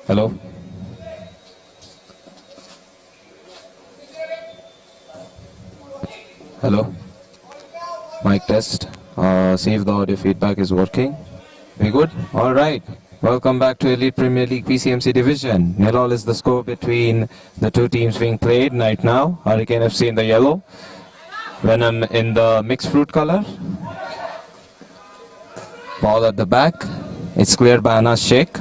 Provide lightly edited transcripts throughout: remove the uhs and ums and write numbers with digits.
Hello. Hello. Mic test. See if the audio feedback is working. We good? All right. Welcome back to Elite Premier League Pcmc division. 0-0 is the score between the two teams being played right now. Hurricane FC in the yellow, Venom in the mixed fruit color. Ball at the back. It's cleared by Anas Sheikh.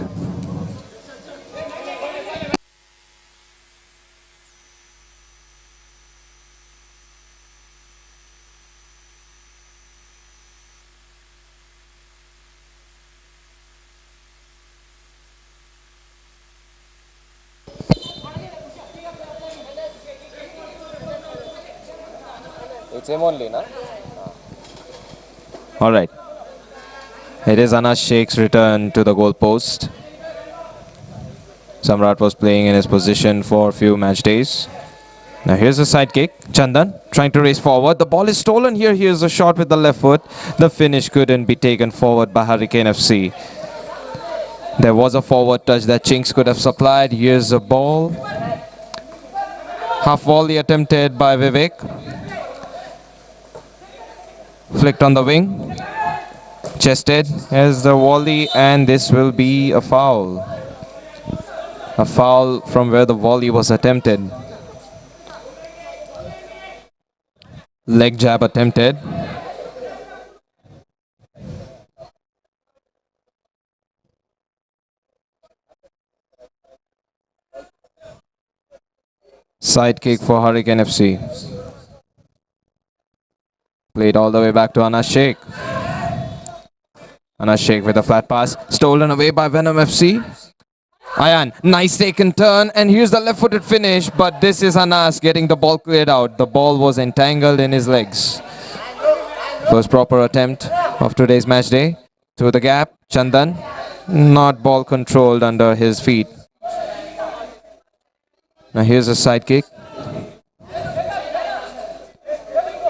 It's him only, na? All right. It is Anas Sheikh's return to the goal post. Samrat was playing in his position for a few match days. Now here's a side kick. Chandan trying to race forward. The ball is stolen here. Here's a shot with the left foot. The finish couldn't be taken forward by Hurricane FC. There was a forward touch that Chinks could have supplied. Here's a ball. Half volley attempted by Vivek. Flicked on the wing. Chested. Here's the volley, and this will be a foul. A foul from where the volley was attempted. Leg jab attempted. Side kick for Hurricane FC. Played all the way back to Anas Sheikh. Anas Sheikh with a flat pass. Stolen away by Venom FC. Ayan, nice taken turn, and here's the left-footed finish, but this is Anas getting the ball cleared out. The ball was entangled in his legs. First proper attempt of today's match day. Through the gap, Chandan. Not ball controlled under his feet. Now here's a side kick.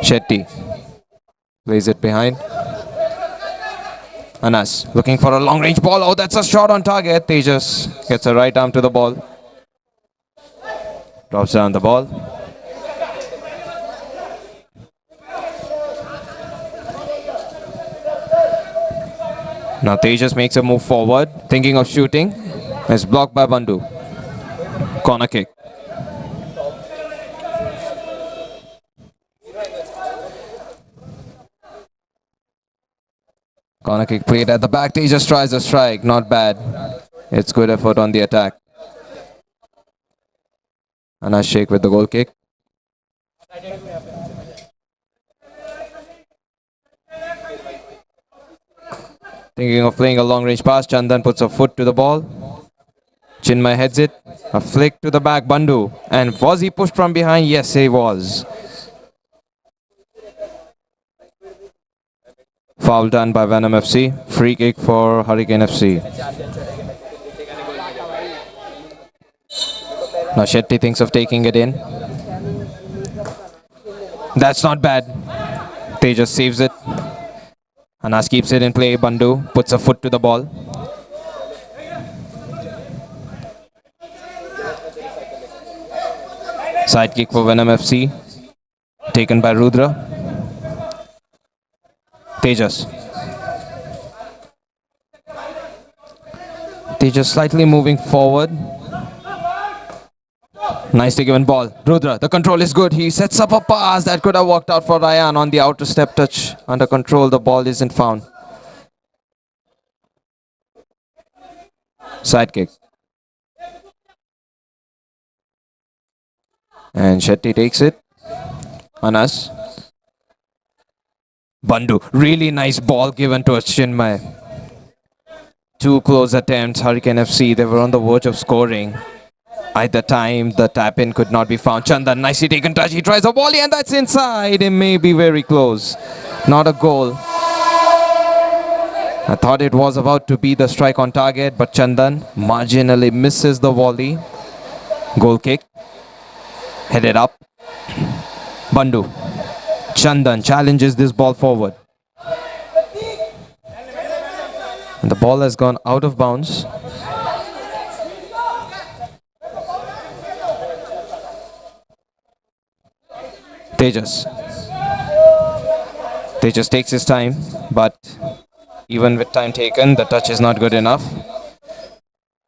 Shetty plays it behind. Anas looking for a long range ball. Oh, that's a shot on target. Tejas gets a right arm to the ball. Drops down the ball. Now Tejas makes a move forward, thinking of shooting. It's blocked by Bandhu. Corner kick. Corner kick played at the back. Tejas tries a strike. Not bad. It's good effort on the attack. Anas Sheikh with the goal kick. Thinking of playing a long range pass. Chandan puts a foot to the ball. Chinmay heads it. A flick to the back. Bandhu. And was he pushed from behind? Yes, he was. Foul done by Venom FC. Free kick for Hurricane FC. Now Shetty thinks of taking it in. That's not bad. Tejas saves it. Anas keeps it in play. Bandhu puts a foot to the ball. Side kick for Venom FC. Taken by Rudra. Tejas. Tejas slightly moving forward. Nicely given ball. Rudra, the control is good. He sets up a pass that could have worked out for Ryan on the outer step touch. Under control, the ball isn't found. Side kick. And Shetty takes it. Anas. Bandhu, really nice ball given to Chinmay. Two close attempts, Hurricane FC, they were on the verge of scoring. At the time, the tap-in could not be found. Chandan, nicely taken touch, he tries a volley and that's inside. It may be very close. Not a goal. I thought it was about to be the strike on target, but Chandan marginally misses the volley. Goal kick. Headed up. Bandhu. Chandan challenges this ball forward. And the ball has gone out of bounds. Tejas. Tejas takes his time, but even with time taken, the touch is not good enough.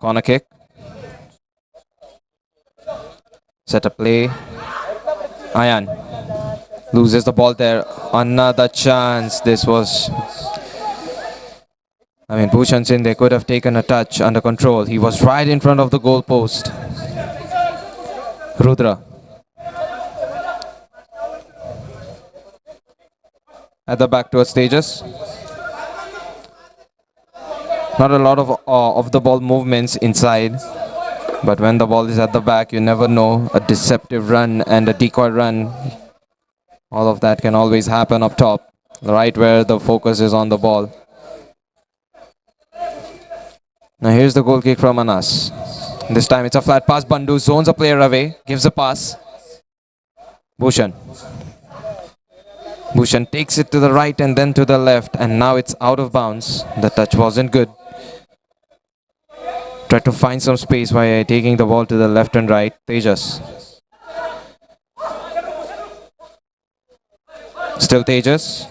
Corner kick. Set a play. Ayan loses the ball there. Another chance. This was... I mean, Bhushan Singh, they could have taken a touch under control. He was right in front of the goal post. Rudra. At the back towards Tejas. Not a lot of the ball movements inside. But when the ball is at the back, you never know. A deceptive run and a decoy run. All of that can always happen up top. Right where the focus is on the ball. Now here's the goal kick from Anas. This time it's a flat pass. Bandhu zones a player away. Gives a pass. Bhushan. Bhushan takes it to the right and then to the left. And now it's out of bounds. The touch wasn't good. Tried to find some space by taking the ball to the left and right. Tejas. Still Tejas.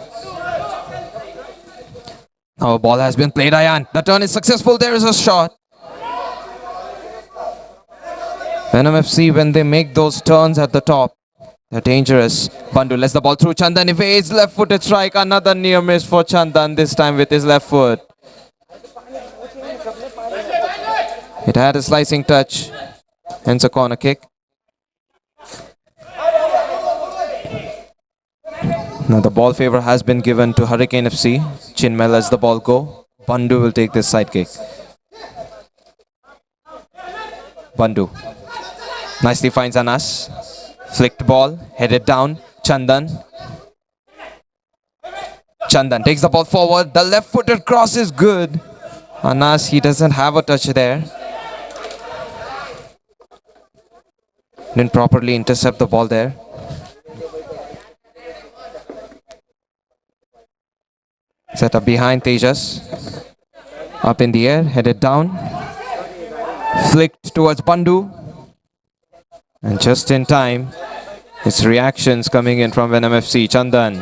Now a ball has been played. Ayan. The turn is successful. There is a shot. Venom FC, when they make those turns at the top, they're dangerous. Bandhu lets the ball through. Chandan evades. Left-footed strike. Another near miss for Chandan. This time with his left foot. It had a slicing touch, hence a corner kick. Now the ball favor has been given to Hurricane FC. Chinmay lets the ball go. Bandhu will take this side kick. Bandhu nicely finds Anas. Flicked ball, headed down. Chandan. Chandan takes the ball forward. The left-footed cross is good. Anas, he doesn't have a touch there. Didn't properly intercept the ball there. Set up behind Tejas. Up in the air, headed down. Flicked towards Bandhu. And just in time, it's reactions coming in from Venom FC. Chandan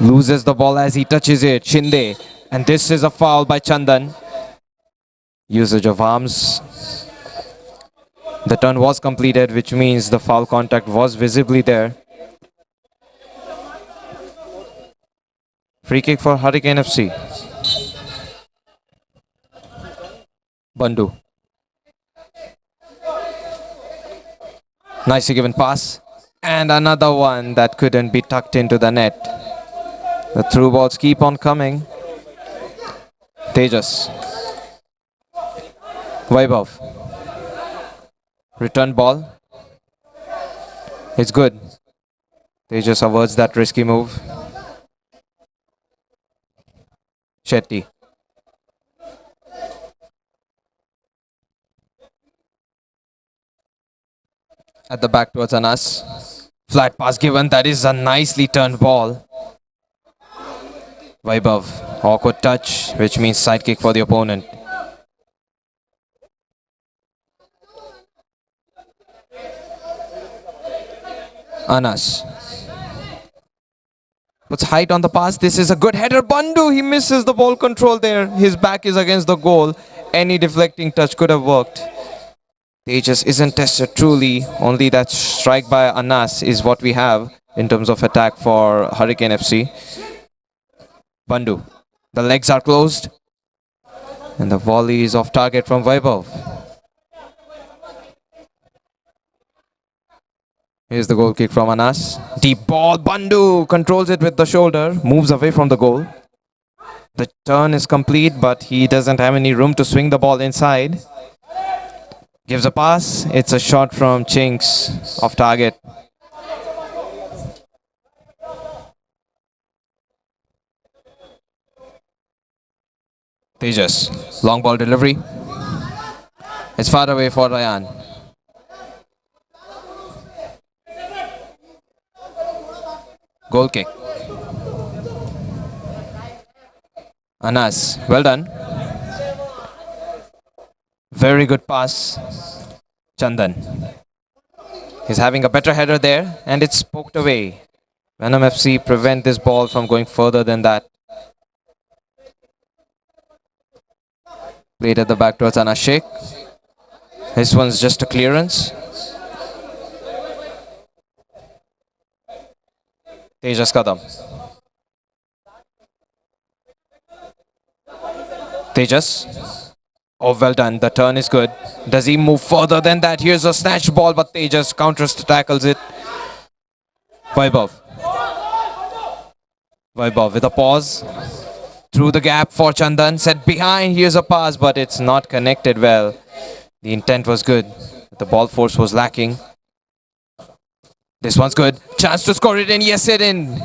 loses the ball as he touches it. Shinde. And this is a foul by Chandan. Usage of arms. The turn was completed, which means the foul contact was visibly there. Free kick for Hurricane FC. Bandhu. Nicely given pass. And another one that couldn't be tucked into the net. The through balls keep on coming. Tejas. Vaibhav. Return ball. It's good. Tejas averts that risky move. Shetty. At the back towards Anas. Flat pass given. That is a nicely turned ball. Vaibhav. Awkward touch, which means side kick for the opponent. Anas. Puts height on the pass. This is a good header. Bandhu, he misses the ball control there. His back is against the goal. Any deflecting touch could have worked. Tejas isn't tested truly. Only that strike by Anas is what we have in terms of attack for Hurricane FC. Bandhu. The legs are closed. And the volley is off target from Vaibhav. Here's the goal kick from Anas. Deep ball. Bandhu controls it with the shoulder. Moves away from the goal. The turn is complete, but he doesn't have any room to swing the ball inside. Gives a pass. It's a shot from Chinks off target. Tejas. Long ball delivery. It's far away for Ryan. Goal kick. Anas. Well done. Very good pass. Chandan. He's having a better header there, and it's poked away. Venom FC prevent this ball from going further than that. Played at the back towards Anas Sheikh. This one's just a clearance. Tejas Kadam. Tejas. Oh, well done. The turn is good. Does he move further than that? Here's a snatched ball, but Tejas counters tackles it. Vaibhav. Vaibhav with a pause. Through the gap for Chandan. Set behind. Here's a pass, but it's not connected well. The intent was good. The ball force was lacking. This one's good. Chance to score it in. Yes, it in.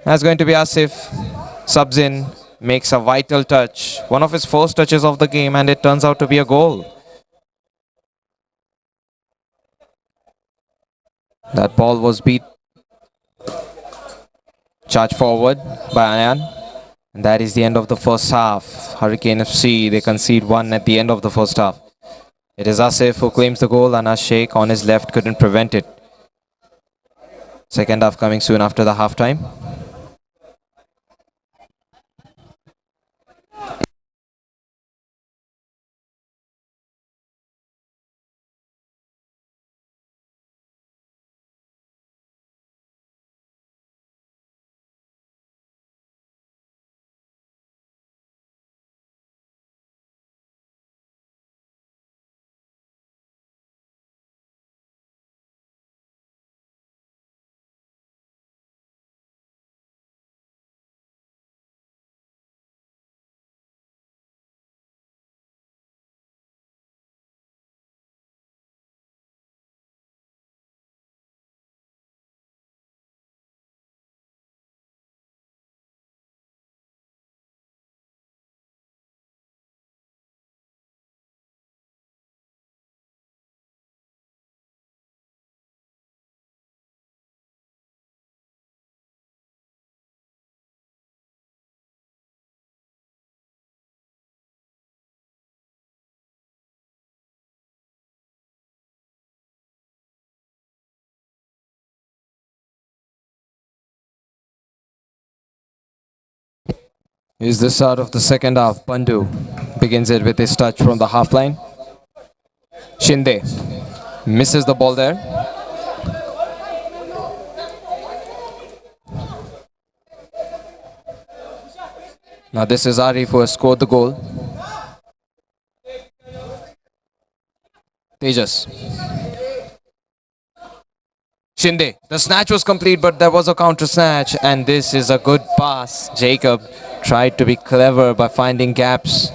That's going to be Asif. Subs in. Makes a vital touch. One of his first touches of the game, and it turns out to be a goal. That ball was beat. Charge forward by Ayan. And that is the end of the first half. Hurricane FC, they concede one at the end of the first half. It is Asif who claims the goal, and Anas Sheikh on his left couldn't prevent it. Second half coming soon after the halftime. Is the start of the second half. Pandu begins it with his touch from the half line. Shinde misses the ball there. Now this is Arif who has scored the goal. Tejas. Shinde. The snatch was complete, but there was a counter snatch, and this is a good pass. Jacob tried to be clever by finding gaps.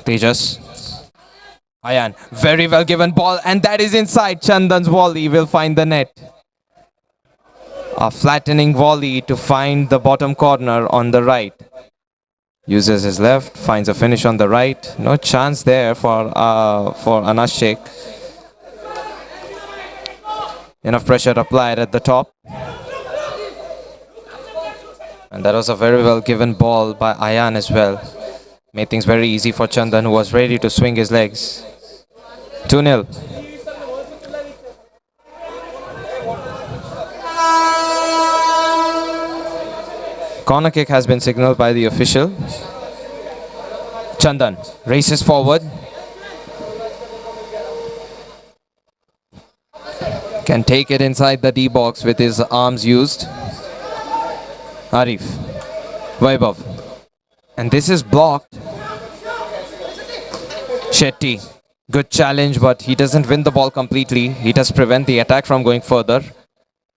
Tejas. Ayan. Very well given ball, and that is inside. Chandan's volley will find the net. A flattening volley to find the bottom corner on the right. Uses his left, finds a finish on the right. No chance there for Anas Sheikh. Enough pressure applied at the top. And that was a very well given ball by Ayan as well. Made things very easy for Chandan, who was ready to swing his legs. 2-0. Corner kick has been signaled by the official. Chandan races forward. Can take it inside the D box with his arms used. Arif. Vaibhav. And this is blocked. Shetty. Good challenge, but he doesn't win the ball completely. He does prevent the attack from going further.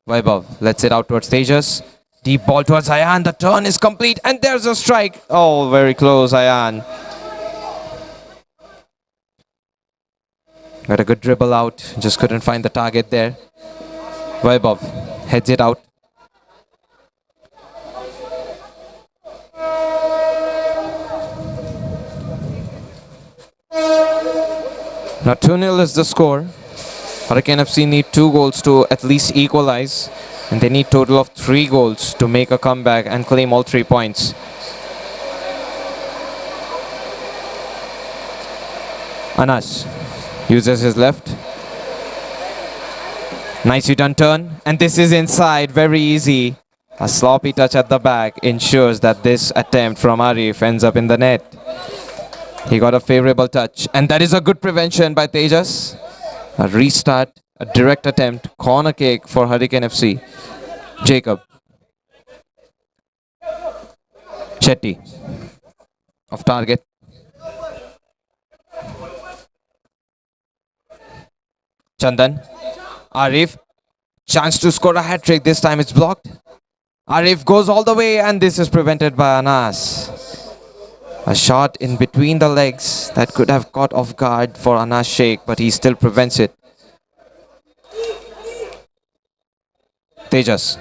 Vaibhav lets it out towards Tejas. Deep ball towards Ayan. The turn is complete, and there's a strike. Oh, very close, Ayan. Got a good dribble out. Just couldn't find the target there. Vaibhav heads it out. Now 2-0 is the score. Hurricane FC need 2 goals to at least equalize. And they need total of 3 goals to make a comeback and claim all 3 points. Anas uses his left. Nicely done turn. And this is inside. Very easy. A sloppy touch at the back ensures that this attempt from Arif ends up in the net. He got a favorable touch. And that is a good prevention by Tejas. A restart. A direct attempt. Corner kick for Hurricane FC. Jacob. Shetty. Off target. Chandan. Arif. Chance to score a hat-trick. This time it's blocked. Arif goes all the way and this is prevented by Anas. A shot in between the legs that could have caught off guard for Anas Sheikh, but he still prevents it. Tejas.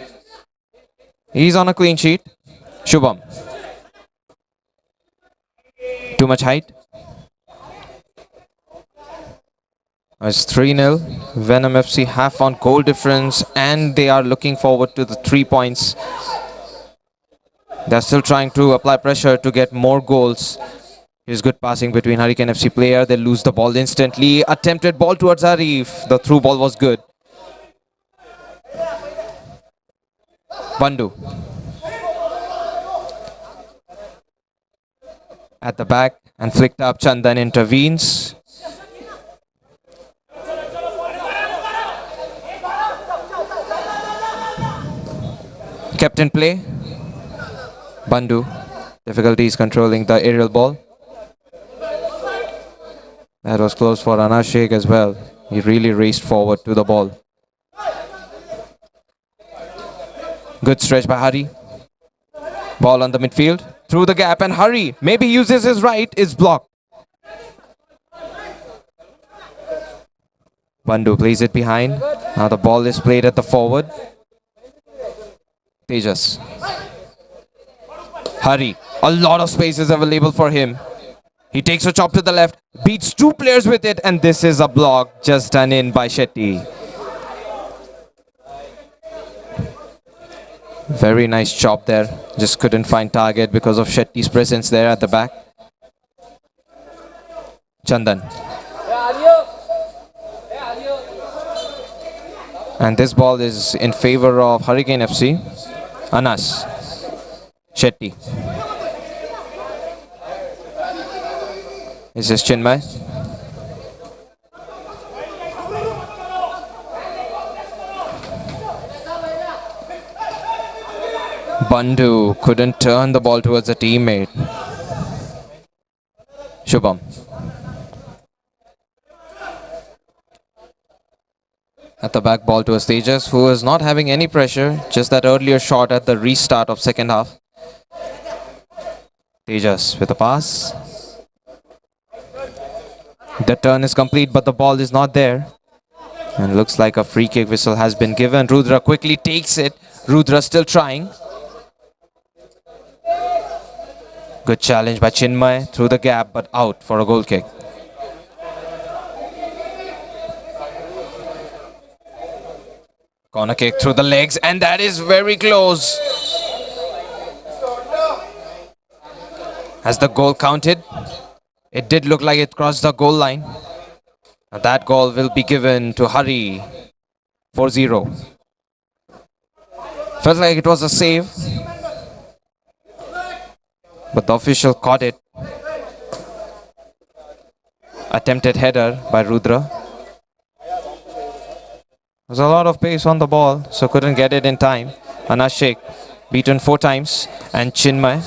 He's on a clean sheet. Shubham. Too much height. It's 3-0. Venom FC have on goal difference and they are looking forward to the 3 points. They're still trying to apply pressure to get more goals. Here's good passing between Hurricane FC player. They lose the ball instantly. Attempted ball towards Arif. The through ball was good. Bandu. At the back and flicked up. Chandan intervenes. Kept in play. Bandu. Difficulties controlling the aerial ball. That was close for Anas Sheikh as well. He really raced forward to the ball. Good stretch by Hari. Ball on the midfield. Through the gap and Hari. Maybe uses his right. Is blocked. Bandu plays it behind. Now the ball is played at the forward. Tejas. Hari. A lot of space is available for him. He takes a chop to the left. Beats 2 players with it. And this is a block just done in by Shetty. Very nice chop there. Just couldn't find target because of Shetty's presence there at the back. Chandan. And this ball is in favor of Hurricane FC. Anas. Shetty. This is Chinmay. Bandu couldn't turn the ball towards a teammate. Shubham. At the back, ball towards Tejas, who is not having any pressure. Just that earlier shot at the restart of second half. Tejas with a pass. The turn is complete, but the ball is not there. And looks like a free kick whistle has been given. Rudra quickly takes it. Rudra still trying. Good challenge by Chinmay through the gap, but out for a goal kick. Corner kick through the legs, and that is very close. Has the goal counted? It did look like it crossed the goal line. That goal will be given to Hari. 4-0. Felt like it was a save, but the official caught it. Attempted header by Rudra. There's a lot of pace on the ball, so couldn't get it in time. Anas Sheikh beaten 4 times, and Chinmay.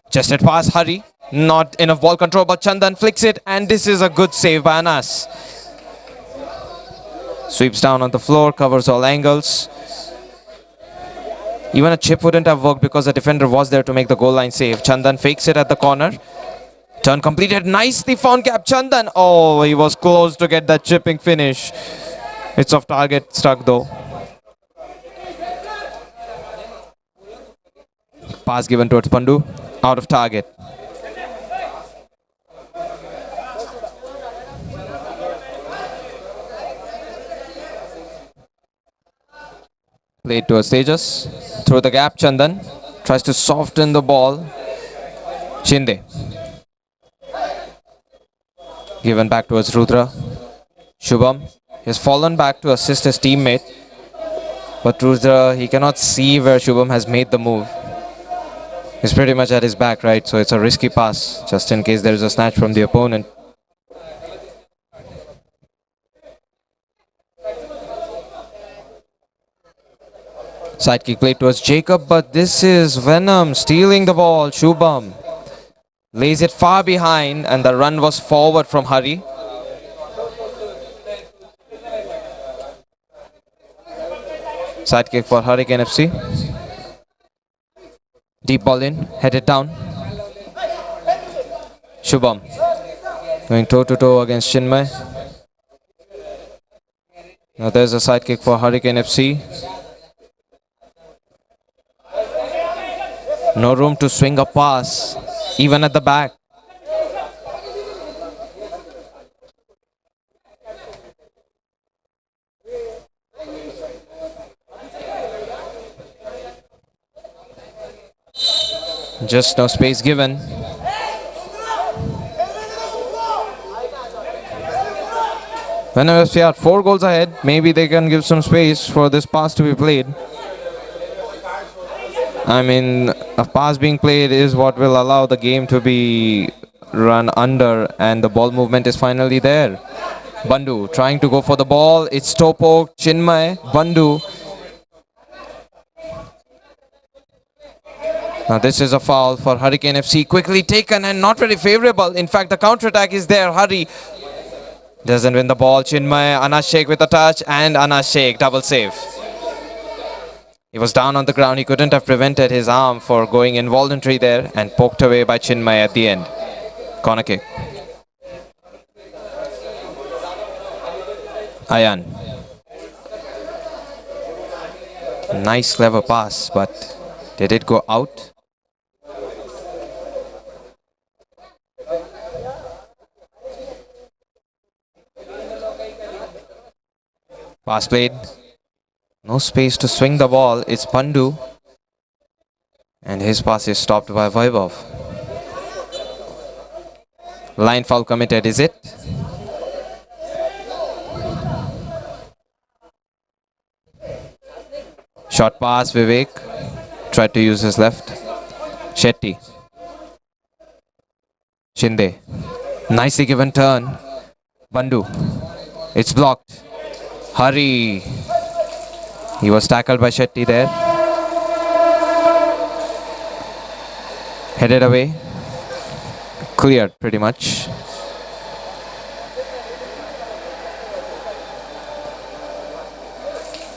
Just at pass, Hari. Not enough ball control, but Chandan flicks it, and this is a good save by Anas. Sweeps down on the floor, covers all angles. Even a chip wouldn't have worked because the defender was there to make the goal line save. Chandan fakes it at the corner. Turn completed. Nicely found gap. Chandan. Oh, he was close to get that chipping finish. It's off target. Stuck though. Pass given towards Pandu. Out of target. Played towards Tejas. Through the gap, Chandan. Tries to soften the ball. Shinde. Given back towards Rudra. Shubham has fallen back to assist his teammate. But Rudra, he cannot see where Shubham has made the move. He's pretty much at his back, right? So it's a risky pass, just in case there is a snatch from the opponent. Sidekick played towards Jacob, but this is Venom stealing the ball. Shubham lays it far behind, and the run was forward from Hari. Sidekick for Hurricane FC. Deep ball in, headed down. Shubham going toe-to-toe against Chinmay. Now there's a sidekick for Hurricane FC. No room to swing a pass, even at the back. Just no space given. Venom FC are 4 goals ahead. Maybe they can give some space for this pass to be played. I mean, a pass being played is what will allow the game to be run under, and the ball movement is finally there. Bandhu trying to go for the ball. It's toe poke. Chinmay. Bandhu. Now this is a foul for Hurricane FC. Quickly taken and not very favorable. In fact, the counter-attack is there. Hari doesn't win the ball. Chinmay, Anas Sheikh with a touch, and Anas Sheikh double save. He was down on the ground. He couldn't have prevented his arm for going involuntary there, and poked away by Chinmay at the end. Corner kick. Ayan. Nice clever pass, but did it go out? Pass played. No space to swing the ball. It's Bandhu. And his pass is stopped by Vaibhav. Line foul committed, is it? Short pass, Vivek. Tried to use his left. Shetty. Shinde. Nicely given turn. Bandhu. It's blocked. Hari. He was tackled by Shetty there. Headed away. Cleared pretty much.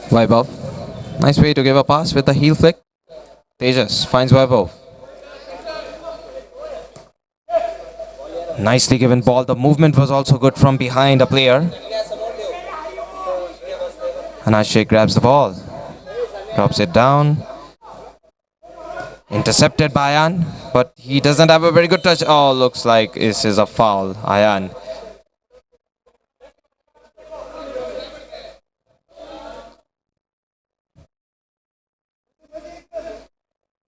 Vaibhav. Nice way to give a pass with the heel flick. Tejas finds Vaibhav. Nicely given ball. The movement was also good from behind a player. Anas Sheikh grabs the ball. Drops it down. Intercepted by Ayan, but he doesn't have a very good touch. Oh, looks like this is a foul. Ayan.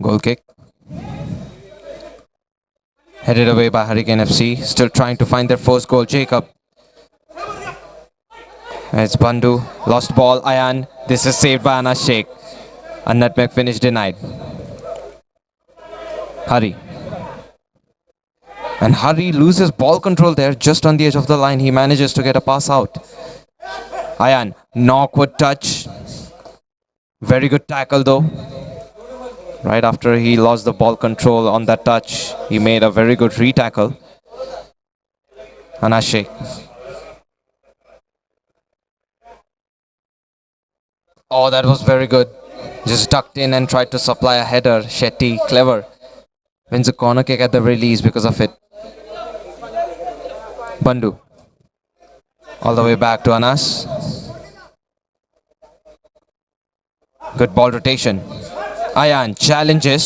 Goal kick. Headed away by Hurricane FC. Still trying to find their first goal. Jacob. It's Bandhu. Lost ball. Ayan. This is saved by Anas Sheikh. A nutmeg finish denied. Hari. And Hari loses ball control there just on the edge of the line. He manages to get a pass out. Ayan. No awkward touch. Very good tackle though. Right after he lost the ball control on that touch, he made a very good re-tackle. Anas Sheikh. Oh, that was very good. Just ducked in and tried to supply a header. Shetty, clever. Wins a corner kick at the release because of it. Bandhu. All the way back to Anas. Good ball rotation. Ayan challenges.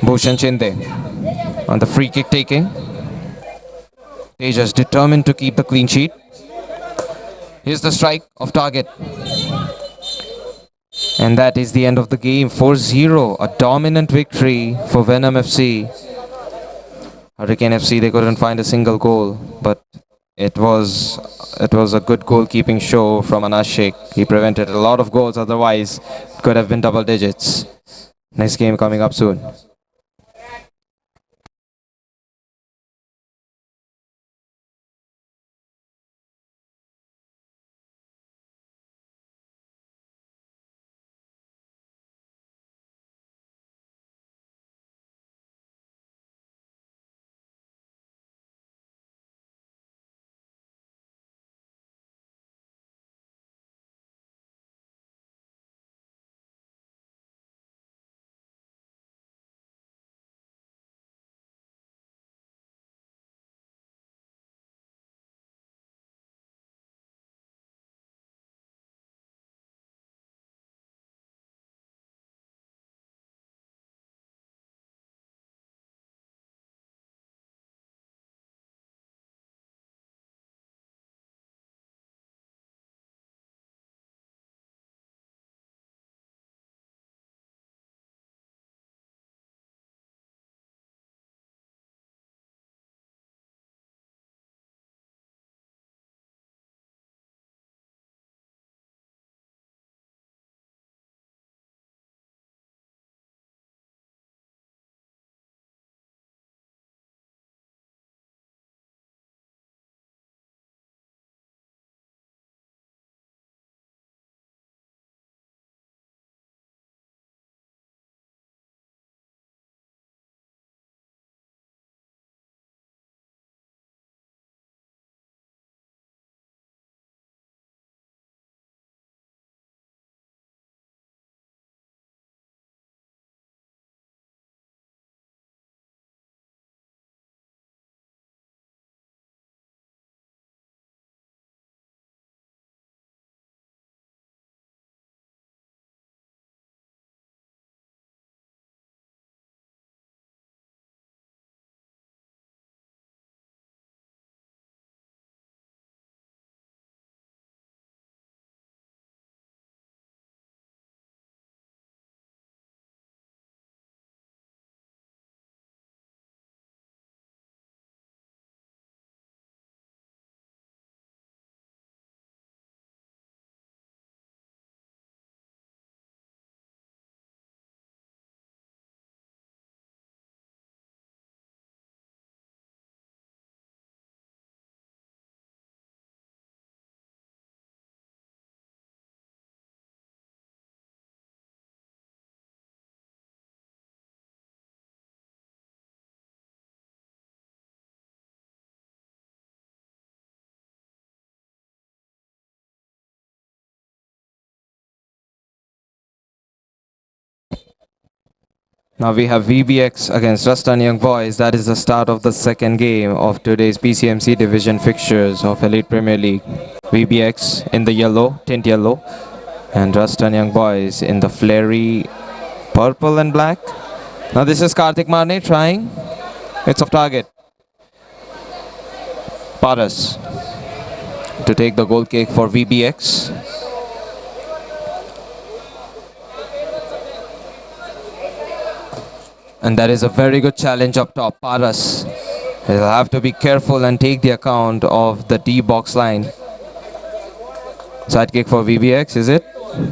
Bhushan Chinde on the free kick taking. Tejas determined to keep the clean sheet. Here's the strike of target. And that is the end of the game. 4-0. A dominant victory for Venom FC. Hurricane FC, they couldn't find a single goal, but it was a good goalkeeping show from Anas Sheikh. He prevented a lot of goals, otherwise it could have been double digits. Next game coming up soon. Now we have VBX against Rastan Young Boys. That is the start of the second game of today's PCMC division fixtures of Elite Premier League. VBX in the yellow, tint yellow, and Rastan Young Boys in the flary purple and black. Now this is Karthik Marne trying. It's off target. Paras to take the goal kick for VBX. And that is a very good challenge up top. Paras will have to be careful and take the account of the D box line. Side kick for VBX, is it?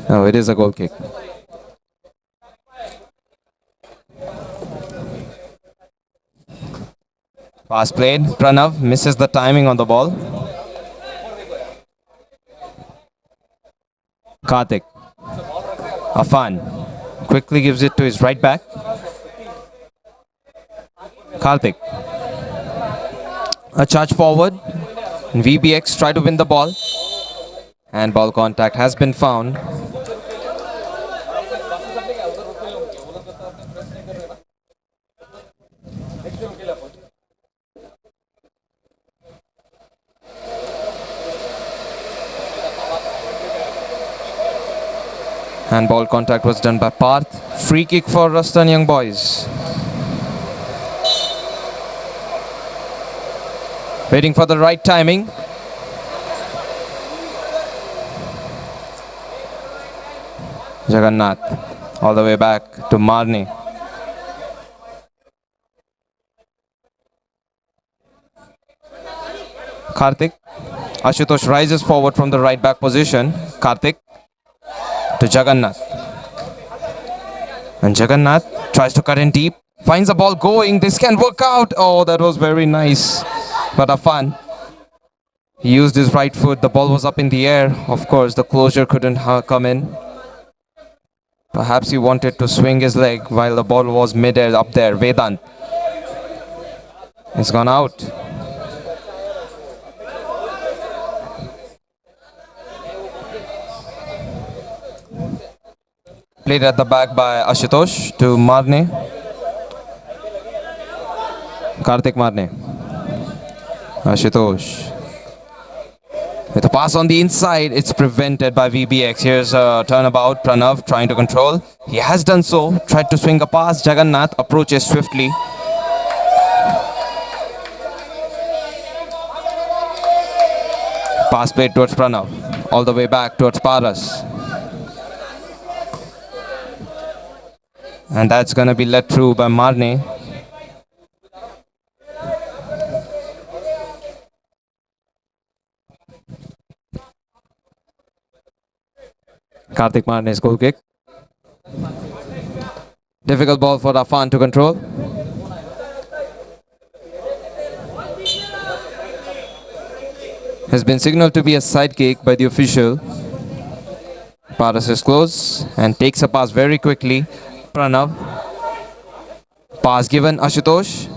No, it is a goal kick. Pass played. Pranav misses the timing on the ball. Karthik. Afan quickly gives it to his right back. Karthik. A charge forward. And VBX try to win the ball. And ball contact has been found. And ball contact was done by Parth. Free kick for Rastan Young Boys. Waiting for the right timing. Jagannath. All the way back to Marne. Karthik. Ashutosh rises forward from the right back position. Karthik to Jagannath. And Jagannath tries to cut in deep. Finds the ball going. This can work out. Oh, that was very nice. But a fun. He used his right foot. The ball was up in the air. Of course, the closure couldn't come in. Perhaps he wanted to swing his leg while the ball was mid-air up there. Vedant. It's gone out. Played at the back by Ashutosh to Marne. Karthik Marne. Ashutosh. With a pass on the inside, it's prevented by VBX. Here's a turnabout. Pranav trying to control. He has done so. Tried to swing a pass. Jagannath approaches swiftly. Pass played towards Pranav. All the way back towards Paras. And that's going to be led through by Marne. Karthik Marne's goal kick. Difficult ball for Afan to control. Has been signaled to be a side kick by the official. Paras is close and takes a pass very quickly. Pranav. Pass given. Ashutosh.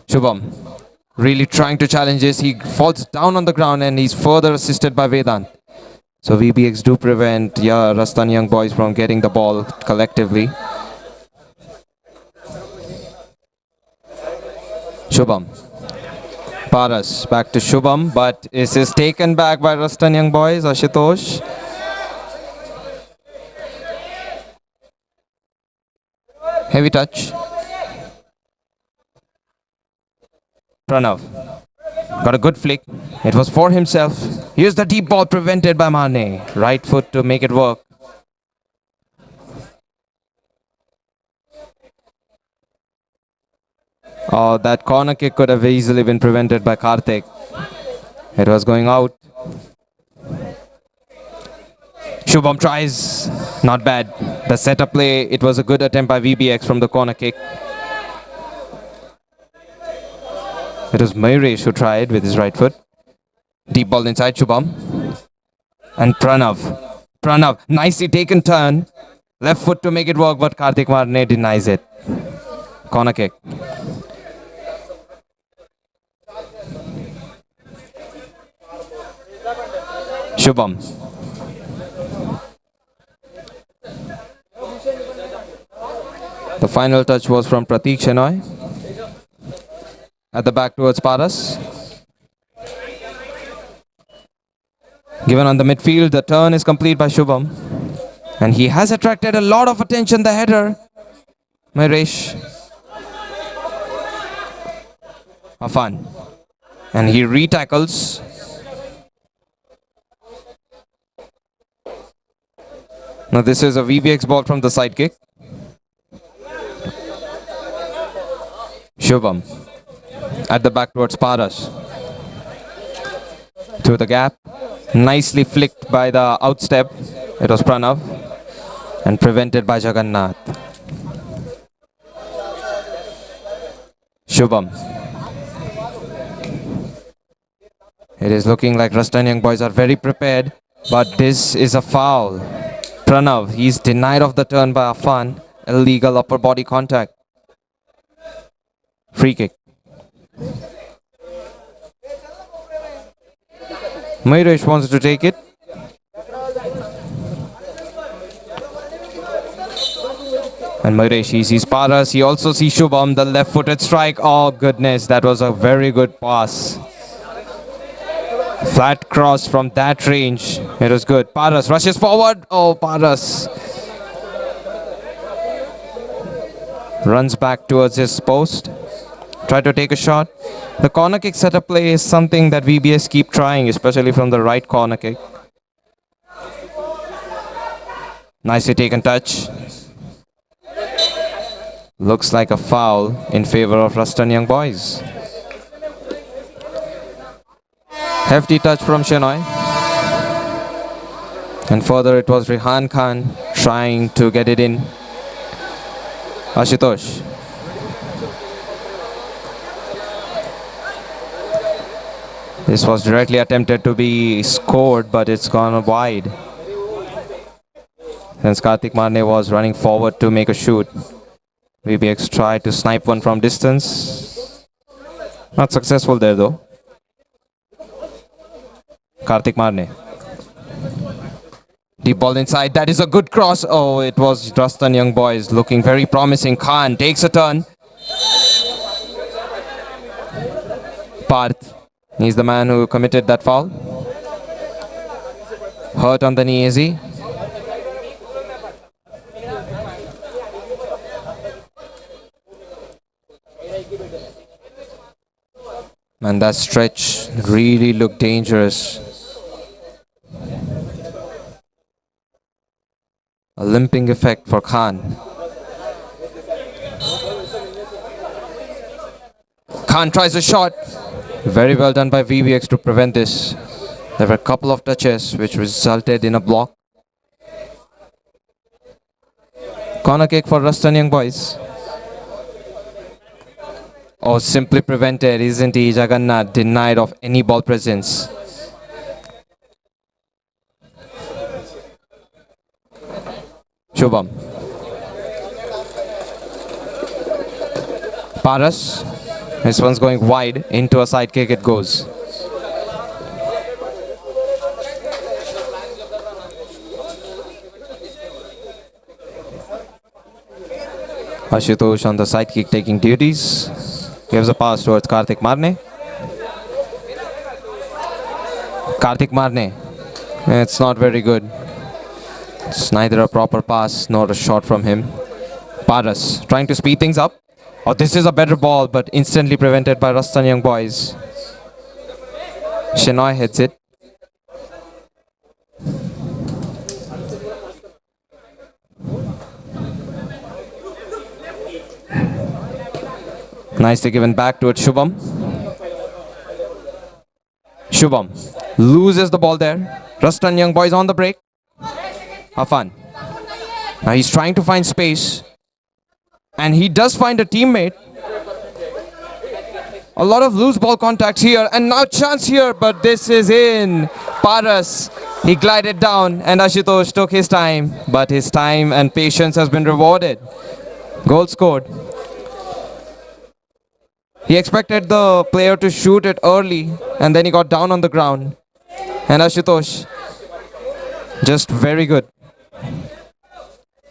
Shubham. Really trying to challenge this. He falls down on the ground and he's further assisted by Vedant. So VBX do prevent Rastan Young Boys from getting the ball collectively. Shubham. Paras back to Shubham, but this is taken back by Rastan Young Boys. Ashutosh. Heavy touch. Pranav. Got a good flick. It was for himself. Here's the deep ball prevented by Marne. Right foot to make it work. Oh, that corner kick could have easily been prevented by Karthik. It was going out. Shubham tries. Not bad. The setup play, it was a good attempt by VBX from the corner kick. It was Mayresh who tried with his right foot. Deep ball inside Shubham. And Pranav. Pranav, nicely taken turn. Left foot to make it work, but Karthik Marne denies it. Corner kick. Shubham. The final touch was from Prateek Shenoy. At the back towards Paras. Given on the midfield, the turn is complete by Shubham. And he has attracted a lot of attention, the header. Mayresh. Afan. And he re-tackles. Now this is a VBX ball from the side kick. Shubham. At the back towards Paras. Through the gap. Nicely flicked by the outstep. It was Pranav. And prevented by Jagannath. Shubham. It is looking like Rastan Young Boys are very prepared. But this is a foul. Pranav, he's denied of the turn by Afan. Illegal upper body contact. Free kick. Mayresh wants to take it. And Mayresh, he sees Paras. He also sees Shubham, the left-footed strike. Oh, goodness, that was a very good pass. Flat cross from that range. It was good. Paras rushes forward. Oh, Paras. Runs back towards his post. Try to take a shot. The corner kick setup play is something that VBS keep trying, especially from the right corner kick. Nicely taken touch. Looks like a foul in favor of Ruston Young Boys. Hefty touch from Shenoy. And further it was Rehan Khan trying to get it in. Ashutosh. This was directly attempted to be scored, but it's gone wide. Since Karthik Marne was running forward to make a shoot. VBX tried to snipe one from distance. Not successful there though. Karthik Marne. Deep ball inside. That is a good cross. Oh, it was Ruston Young Boys looking very promising. Khan takes a turn. Parth. He's the man who committed that foul. Hurt on the knee, is he? And that stretch really looked dangerous. A limping effect for Khan. Khan tries a shot. Very well done by VBX to prevent this. There were a couple of touches which resulted in a block. Corner kick for Ruston Young Boys. Oh, simply prevented, isn't he? Jagannath denied of any ball presence. Shubham. Paras. This one's going wide. Into a side kick it goes. Ashutosh on the side kick taking duties. Gives a pass towards Karthik Marne. Karthik Marne. It's not very good. It's neither a proper pass nor a shot from him. Paras trying to speed things up. Oh, this is a better ball, but instantly prevented by Ruston Young Boys. Shenoy hits it. Nicely given back to it, Shubham. Shubham loses the ball there. Ruston Young Boys on the break. Afan. Now he's trying to find space. And he does find a teammate. A lot of loose ball contacts here. And now chance here, but this is in. Paras. He glided down and Ashutosh took his time. But his time and patience has been rewarded. Goal scored. He expected the player to shoot it early and then he got down on the ground. And Ashutosh, just very good.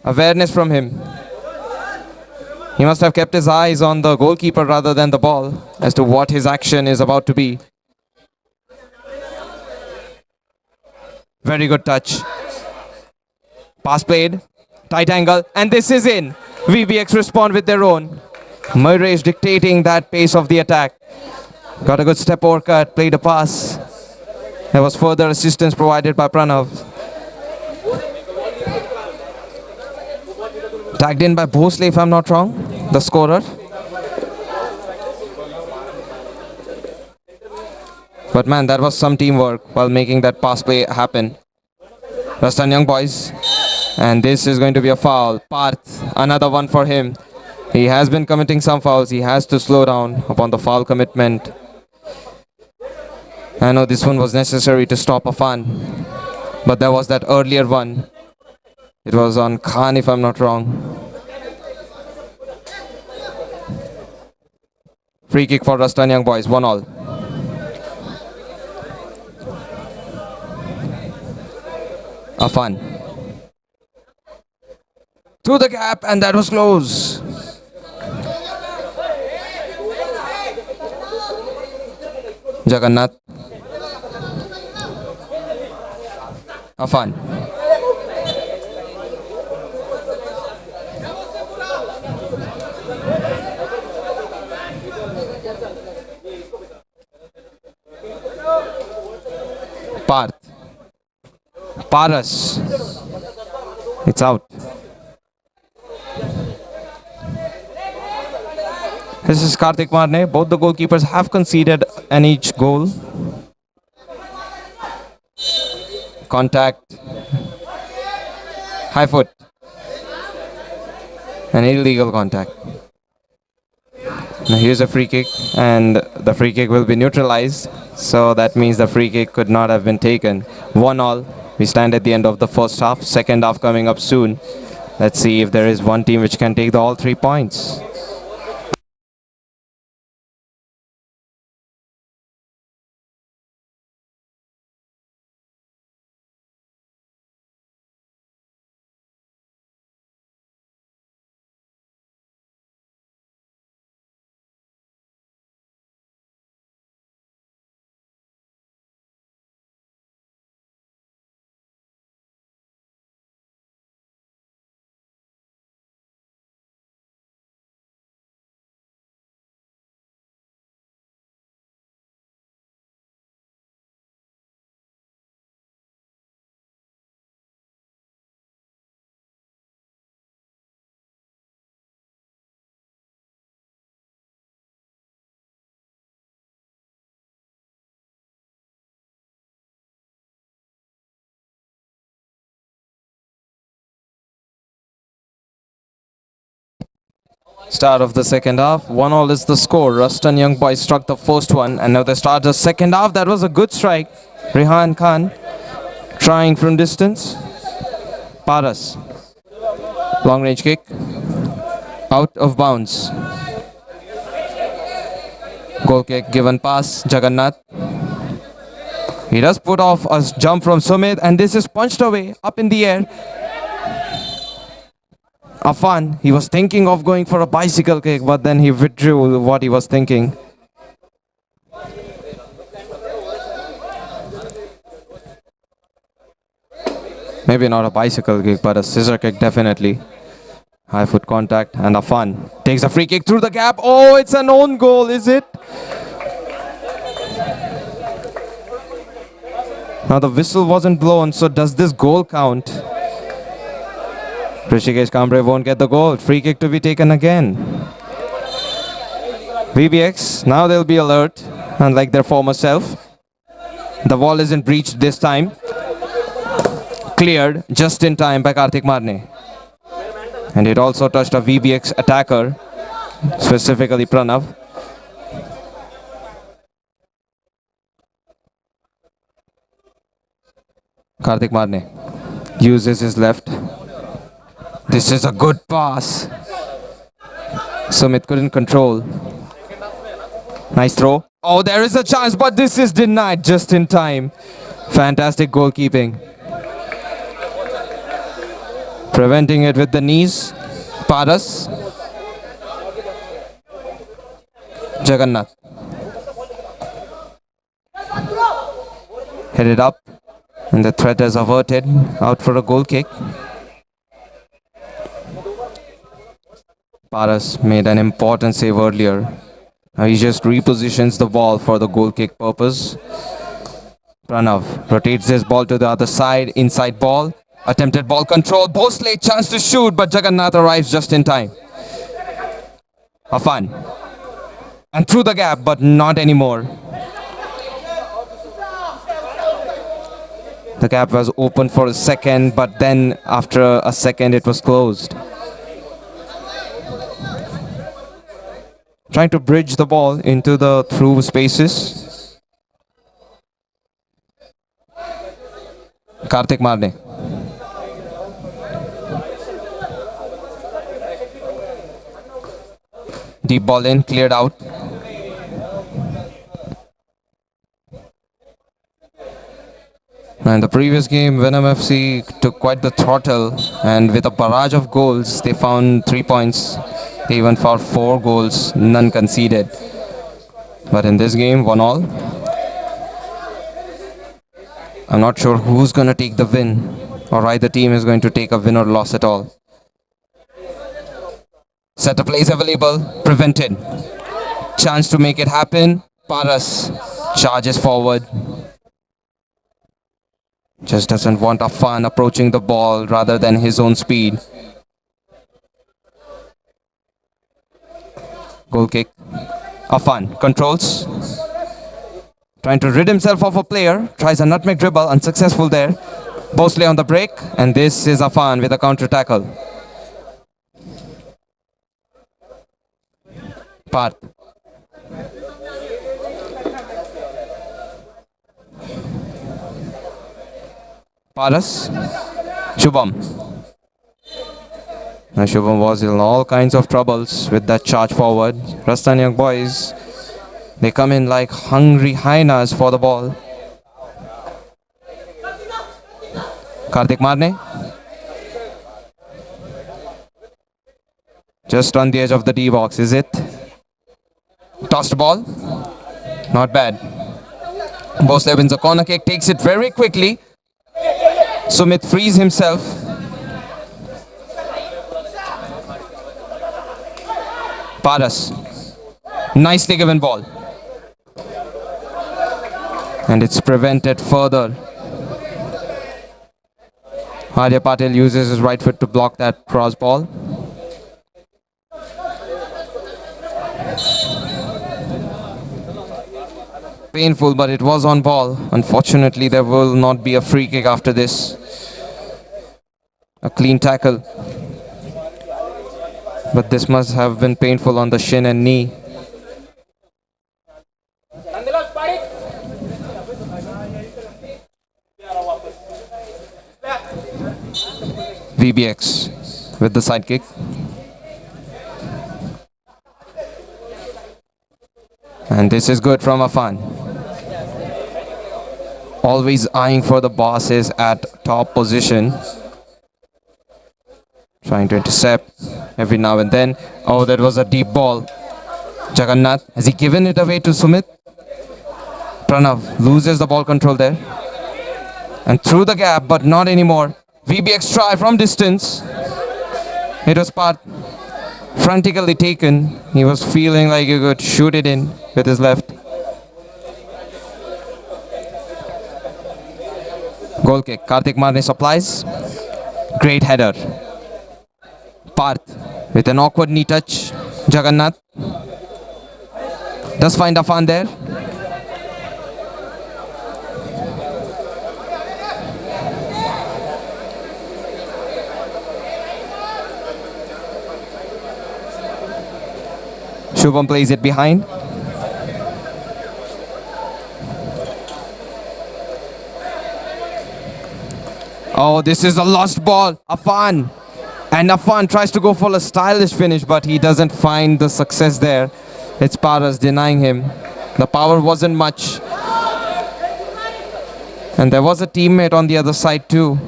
Awareness from him. He must have kept his eyes on the goalkeeper rather than the ball as to what his action is about to be. Very good touch. Pass played. Tight angle. And this is in. VBX respond with their own. Murray is dictating that pace of the attack. Got a good step over cut. Played a pass. There was further assistance provided by Pranav. Tagged in by Bhosle, if I'm not wrong, the scorer. But man, that was some teamwork while making that pass play happen. Ruston Young Boys. And this is going to be a foul. Parth, another one for him. He has been committing some fouls. He has to slow down upon the foul commitment. I know this one was necessary to stop Afan. But there was that earlier one. It was on Khan, if I'm not wrong. Free kick for Ruston Young Boys, 1-1. Afan. Through the gap, and that was close. Jagannath. Afan. Parth. Paras. It's out. This is Kartik Marne. Both the goalkeepers have conceded an each goal. Contact. High foot. An illegal contact. Now here's a free kick, and the free kick will be neutralized. So that means the free kick could not have been taken. 1-1. We stand at the end of the first half. Second half coming up soon. Let's see if there is one team which can take all 3 points. Start of the second half. 1-1 is the score. Ruston Young Boys struck the first one, and now they start the second half. That was a good strike. Rehan Khan trying from distance. Paras. Long range kick. Out of bounds. Goal kick, given pass. Jagannath. He does put off a jump from Sumit, and this is punched away up in the air. Afan, he was thinking of going for a bicycle kick, but then he withdrew what he was thinking. Maybe not a bicycle kick, but a scissor kick definitely. High foot contact, and Afan takes a free kick through the gap. Oh, it's an own goal, is it? Now the whistle wasn't blown, so does this goal count? Rishikesh Kambre won't get the goal. Free kick to be taken again. VBX, now they'll be alert, unlike their former self. The wall isn't breached this time. Cleared just in time by Kartik Marne. And it also touched a VBX attacker, specifically Pranav. Kartik Marne uses his left. This is a good pass. Sumit couldn't control. Nice throw. Oh, there is a chance, but this is denied just in time. Fantastic goalkeeping. Preventing it with the knees. Paras. Jagannath. Hit it up. And the threat is averted. Out for a goal kick. Paras made an important save earlier. Now he just repositions the ball for the goal kick purpose. Pranav rotates his ball to the other side. Inside ball. Attempted ball control. Bhosle chance to shoot, but Jagannath arrives just in time. Afan. And through the gap, but not anymore. The gap was open for a second, but then after a second it was closed. Trying to bridge the ball into the through spaces. Kartik Marne. Deep ball in, cleared out. And the previous game, Venom FC took quite the throttle, and with a barrage of goals, they found 3 points. They even found 4 goals, none conceded. But in this game, 1-1. I'm not sure who's going to take the win, or either team is going to take a win or loss at all. Setter plays available, prevented. Chance to make it happen. Paras charges forward. Just doesn't want a fan approaching the ball rather than his own speed. Goal kick. Afan controls. Trying to rid himself of a player. Tries a nutmeg dribble. Unsuccessful there. Bosley on the break. And this is Afan with a counter tackle. Parth. Paras. Shubham. Now Shubham was in all kinds of troubles with that charge forward. Rajasthan young boys, they come in like hungry hyenas for the ball. Kartik Marne. Just on the edge of the D box, is it? Tossed ball. Not bad. Bosley wins a corner kick, takes it very quickly. Sumit frees himself. Paras. Nicely given ball. And it's prevented further. Arya Patil uses his right foot to block that cross ball. Painful, but it was on ball. Unfortunately, there will not be a free kick after this. A clean tackle. But this must have been painful on the shin and knee. VBX with the side kick. And this is good from Afan. Always eyeing for the bosses at top position. Trying to intercept every now and then. Oh, that was a deep ball. Jagannath, has he given it away to Sumit? Pranav loses the ball control there. And through the gap, but not anymore. VBX try from distance. It was Parth. Frantically taken. He was feeling like he could shoot it in with his left. Goal kick. Kartik Marne supplies. Great header. Parth with an awkward knee touch. Jagannath does find Afan there. Shubham plays it behind. Oh, this is a lost ball. Afan. And Afan tries to go for a stylish finish, but he doesn't find the success there. It's Paras denying him. The power wasn't much. And there was a teammate on the other side too.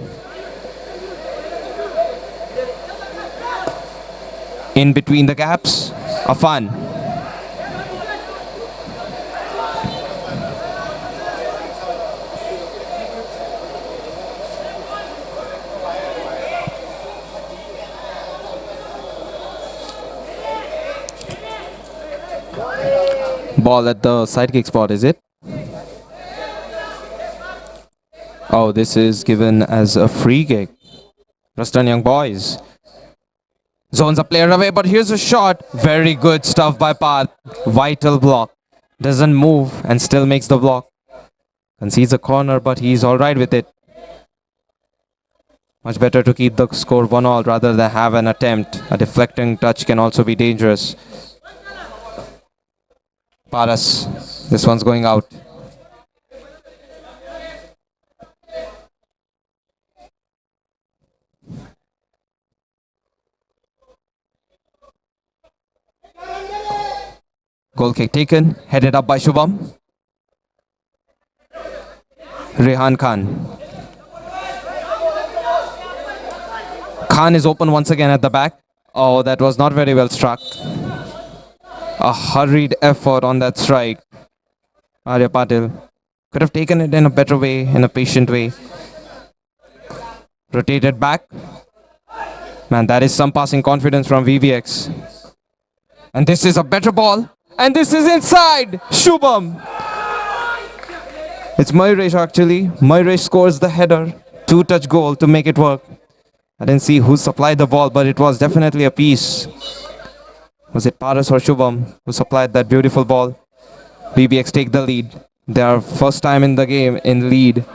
In between the gaps, Afan. Ball at the sidekick spot, is it? Oh, this is given as a free kick. Rajasthan young boys. Zones a player away, but here's a shot. Very good stuff by Parth. Vital block. Doesn't move and still makes the block. Concedes a corner, but he's alright with it. Much better to keep the score 1-1 rather than have an attempt. A deflecting touch can also be dangerous. Paras. This one's going out. Goal kick taken. Headed up by Shubham. Rehan Khan. Khan is open once again at the back. Oh, that was not very well struck. A hurried effort on that strike. Arya Patil could have taken it in a better way, in a patient way. Rotated back. Man, that is some passing confidence from VBX. And this is a better ball. And this is inside. Shubham. It's Mayuresh actually. Mayuresh scores the header. Two-touch goal to make it work. I didn't see who supplied the ball, but it was definitely a piece. Was it Paras or Shubham who supplied that beautiful ball? BBX take the lead. Their first time in the game in lead.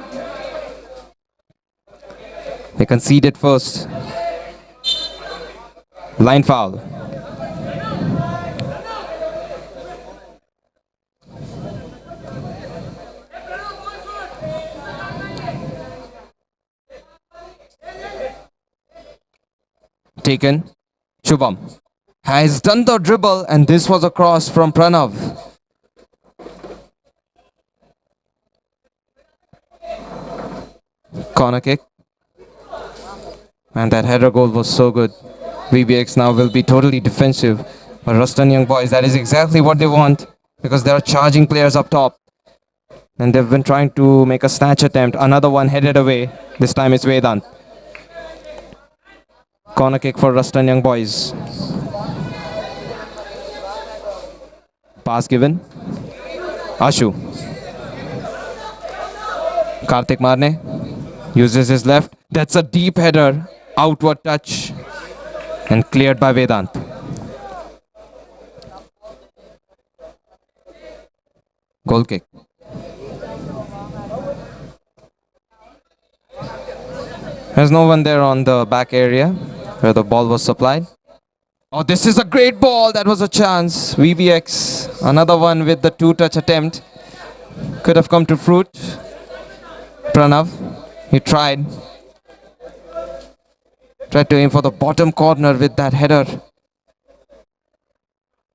They conceded first. Line foul. Taken. Shubham has done the dribble, and this was a cross from Pranav. Corner kick. And that header goal was so good. VBX now will be totally defensive. But Ruston Young Boys, that is exactly what they want, because there are charging players up top. And they've been trying to make a snatch attempt. Another one headed away. This time it's Vedant. Corner kick for Ruston Young Boys. Pass given. Ashu. Kartik Marne uses his left. That's a deep header. Outward touch. And cleared by Vedant. Goal kick. There's no one there on the back area where the ball was supplied. Oh, this is a great ball. That was a chance. VBX, another one with the two-touch attempt. Could have come to fruit. Pranav, he tried. Tried to aim for the bottom corner with that header.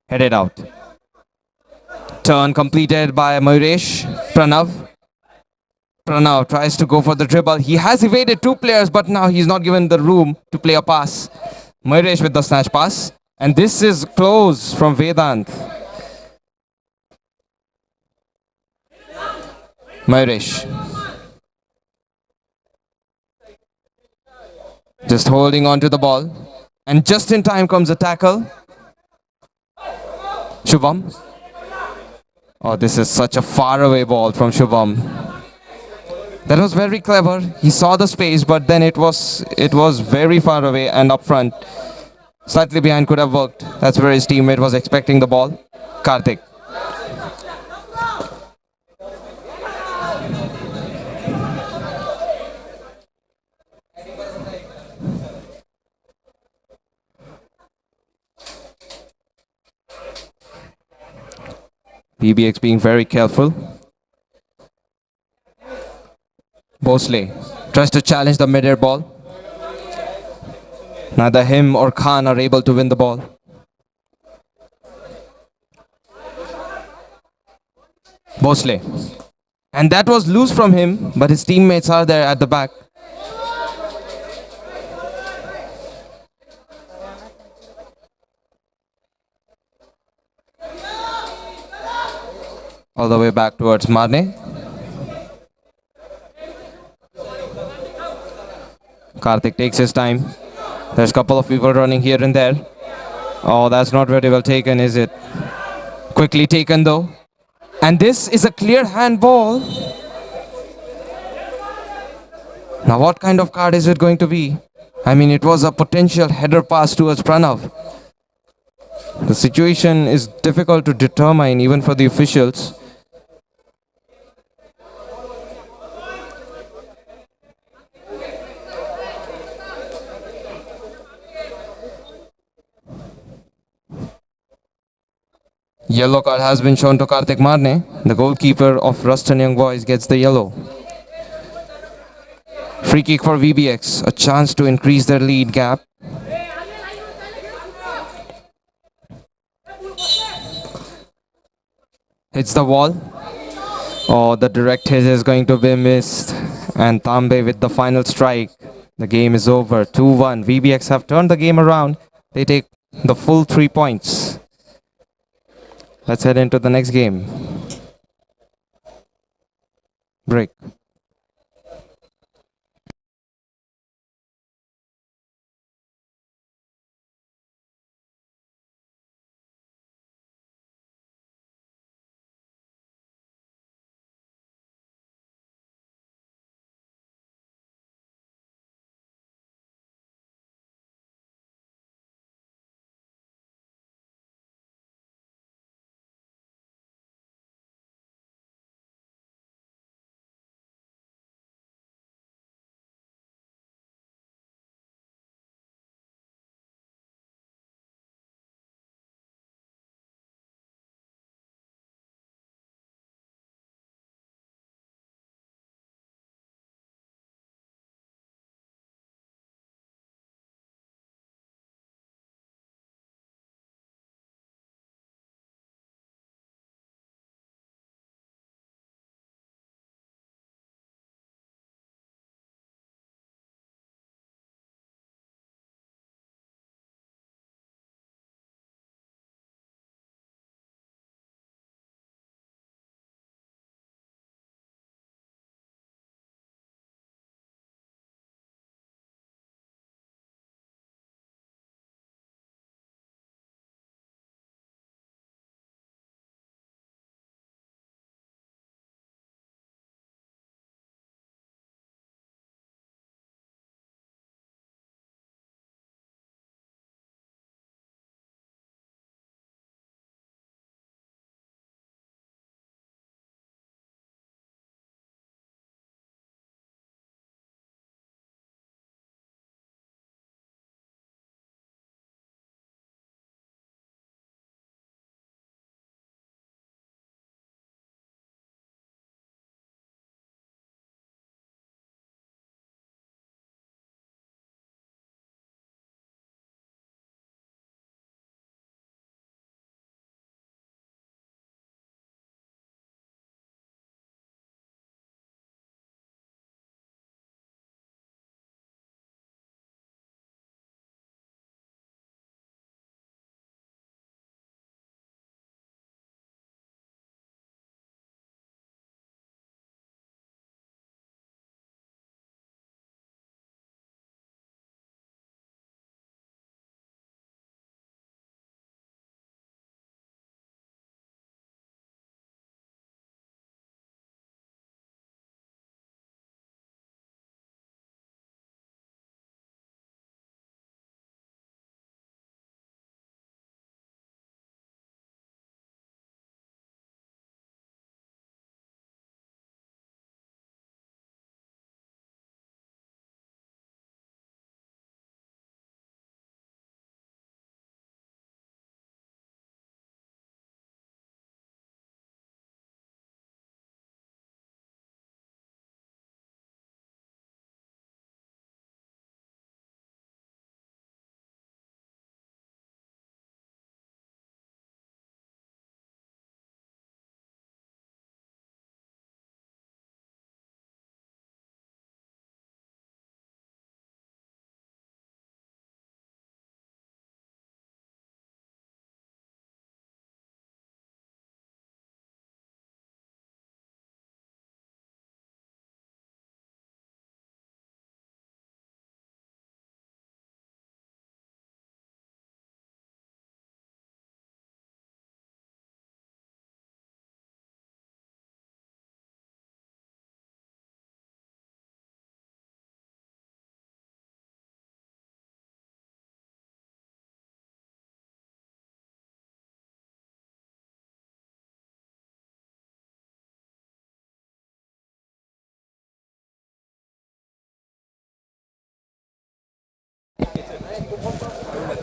Headed out. Turn completed by Mayuresh. Pranav tries to go for the dribble. He has evaded two players, but now he's not given the room to play a pass. Mayuresh with the snatch pass. And this is close from Vedant. Mayuresh. Just holding on to the ball. And just in time comes a tackle. Shubham. Oh, this is such a faraway ball from Shubham. That was very clever. He saw the space, but then it was very far away and up front. Slightly behind could have worked. That's where his teammate was expecting the ball. Kartik. PBX being very careful. Bosley tries to challenge the mid-air ball. Neither him or Khan are able to win the ball. Bosley. And that was loose from him, but his teammates are there at the back. All the way back towards Marne. Kartik takes his time. There's a couple of people running here and there. Oh, that's not very well taken, is it? Quickly taken though. And this is a clear handball. Now what kind of card is it going to be? I mean, it was a potential header pass towards Pranav. The situation is difficult to determine even for the officials. Yellow card has been shown to Kartik Marne. The goalkeeper of Ruston Young Boys gets the yellow. Free kick for VBX. A chance to increase their lead gap. Hits the wall. Oh, the direct hit is going to be missed. And Tambe with the final strike. The game is over. 2-1. VBX have turned the game around. They take the full 3 points. Let's head into the next game. Break.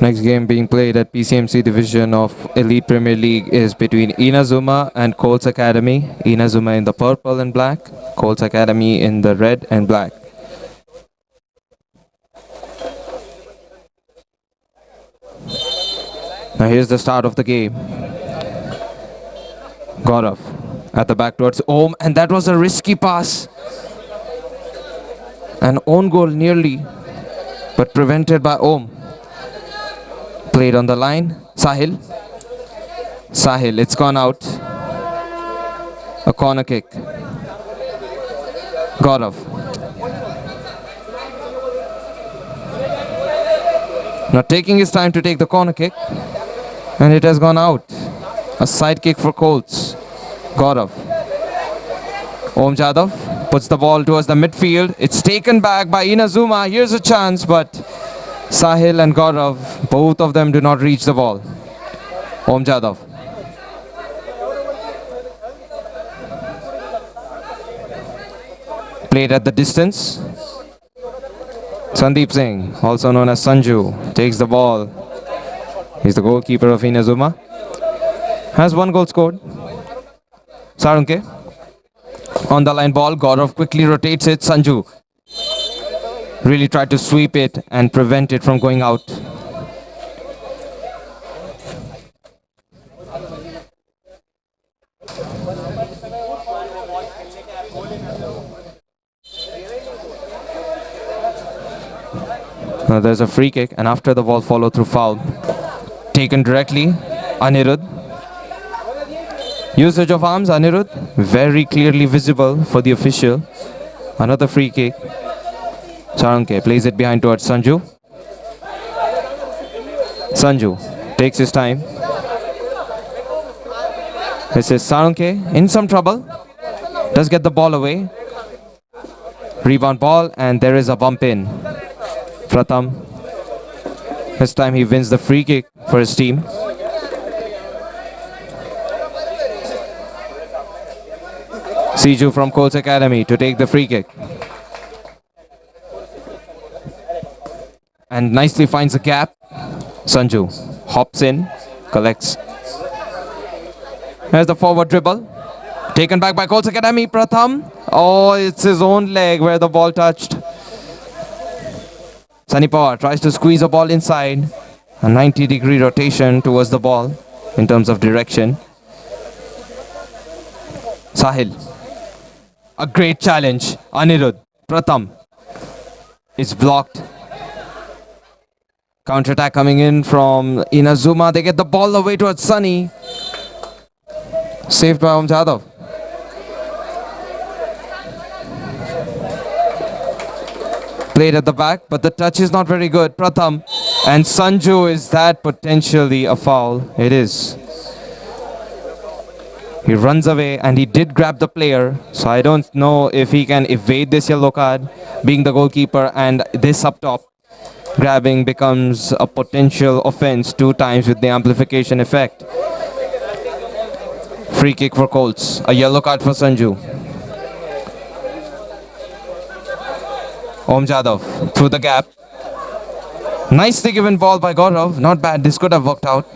Next game being played at Pcmc division of Elite Premier League is between Inazuma and Colts Academy. Inazuma in the purple and black, Colts Academy in the red and black. Now here's the start of the game. Gaurav at the back towards Om, and that was a risky pass. An own goal nearly, but prevented by Om. Played on the line. Sahil. Sahil, it's gone out. A corner kick. Gaurav. Now taking his time to take the corner kick. And it has gone out. A side kick for Colts. Gaurav. Om Jadhav puts the ball towards the midfield. It's taken back by Inazuma. Here's a chance, but Sahil and Gaurav, both of them do not reach the ball. Om Jadhav. Played at the distance. Sandeep Singh, also known as Sanju, takes the ball. He's the goalkeeper of Inazuma. Has one goal scored. Sarunke. On the line ball, Gaurav quickly rotates it. Sanju really tried to sweep it and prevent it from going out. Now there's a free kick, and after the ball follow through foul. Taken directly, Anirudh. Usage of arms, Anirudh, very clearly visible for the official. Another free kick. Sarunke plays it behind towards Sanju. Sanju takes his time. This is Sarunke in some trouble. Does get the ball away. Rebound ball, and there is a bump in. Pratham. This time he wins the free kick for his team. Siju from Colts Academy to take the free kick. And nicely finds a gap. Sanju hops in, collects. Here's the forward dribble. Taken back by Colts Academy, Pratham. Oh, it's his own leg where the ball touched. Sunny Pawar tries to squeeze the ball inside. A 90-degree rotation towards the ball in terms of direction. Sahil. A great challenge. Anirudh. Pratham. It's blocked. Counter-attack coming in from Inazuma. They get the ball away towards Sunny. Saved by Om Jadhav. Played at the back, but the touch is not very good. Pratham and Sanju, is that potentially a foul? It is. He runs away and he did grab the player. So I don't know if he can evade this yellow card, being the goalkeeper, and this up top. Grabbing becomes a potential offense 2 times with the amplification effect. Free kick for Colts. A yellow card for Sanju. Om Jadhav through the gap. Nicely given ball by Gaurav. Not bad. This could have worked out.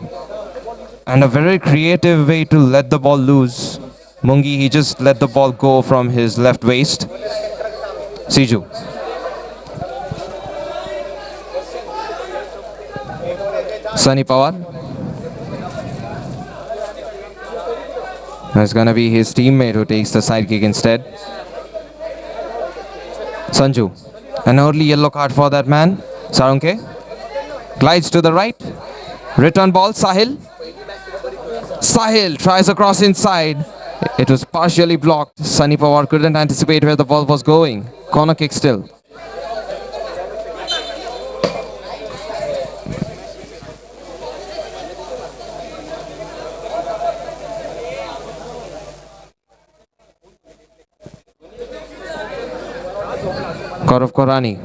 And a very creative way to let the ball loose. Mungi, he just let the ball go from his left waist. Siju. Sunny Pawar. It's going to be his teammate who takes the side kick instead. Sanju. An early yellow card for that man. Sarunke. Glides to the right. Return ball. Sahil. Sahil tries across inside. It was partially blocked. Sunny Pawar couldn't anticipate where the ball was going. Corner kick still. Gaurav Korani.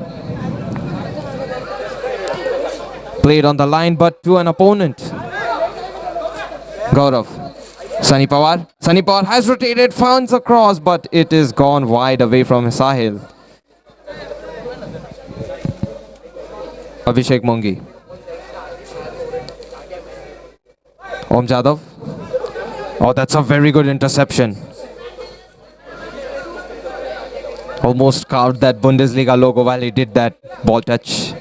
Played on the line but to an opponent. Gaurav. Sunny Pawar. Sunny Pawar has rotated, finds a cross, but it is gone wide away from Sahil. Abhishek Mungi. Om Jadav. Oh, that's a very good interception. Almost carved that Bundesliga logo while he did that ball touch.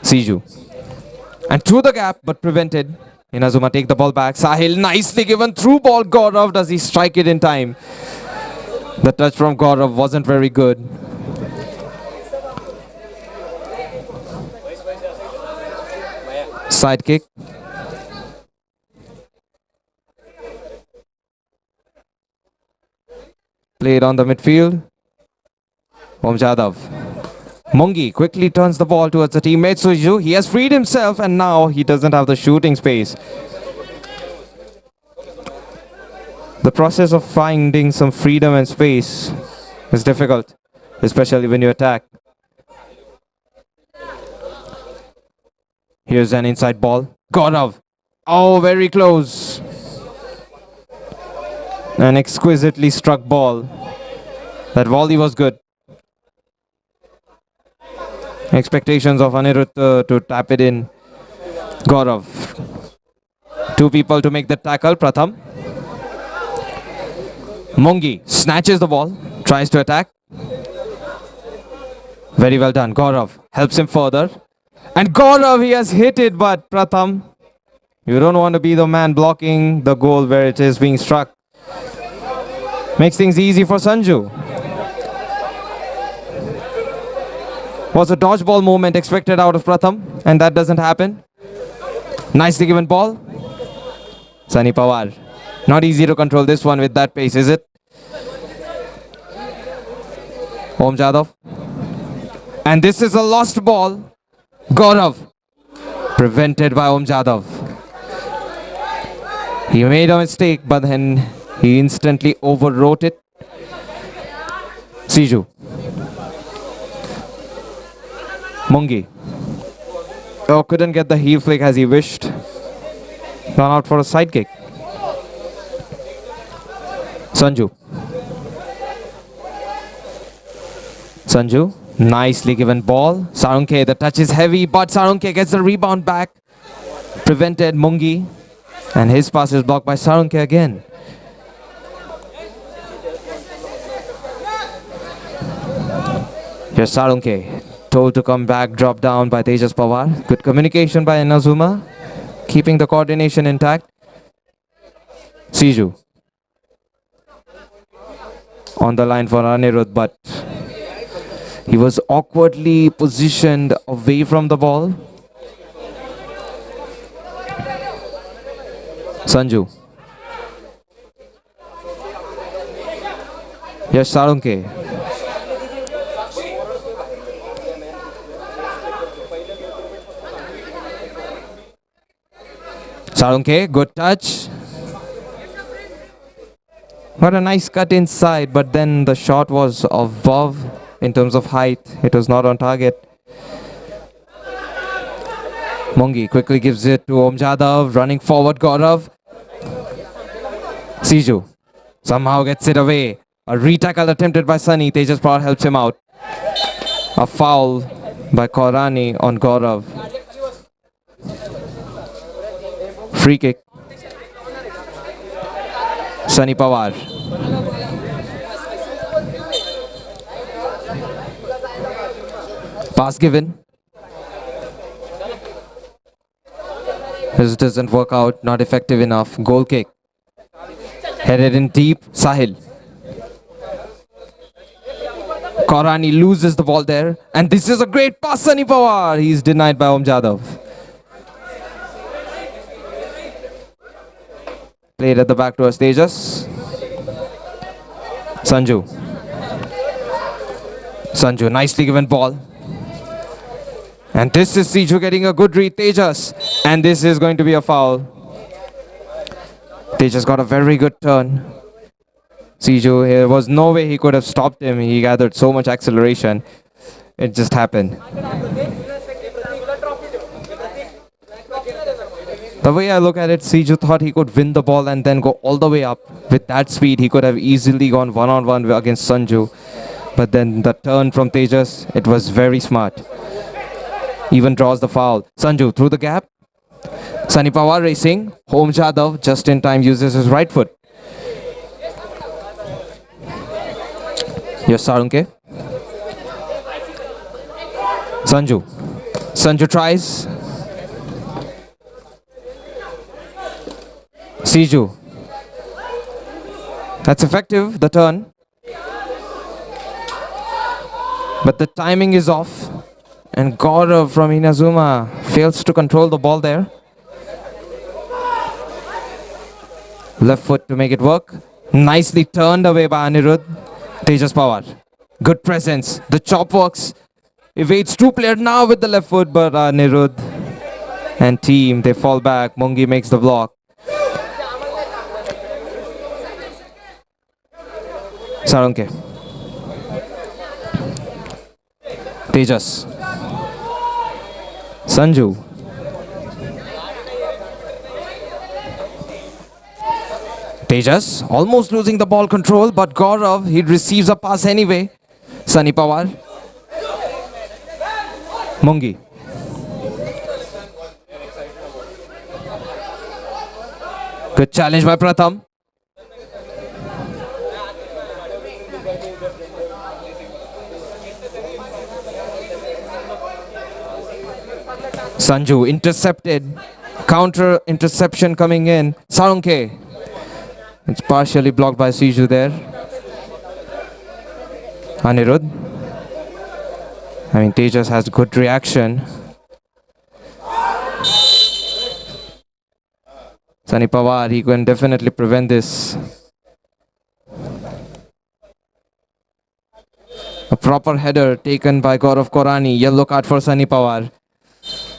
Siju. And through the gap, but prevented. Inazuma take the ball back. Sahil nicely given through ball. Gaurav, does he strike it in time? The touch from Gaurav wasn't very good. Side kick. Played on the midfield. Om Jadav. Mungi quickly turns the ball towards the teammate Suju. He has freed himself and now he doesn't have the shooting space. The process of finding some freedom and space is difficult, especially when you attack. Here's an inside ball. Gaurav. Oh, very close. An exquisitely struck ball. That volley was good. Expectations of Anirudh to tap it in. Gaurav. Two people to make the tackle. Pratham. Mungi snatches the ball. Tries to attack. Very well done. Gaurav helps him further. And Gaurav, he has hit it, but Pratham, you don't want to be the man blocking the goal where it is being struck. Makes things easy for Sanju. Was a dodgeball movement expected out of Pratham, and that doesn't happen. Nicely given ball. Sunny Pawar. Not easy to control this one with that pace, is it? Om Jadav. And this is a lost ball. Gaurav. Prevented by Om Jadav. He made a mistake, but then he instantly overwrote it. Siju. Mungi. Oh, couldn't get the heel flick as he wished. Gone out for a side kick. Sanju. Sanju. Nicely given ball. Sarunke, the touch is heavy, but Sarunke gets the rebound back. Prevented Mungi. And his pass is blocked by Sarunke again. Here's Sarunke. Told to come back, dropped down by Tejas Pawar. Good communication by Inazuma. Keeping the coordination intact. Siju. On the line for Anirudh, but he was awkwardly positioned away from the ball. Sanju. Yes, Sarunke. Sarunke, good touch. Got a nice cut inside, but then the shot was above in terms of height. It was not on target. Mungi quickly gives it to Om Jadav. Running forward, Gaurav. Siju somehow gets it away. A retackle attempted by Sunny. Tejas Pawar helps him out. A foul by Korani on Gaurav. Free kick. Sunny Pawar. Pass given. This doesn't work out. Not effective enough. Goal kick. Headed in deep. Sahil. Korani loses the ball there. And this is a great pass, Sunny Pawar. He's denied by Om Jadav. Played at the back towards Tejas. Sanju. Sanju, nicely given ball. And this is Siju getting a good read. Tejas. And this is going to be a foul. Tejas got a very good turn. Siju, there was no way he could have stopped him. He gathered so much acceleration. It just happened. The way I look at it, Siju thought he could win the ball and then go all the way up. With that speed, he could have easily gone one-on-one against Sanju. But then the turn from Tejas, it was very smart. Even draws the foul. Sanju through the gap. Sunny Pawar racing. Home Jadhav just in time uses his right foot. Yes, Sarunke. Sanju. Sanju tries. Siju. That's effective, the turn. But the timing is off. And Gaurav from Inazuma fails to control the ball there. Left foot to make it work. Nicely turned away by Anirudh. Tejas Pawar. Good presence. The chop works. Evades two players now with the left foot, but Anirudh and team, they fall back. Mungi makes the block. Sarunke. Tejas. Sanju. Tejas almost losing the ball control, but Gaurav, he receives a pass anyway. Sunny Pawar. Mungi. Good challenge by Pratham. Sanju intercepted. Counter interception coming in. Sarunke. It's partially blocked by Siju there. Anirudh. I mean, Tejas has good reaction. Sunny Pawar, he can definitely prevent this. A proper header taken by Gaurav Korani. Yellow card for Sunny Pawar.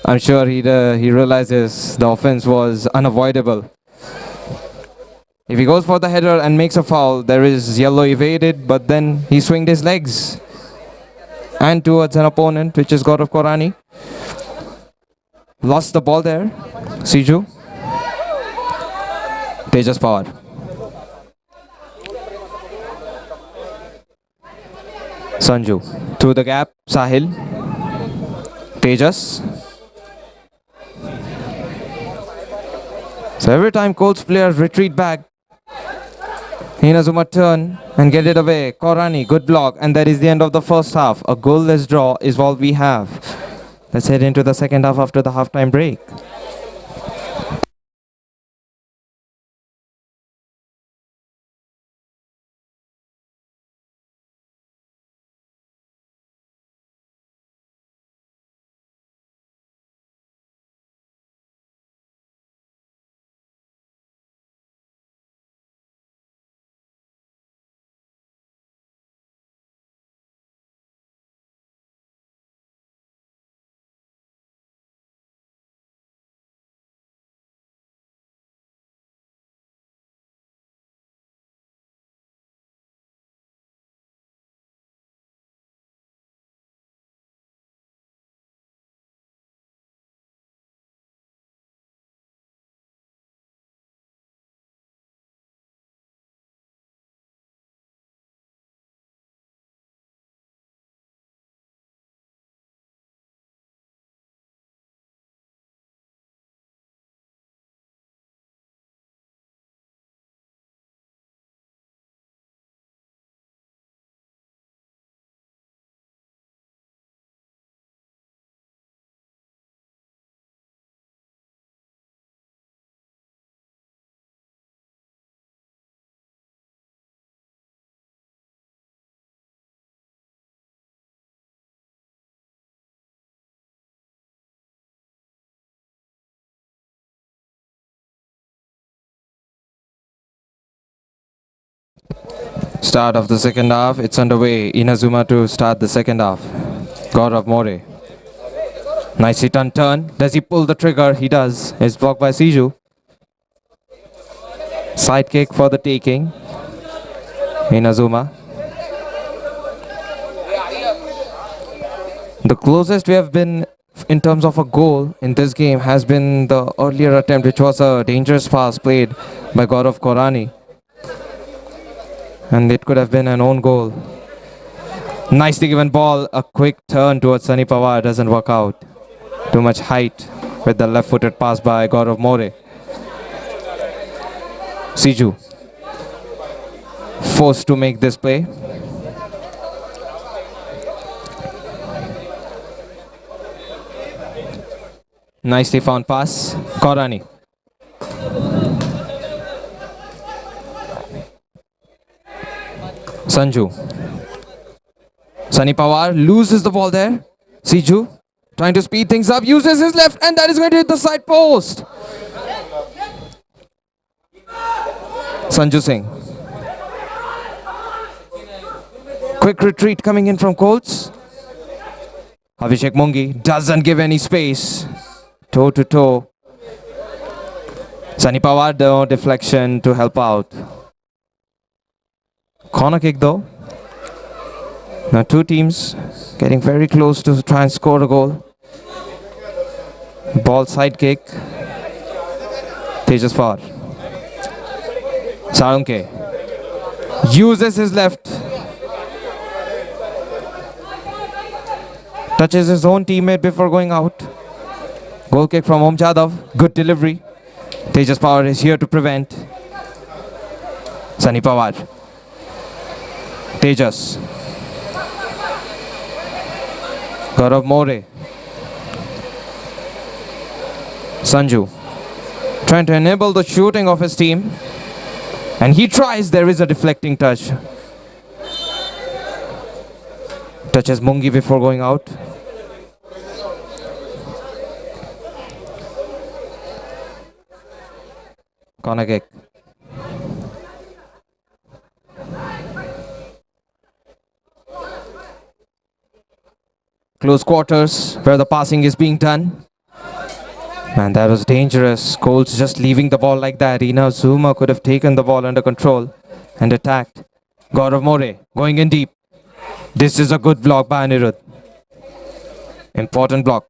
I'm sure he realizes the offense was unavoidable. If he goes for the header and makes a foul, there is yellow evaded, but then he swinged his legs and towards an opponent, which is Gaurav Korani. Lost the ball there. Siju. Tejas Pawar. Sanju. Through the gap. Sahil. Tejas. So every time Colts players retreat back, Inazuma turn and get it away. Korani, good block. And that is the end of the first half. A goalless draw is all we have. Let's head into the second half after the halftime break. Start of the second half. It's underway. Inazuma to start the second half. Gaurav More. Nicely done turn. Does he pull the trigger? He does. It's blocked by Siju. Side kick for the taking. Inazuma. The closest we have been in terms of a goal in this game has been the earlier attempt, which was a dangerous pass played by Gaurav Korani. And it could have been an own goal. Nicely given ball. A quick turn towards Sunny Pawar doesn't work out. Too much height with the left-footed pass by Gaurav More. Siju forced to make this play. Nicely found pass. Korani. Sanju. Sunny Pawar loses the ball there. Siju trying to speed things up, uses his left, and that is going to hit the side post. Sanju Singh. Quick retreat coming in from Colts. Abhishek Mungi doesn't give any space. Toe to toe. Sunny Pawar, no deflection to help out. Corner kick though. Now two teams getting very close to try and score a goal. Ball side kick. Tejas Pawar. Sarunke uses his left. Touches his own teammate before going out. Goal kick from Om Jadhav. Good delivery. Tejas Pawar is here to prevent. Sunny Pawar. Tejas. Gaurav More. Sanju. Trying to enable the shooting of his team. And he tries. There is a deflecting touch. Touches Mungi before going out. Corner kick. Close quarters where the passing is being done. Man, that was dangerous. Colts just leaving the ball like that. Inazuma could have taken the ball under control and attacked. Gaurav More going in deep. This is a good block by Anirudh. Important block.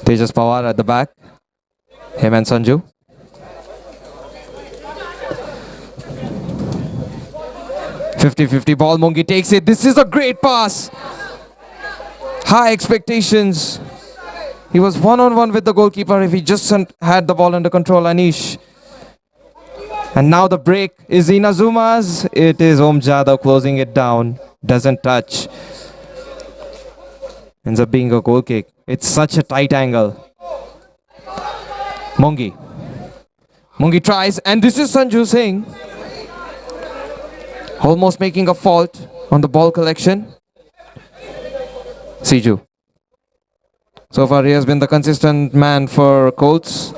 Tejas Pawar at the back. Him and Sanju. .50-50 ball. Mungi takes it. This is a great pass. High expectations. He was one-on-one with the goalkeeper. If he just had the ball under control, Anish. And now the break is Inazuma's. It is Om Jadhav closing it down. Doesn't touch. Ends up being a goal kick. It's such a tight angle. Mungi. Mungi tries, and this is Sanju Singh. Almost making a fault on the ball collection. Siju. So far he has been the consistent man for Colts.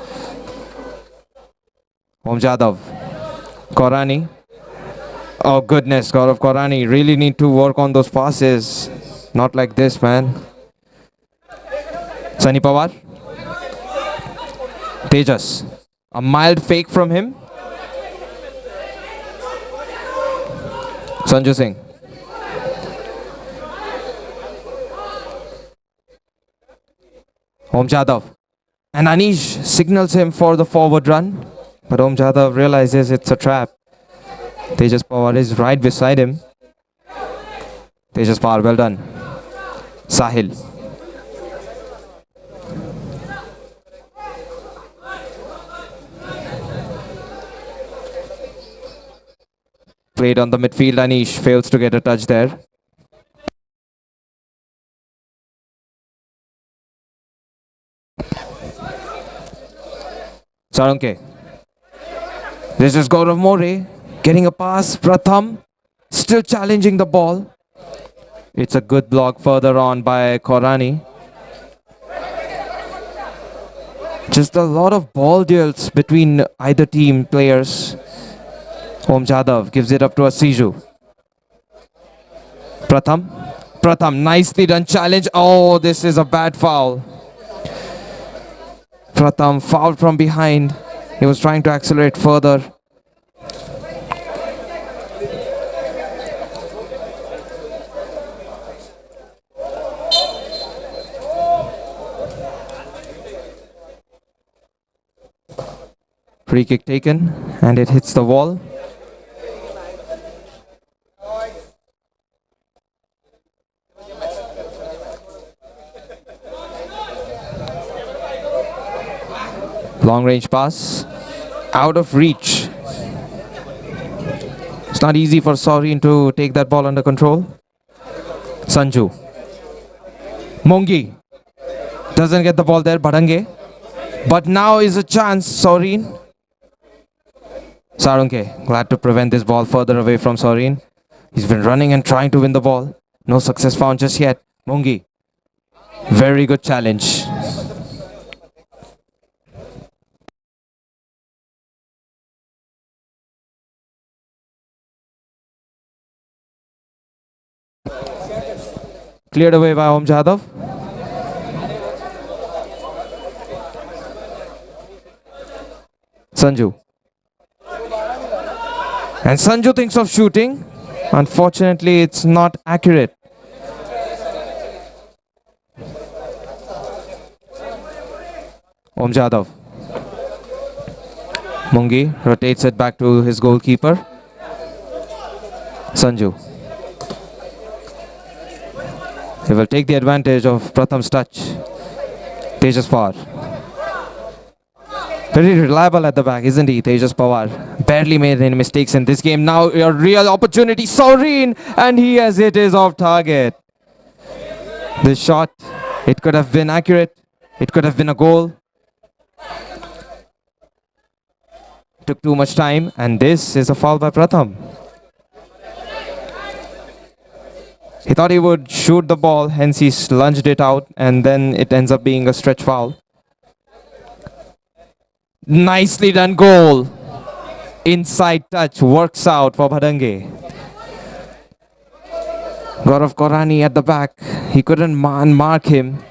Om Jadhav. Korani. Oh goodness, Gaurav Korani. Really need to work on those passes. Not like this, man. Sunny Pawar. Tejas. A mild fake from him. Sanju Singh. Om Jadhav. And Anish signals him for the forward run. But Om Jadhav realizes it's a trap. Tejas Pawar is right beside him. Tejas Pawar, well done. Sahil. Played on the midfield. Anish fails to get a touch there. Sarunke. This is Gaurav More getting a pass. Pratham still challenging the ball. It's a good block further on by Korani. Just a lot of ball duels between either team players. Om Jadhav gives it up to a Siju. Pratham. Pratham, nicely done challenge. Oh, this is a bad foul. Pratham fouled from behind. He was trying to accelerate further. Free kick taken and it hits the wall. Long range pass. Out of reach. It's not easy for Sorin to take that ball under control. Sanju. Mongi. Doesn't get the ball there. Bhadange. But now is a chance. Sorin. Sarunke. Glad to prevent this ball further away from Sorin. He's been running and trying to win the ball. No success found just yet. Mongi. Very good challenge. Cleared away by Om Jadhav. Sanju. And Sanju thinks of shooting. Unfortunately, it's not accurate. Om Jadhav. Mungi rotates it back to his goalkeeper. Sanju. He will take the advantage of Pratham's touch. Tejas Pawar. Very reliable at the back, isn't he? Tejas Pawar. Barely made any mistakes in this game. Now a real opportunity. Sorin! And he has hit his off target. This shot, it could have been accurate. It could have been a goal. Took too much time. And this is a foul by Pratham. He thought he would shoot the ball, hence he lunged it out, and then it ends up being a stretch foul. Nicely done goal. Inside touch works out for Bhadange. Gaurav Korani at the back. He couldn't mark him.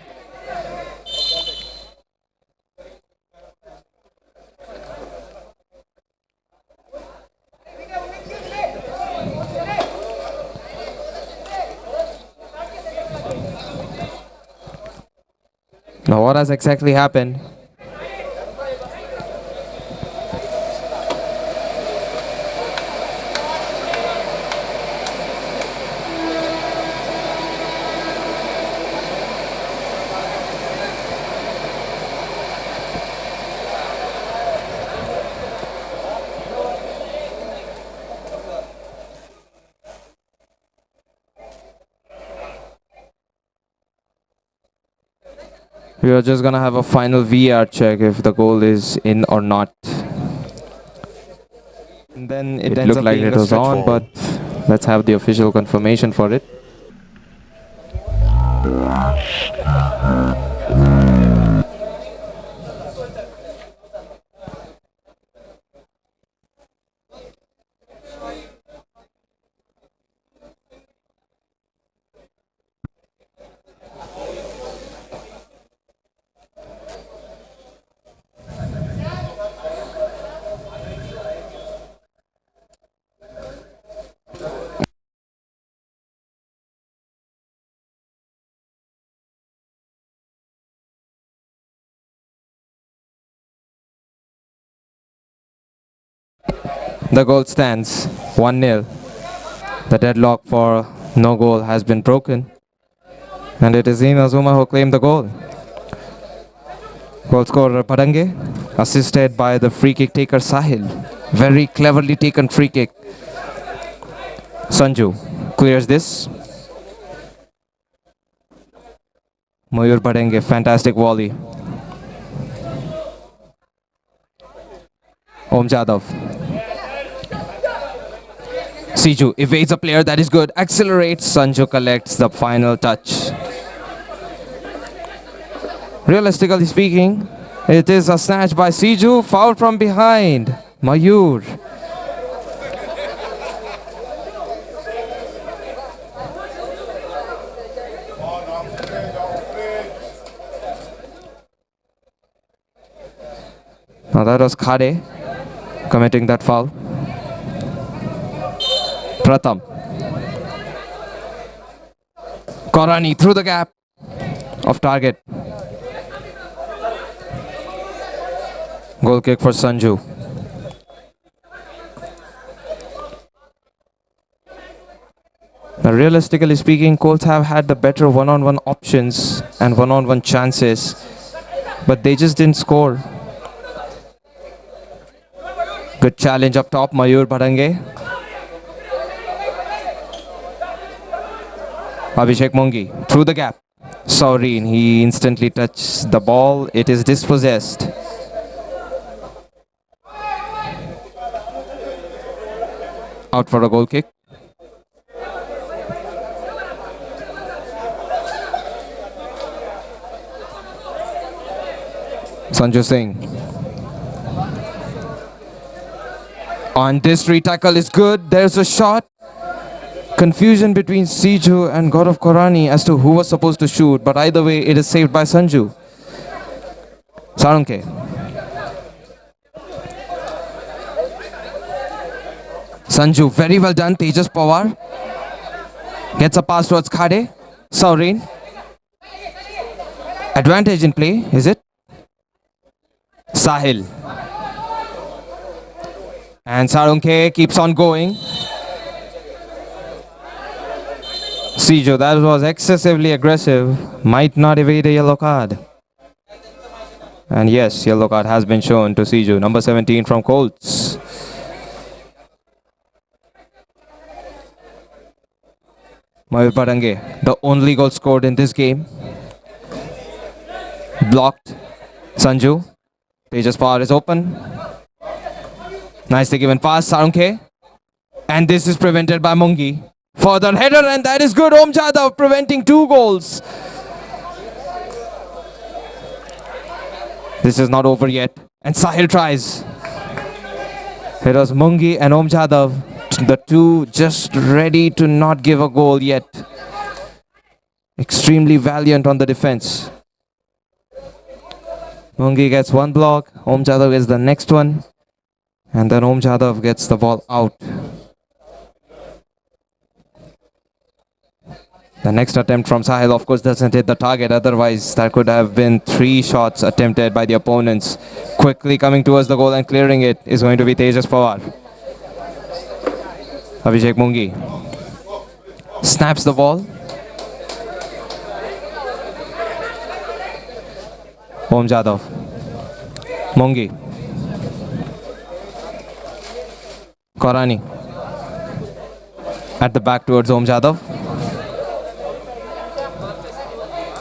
Now what has exactly happened? We are just gonna have a final VR check if the goal is in or not. And then it ends up like it was on, but let's have the official confirmation for it. The goal stands 1-0. The deadlock for no goal has been broken. And it is Inazuma who claimed the goal. Goal scorer Bhadange, assisted by the free kick taker Sahil. Very cleverly taken free kick. Sanju clears this. Mayur Bhadange, fantastic volley. Om Jadhav. Siju evades a player, that is good. Accelerates. Sanju collects the final touch. Realistically speaking, it is a snatch by Siju. Foul from behind. Mayur. Now that was Khade committing that foul. Pratham. Korani through the gap of target. Goal kick for Sanju. Now, realistically speaking, Colts have had the better one-on-one options and one-on-one chances, but they just didn't score. Good challenge up top, Mayur Bharange. Abhishek Mongi through the gap. Saureen, he instantly touched the ball. It is dispossessed. Out for a goal kick. Sanju Singh. On this re-tackle is good. There's a shot. Confusion between Siju and Gaurav Korani as to who was supposed to shoot, but either way, it is saved by Sanju. Sarunke. Sanju, very well done. Tejas Pawar gets a pass towards Khade. Saureen. Advantage in play, is it? Sahil. And Sarunke keeps on going. Siju, that was excessively aggressive. Might not evade a yellow card. And yes, yellow card has been shown to Siju, number 17 from Colts. Mayur Parange, the only goal scored in this game. Blocked. Sanju. Tejas Pawar is open. Nicely given pass, Sarunke. And this is prevented by Mungi. Further header, and that is good. Om Jadhav preventing 2 goals. This is not over yet. And Sahil tries. It was Mungi and Om Jadhav, the two just ready to not give a goal yet. Extremely valiant on the defense. Mungi gets one block. Om Jadhav gets the next one. And then Om Jadhav gets the ball out. The next attempt from Sahil, of course, doesn't hit the target. Otherwise, that could have been 3 shots attempted by the opponents. Quickly coming towards the goal and clearing it is going to be Tejas Pawar. Abhishek Mungi snaps the ball. Om Jadhav. Mungi. Korani. At the back towards Om Jadhav.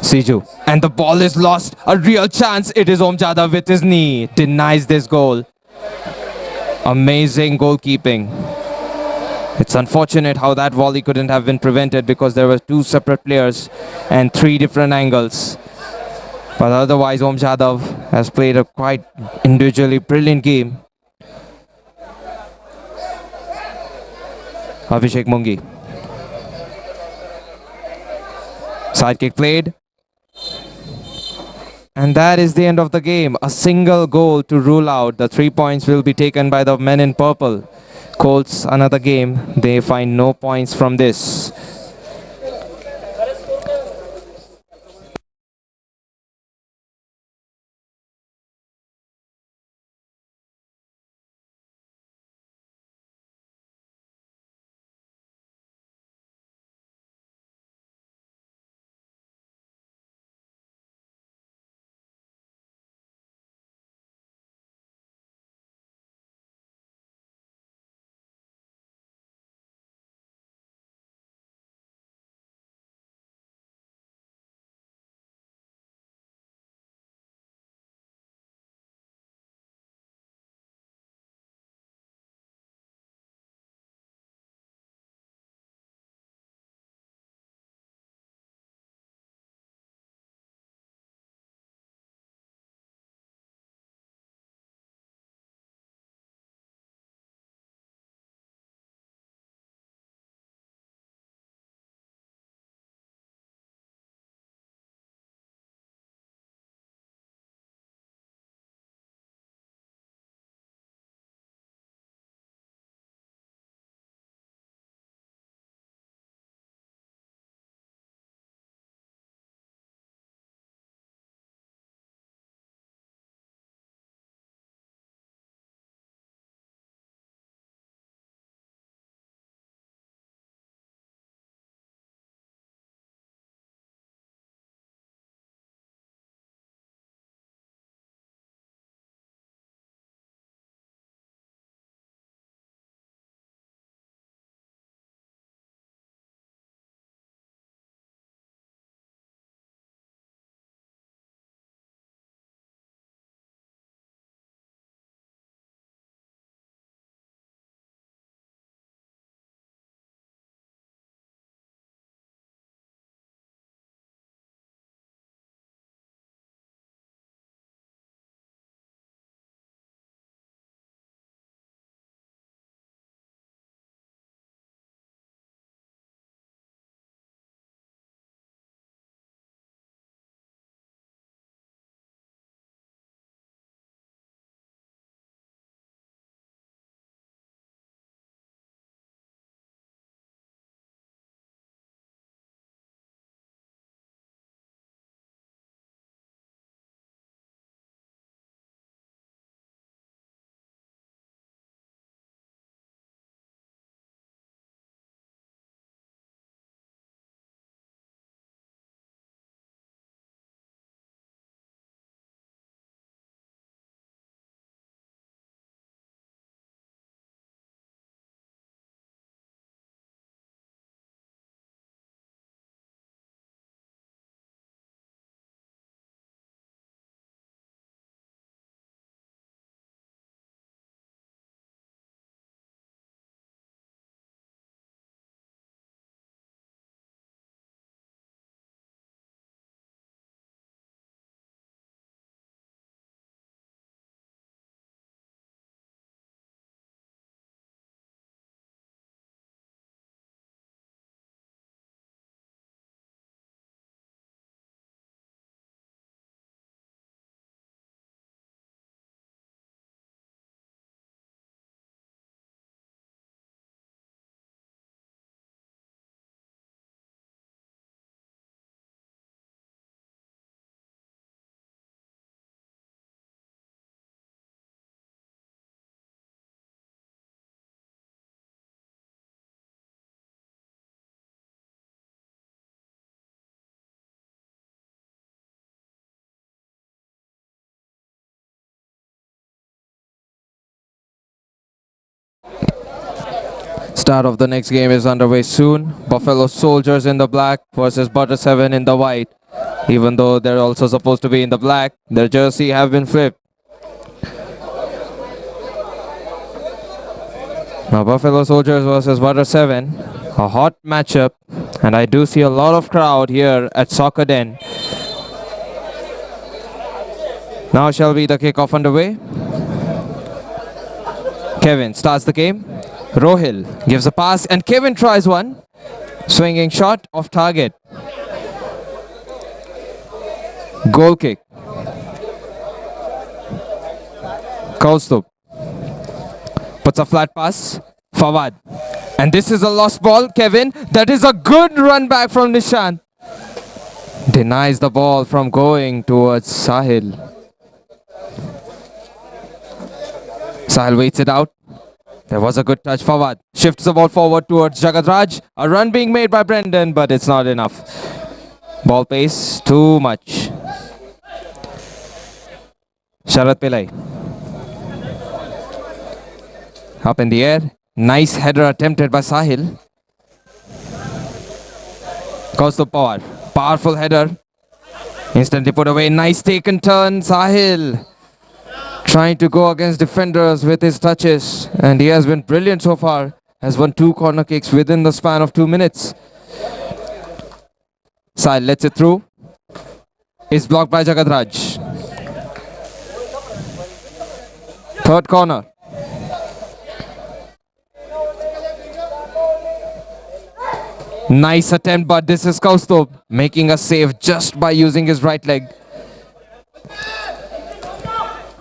Siju. And the ball is lost. A real chance. It is Om Jadhav with his knee. Denies this goal. Amazing goalkeeping. It's unfortunate how that volley couldn't have been prevented because there were 2 separate players and 3 different angles. But otherwise, Om Jadhav has played a quite individually brilliant game. Abhishek Mungi. Side kick played. And that is the end of the game. A single goal to rule out. The 3 points will be taken by the men in purple. Colts, another game. They find no points from this. Start of the next game is underway soon. Buffalo Soldiers in the black versus Butter 7 in the white. Even though they're also supposed to be in the black, their jersey have been flipped. Now Buffalo Soldiers versus Butter 7, a hot matchup, and I do see a lot of crowd here at Soccer Den. Now shall be the kickoff underway. Kevin starts the game. Rohil gives a pass and Kevin tries one. Swinging shot off target. Goal kick. Kaustup puts a flat pass. Fawad. And this is a lost ball. Kevin, that is a good run back from Nishant. Denies the ball from going towards Sahil. Sahil waits it out. There was a good touch. Fawad shifts the ball forward towards Jagadraj. A run being made by Brendan, but it's not enough. Ball pace too much. Sharat Pillai. Up in the air. Nice header attempted by Sahil. Kaustup Pawar. Powerful header. Instantly put away. Nice taken turn. Sahil trying to go against defenders with his touches, and he has been brilliant so far. Has won 2 corner kicks within the span of 2 minutes. Sahil lets it through. Is blocked by Jagadraj. Third corner. Nice attempt, but this is Kaustup making a save just by using his right leg.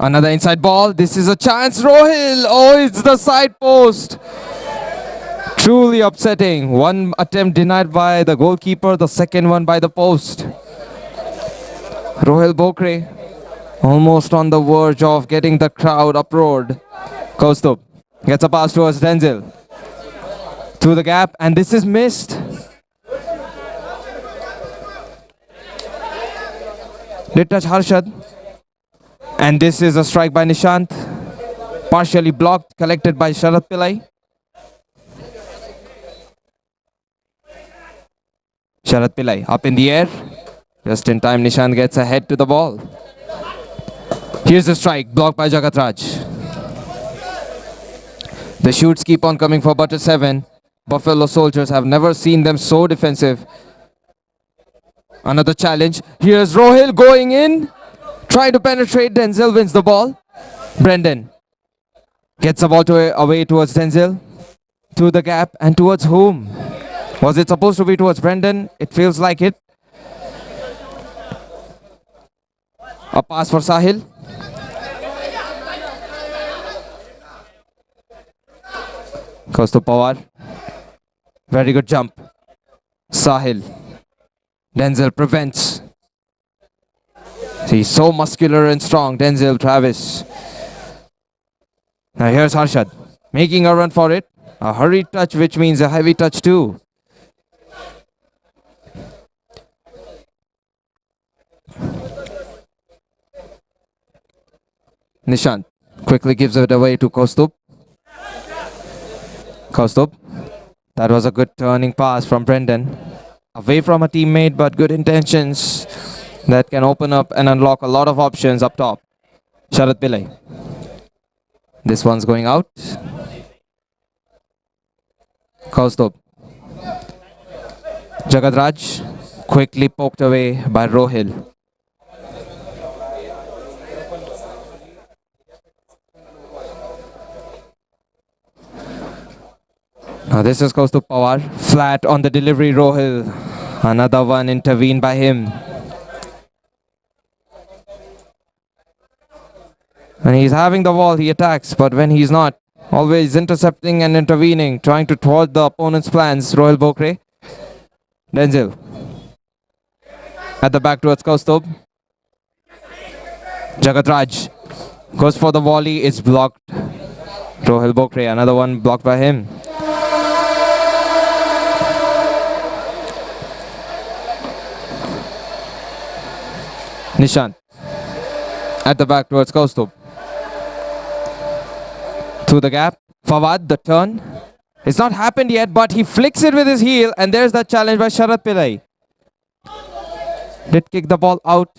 Another inside ball. This is a chance. Rohil. Oh, it's the side post. Truly upsetting. One attempt denied by the goalkeeper. The second one by the post. Rohil Bokre almost on the verge of getting the crowd uproared. Kaustup gets a pass towards Denzel. Through the gap. And this is missed. Did touch Harshad. And this is a strike by Nishant. Partially blocked, collected by Sharat Pillai. Sharat Pillai up in the air. Just in time, Nishant gets ahead to the ball. Here's the strike, blocked by Jagatraj. The shoots keep on coming for Butter 7. Buffalo Soldiers have never seen them so defensive. Another challenge. Here's Rohil going in. Trying to penetrate. Denzel wins the ball. Brendan gets the ball away towards Denzel. Through the gap and towards whom? Was it supposed to be towards Brendan? It feels like it. A pass for Sahil. Kaustup Pawar. Very good jump. Sahil. Denzel prevents. He's so muscular and strong, Denzel Travis. Now here's Harshad, making a run for it. A hurried touch, which means a heavy touch too. Nishant quickly gives it away to Kaustup. Kaustup. That was a good turning pass from Brendan. Away from a teammate, but good intentions. That can open up and unlock a lot of options up top. Sharat Pillai. This one's going out. Kaustup. Jagadraj quickly poked away by Rohil. Now this is Kaustup Pawar. Flat on the delivery, Rohil. Another one intervened by him. When he's having the ball, he attacks, but when he's not, always intercepting and intervening, trying to thwart the opponent's plans. Rohil Bokre. Denzel. At the back towards Kaustup. Jagadraj goes for the volley. It's blocked. Rohil Bokre, another one blocked by him. Nishant. At the back towards Kaustup. Through the gap. Fawad, the turn. It's not happened yet, but he flicks it with his heel, and there's that challenge by Sharat Pillai. Did kick the ball out.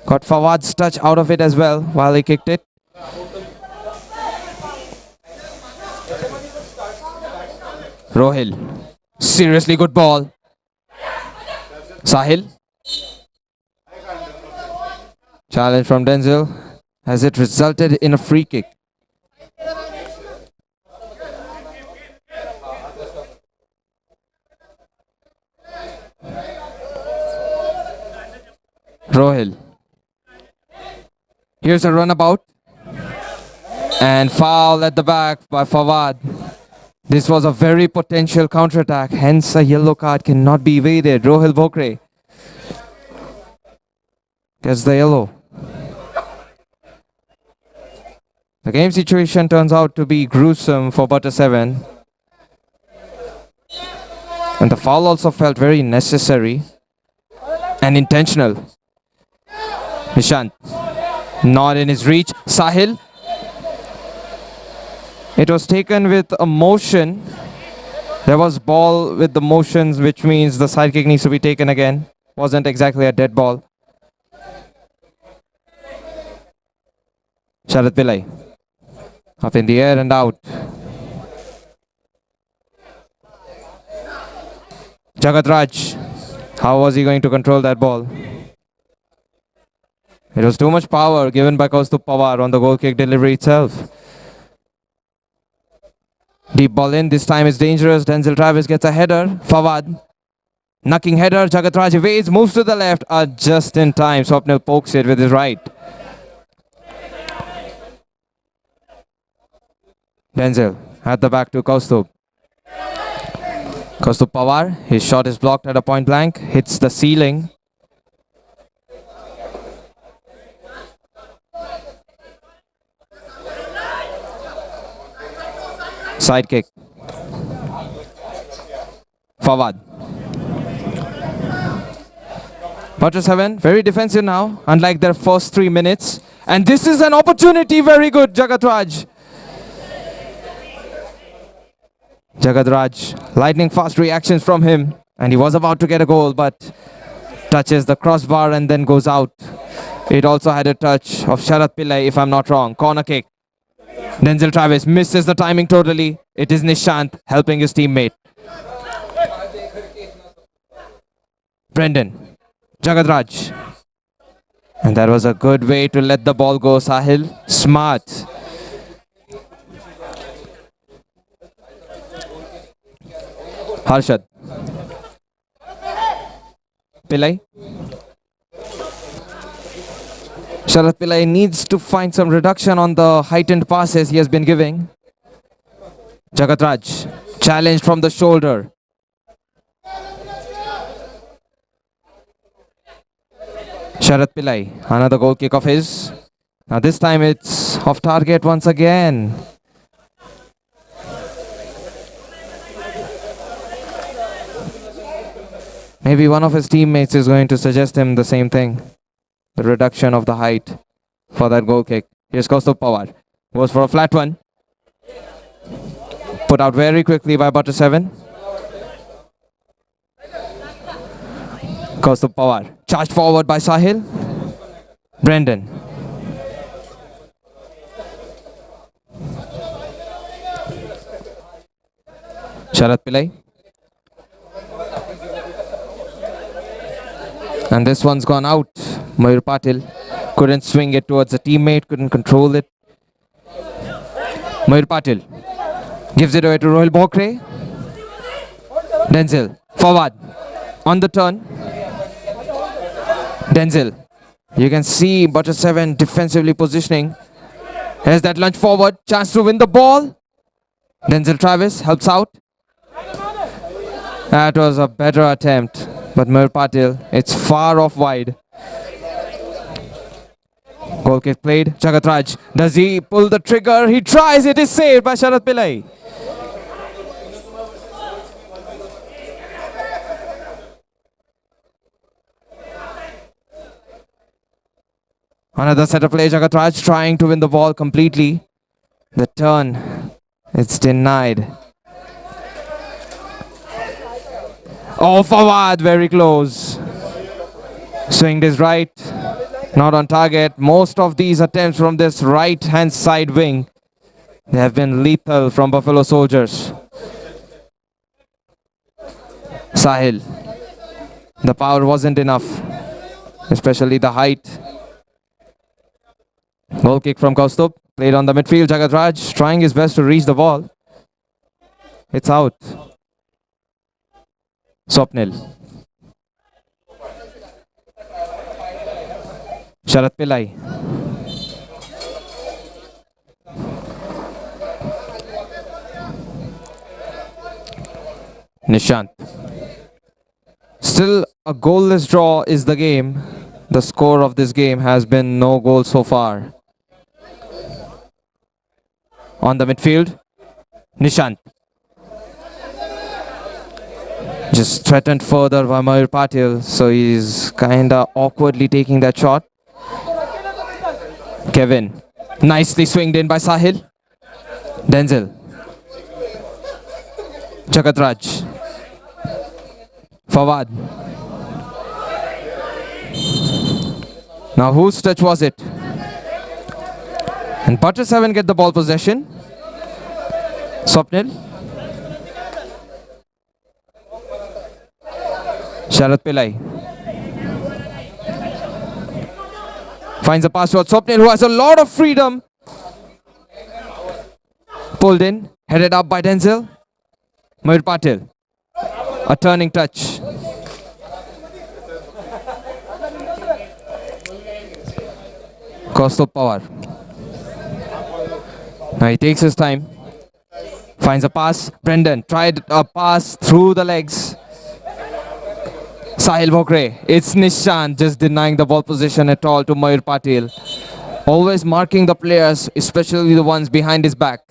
Got Fawad's touch out of it as well while he kicked it. Rohil. Seriously good ball. Sahil. Challenge from Denzel. Has it resulted in a free kick? Rohil. Here's a runabout. And foul at the back by Fawad. This was a very potential counterattack, hence a yellow card cannot be evaded. Rohil Bokre gets the yellow. The game situation turns out to be gruesome for Butter 7. And the foul also felt very necessary and intentional. Nishant, not in his reach. Sahil. It was taken with a motion. There was ball with the motions, which means the side kick needs to be taken again. Wasn't exactly a dead ball. Sharat Pillai. Up in the air and out. Jagat Raj. How was he going to control that ball? It was too much power given by Kaustubh Pawar on the goal kick delivery itself. Deep ball in, this time is dangerous. Denzel Travis gets a header. Fawad. Knocking header. Jagat Raj evades, moves to the left. Just in time. Swapnil pokes it with his right. Denzel at the back to Kaustubh. Kaustubh Pawar. His shot is blocked at a point blank. Hits the ceiling. Side kick. Fawad. Butter 7, very defensive now, unlike their first 3 minutes. And this is an opportunity, very good, Jagat Raj. Jagat Raj, lightning fast reactions from him. And he was about to get a goal, but touches the crossbar and then goes out. It also had a touch of Sharat Pillai, if I'm not wrong. Corner kick. Denzel Travis misses the timing totally. It is Nishant helping his teammate. Brendan. Jagat Raj. And that was a good way to let the ball go, Sahil. Smart. Harshad. Pillai. Sharat Pillai needs to find some reduction on the heightened passes he has been giving. Jagat Raj, challenged from the shoulder. Sharat Pillai, another goal kick of his. Now this time it's off target once again. Maybe one of his teammates is going to suggest him the same thing. The reduction of the height for that goal kick. Here's Kaustubh Pawar. Goes for a flat one. Put out very quickly by Butter 7. Kaustubh Pawar. Charged forward by Sahil. Brendan. Sharat Pillai. And this one's gone out. Mayur Patil couldn't swing it towards a teammate, couldn't control it. Mayur Patil gives it away to Rohil Bokre. Denzel, forward, on the turn. Denzel, you can see Butter 7 defensively positioning. Here's that lunge forward, chance to win the ball. Denzel Travis helps out. That was a better attempt, but Mayur Patil, it's far off wide. Goal kick played. Jagat Raj. Does he pull the trigger? He tries. It is saved by Sharat Pillai. Another set of play. Jagat Raj trying to win the ball completely. The turn. It's denied. Oh, Fawad, very close. Swinged his right, not on target. Most of these attempts from this right-hand side wing, they have been lethal from Buffalo Soldiers. Sahil, the power wasn't enough, especially the height. Goal kick from Kaustubh, played on the midfield. Jagat Raj trying his best to reach the ball. It's out. Swapnil. Sharat Pillai. Nishant. Still a goalless draw is the game. The score of this game has been no goal so far. On the midfield, Nishant. Just threatened further by Mayur Patil, so he's kinda awkwardly taking that shot. Kevin. Nicely swinged in by Sahil. Denzel. Jagatraj. Fawad. Now whose touch was it? And Butter 7 get the ball possession. Swapnil. Sharat Pillai. Finds a pass towards Swapnil, who has a lot of freedom. Pulled in, headed up by Denzel. Mayur Patil. A turning touch. Kaustubh Pawar. Now he takes his time. Finds a pass. Brendan tried a pass through the legs. Sahil Bhokre. It's Nishant just denying the ball position at all to Mayur Patil. Always marking the players, especially the ones behind his back.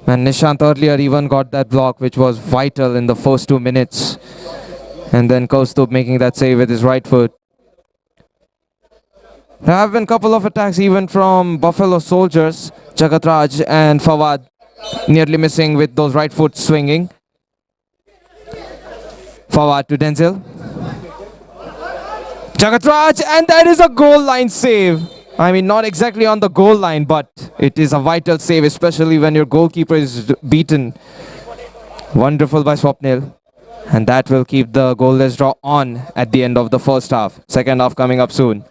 And Nishant earlier even got that block, which was vital in the first 2 minutes. And then Kaustubh making that save with his right foot. There have been a couple of attacks even from Buffalo Soldiers. Jagatraj and Fawad nearly missing with those right foot swinging. Fawad to Denzel. Jagatraj, and that is a goal line save. I mean, not exactly on the goal line, but it is a vital save, especially when your goalkeeper is beaten. Wonderful by Swapnil. And that will keep the goalless draw on at the end of the first half. Second half coming up soon.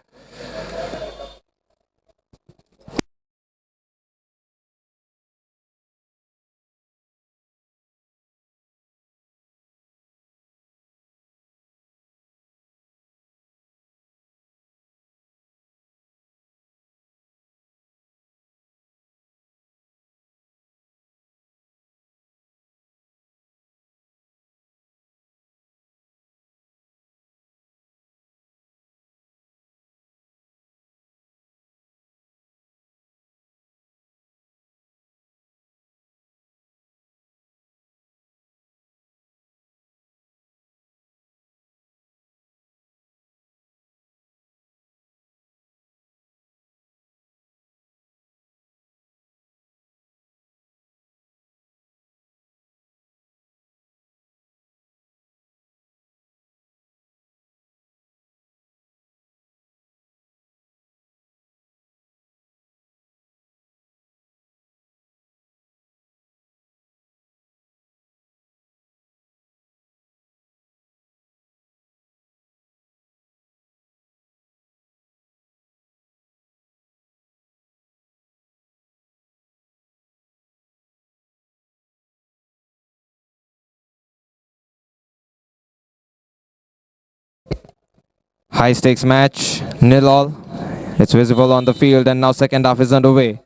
High stakes match, 0-0. It's visible on the field, and now second half is underway.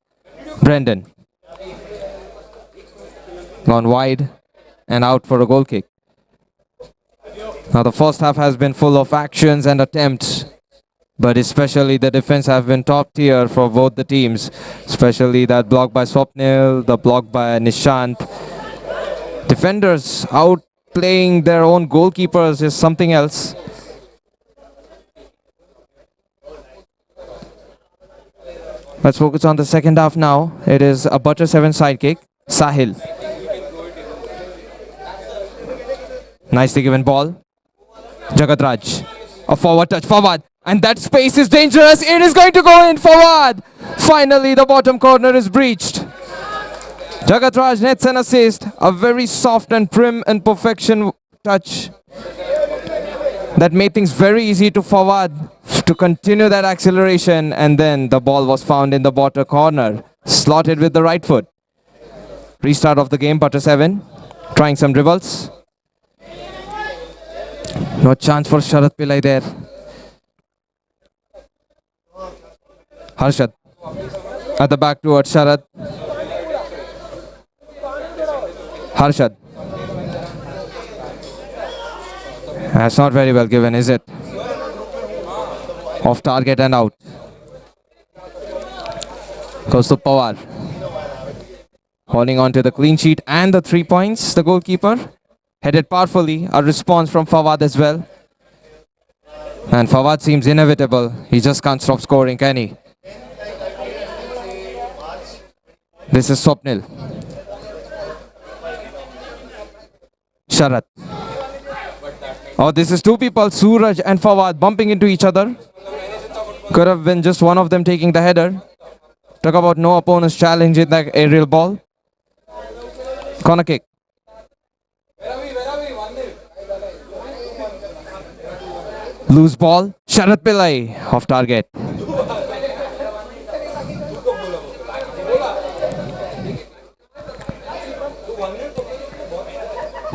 Brendan. Gone wide and out for a goal kick. Now the first half has been full of actions and attempts, but especially the defense have been top tier for both the teams. Especially that block by Swapnil, the block by Nishant. Defenders outplaying their own goalkeepers is something else. Let's focus on the second half now. It is a Butter 7 sidekick. Sahil. Nicely given ball. Jagatraj. A forward touch. Forward. And that space is dangerous. It is going to go in. Forward. Finally, the bottom corner is breached. Jagatraj nets an assist. A very soft and prim and perfection touch that made things very easy to Forward to continue that acceleration, and then the ball was found in the bottom corner, slotted with the right foot. Restart of the game, Butter 7, trying some dribbles. No chance for Sharat Pillai there. Harshad at the back towards Sharat. Harshad. That's not very well given, is it? Off target and out. Goes to Pawar. Holding on to the clean sheet and the 3 points, the goalkeeper. Headed powerfully. A response from Fawad as well. And Fawad seems inevitable. He just can't stop scoring, can he? This is Swapnil. Sharat. Oh, this is two people, Suraj and Fawad, bumping into each other. Could have been just one of them taking the header. Talk about no opponent's challenge in that aerial ball. Corner kick. Loose ball. Sharat Pillai off target.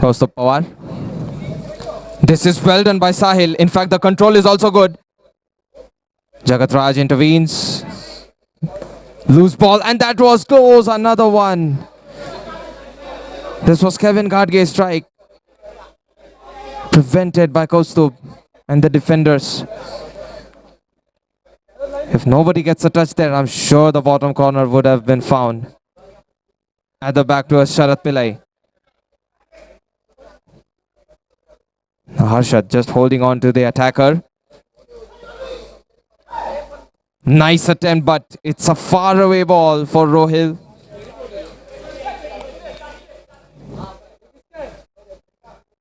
Goes to Pawar. This is well done by Sahil. In fact, the control is also good. Jagatraj intervenes. Loose ball, and that was close. Another one. This was Kevin Gadge's strike. Prevented by Kaustubh and the defenders. If nobody gets a touch there, I'm sure the bottom corner would have been found. At the back to Sharat Pillai. Harshad just holding on to the attacker. Nice attempt, but it's a faraway ball for Rohil.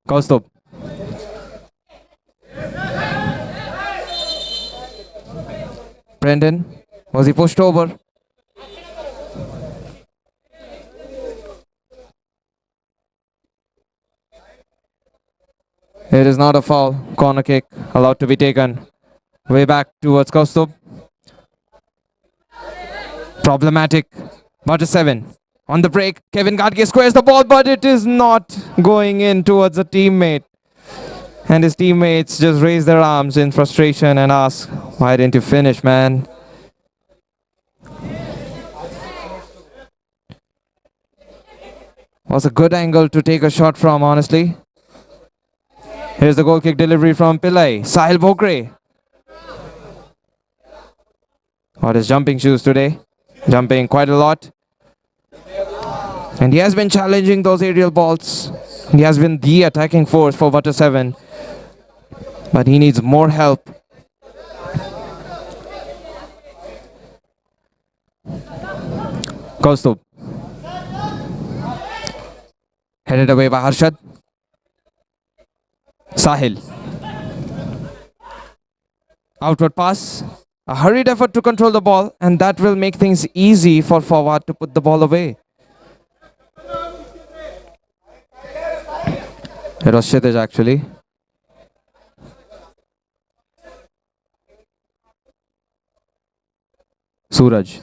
Kaustubh. Brendan, was he pushed over? It is not a foul. Corner kick allowed to be taken. Way back towards Kaustubh. Problematic. Butter 7. On the break, Kevin Gadge squares the ball, but it is not going in towards a teammate. And his teammates just raise their arms in frustration and ask, why didn't you finish, man? Was a good angle to take a shot from, honestly. Here's the goal kick delivery from Pillai. Sahil Bhokre. What is jumping shoes today? Jumping quite a lot. And he has been challenging those aerial balls. He has been the attacking force for Butter 7. But he needs more help. Kaustubh. Headed away by Harshad. Sahil. Outward pass. A hurried effort to control the ball, and that will make things easy for Fawad to put the ball away. It was Kshitij actually. Suraj.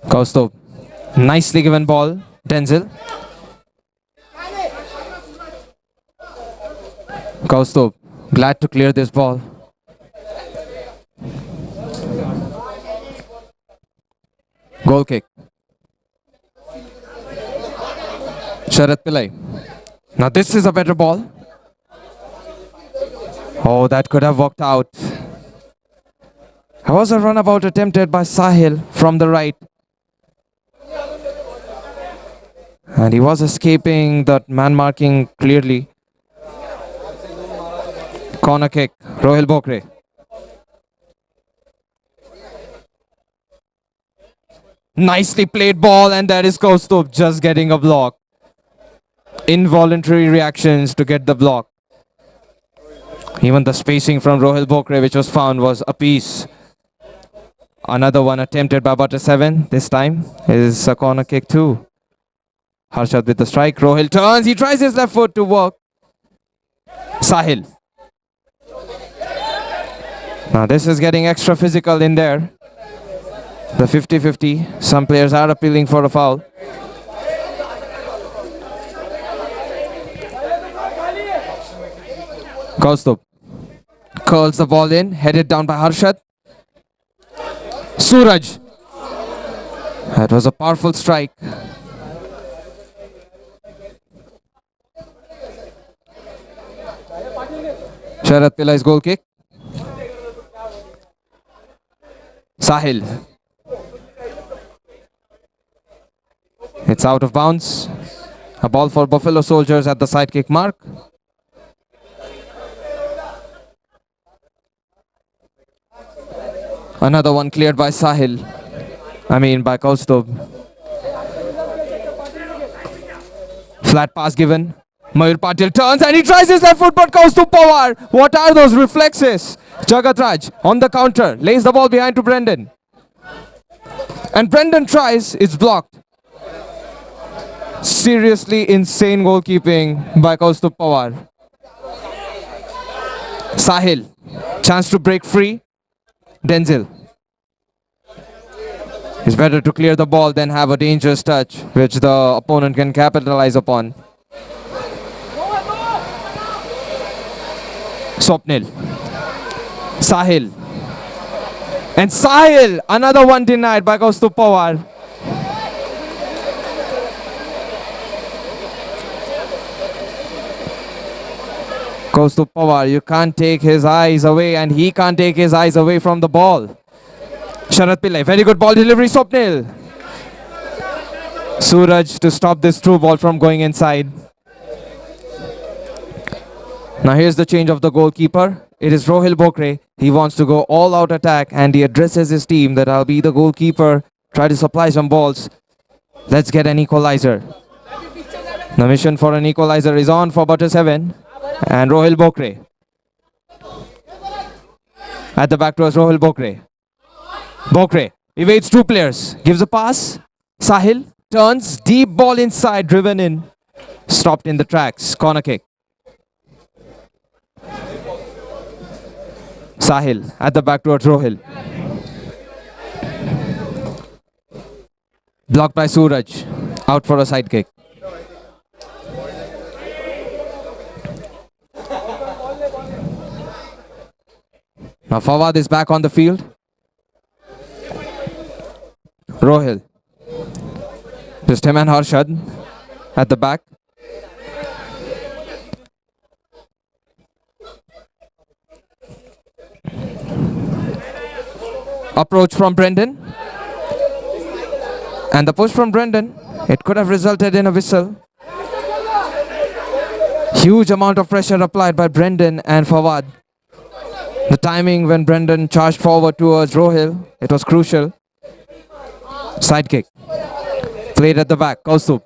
Kaustubh. Nicely given ball. Denzel. Kaustubh. Glad to clear this ball. Goal kick. Sharat Pillai. Now this is a better ball. Oh, that could have worked out. There was a runabout attempted by Sahil from the right. And he was escaping that man marking clearly. Corner kick. Rohil Bhokre. Nicely played ball, and that is Kaustubh just getting a block. Involuntary reactions to get the block. Even the spacing from Rohil Bokre, which was found, was a piece. Another one attempted by Butter 7. This time is a corner kick too. Harshad with the strike. Rohil turns. He tries his left foot to work. Sahil. Now this is getting extra physical in there. The 50-50. Some players are appealing for a foul. Kaustubh curls the ball in, headed down by Harshad. Suraj. That was a powerful strike. Sharat Pillai's goal kick. Sahil. It's out of bounds. A ball for Buffalo Soldiers at the side kick mark. Another one cleared by Sahil. By Kaustubh. Flat pass given. Mayur Patil turns and he tries his left foot, but Kaustubh Pawar. What are those reflexes? Jagat Raj on the counter. Lays the ball behind to Brendan. And Brendan tries. It's blocked. Seriously insane goalkeeping by Kaustubh Pawar. Sahil. Chance to break free. Denzel. It's better to clear the ball than have a dangerous touch, which the opponent can capitalize upon. Swapnil. Sahil. And Sahil, another one denied by Kaustubh Pawar. Kaustubh Pawar, you can't take his eyes away, and he can't take his eyes away from the ball. Sharat Pillai, very good ball delivery, Swapnil. Suraj to stop this through ball from going inside. Now here's the change of the goalkeeper. It is Rohil Bokre. He wants to go all out attack, and he addresses his team that I'll be the goalkeeper, try to supply some balls. Let's get an equalizer. The mission for an equalizer is on for Butter 7 and Rohil Bokre. At the back towards Rohil Bokre. Bokre evades two players, gives a pass. Sahil turns, deep ball inside, driven in. Stopped in the tracks, corner kick. Sahil at the back towards Rohil. Blocked by Suraj, out for a side kick. Now Fawad is back on the field. Rohil. Just him and Harshad at the back. Approach from Brendan. And the push from Brendan. It could have resulted in a whistle. Huge amount of pressure applied by Brendan and Fawad. The timing when Brendan charged forward towards Rohil, it was crucial. Side kick. Played at the back. Kaustubh.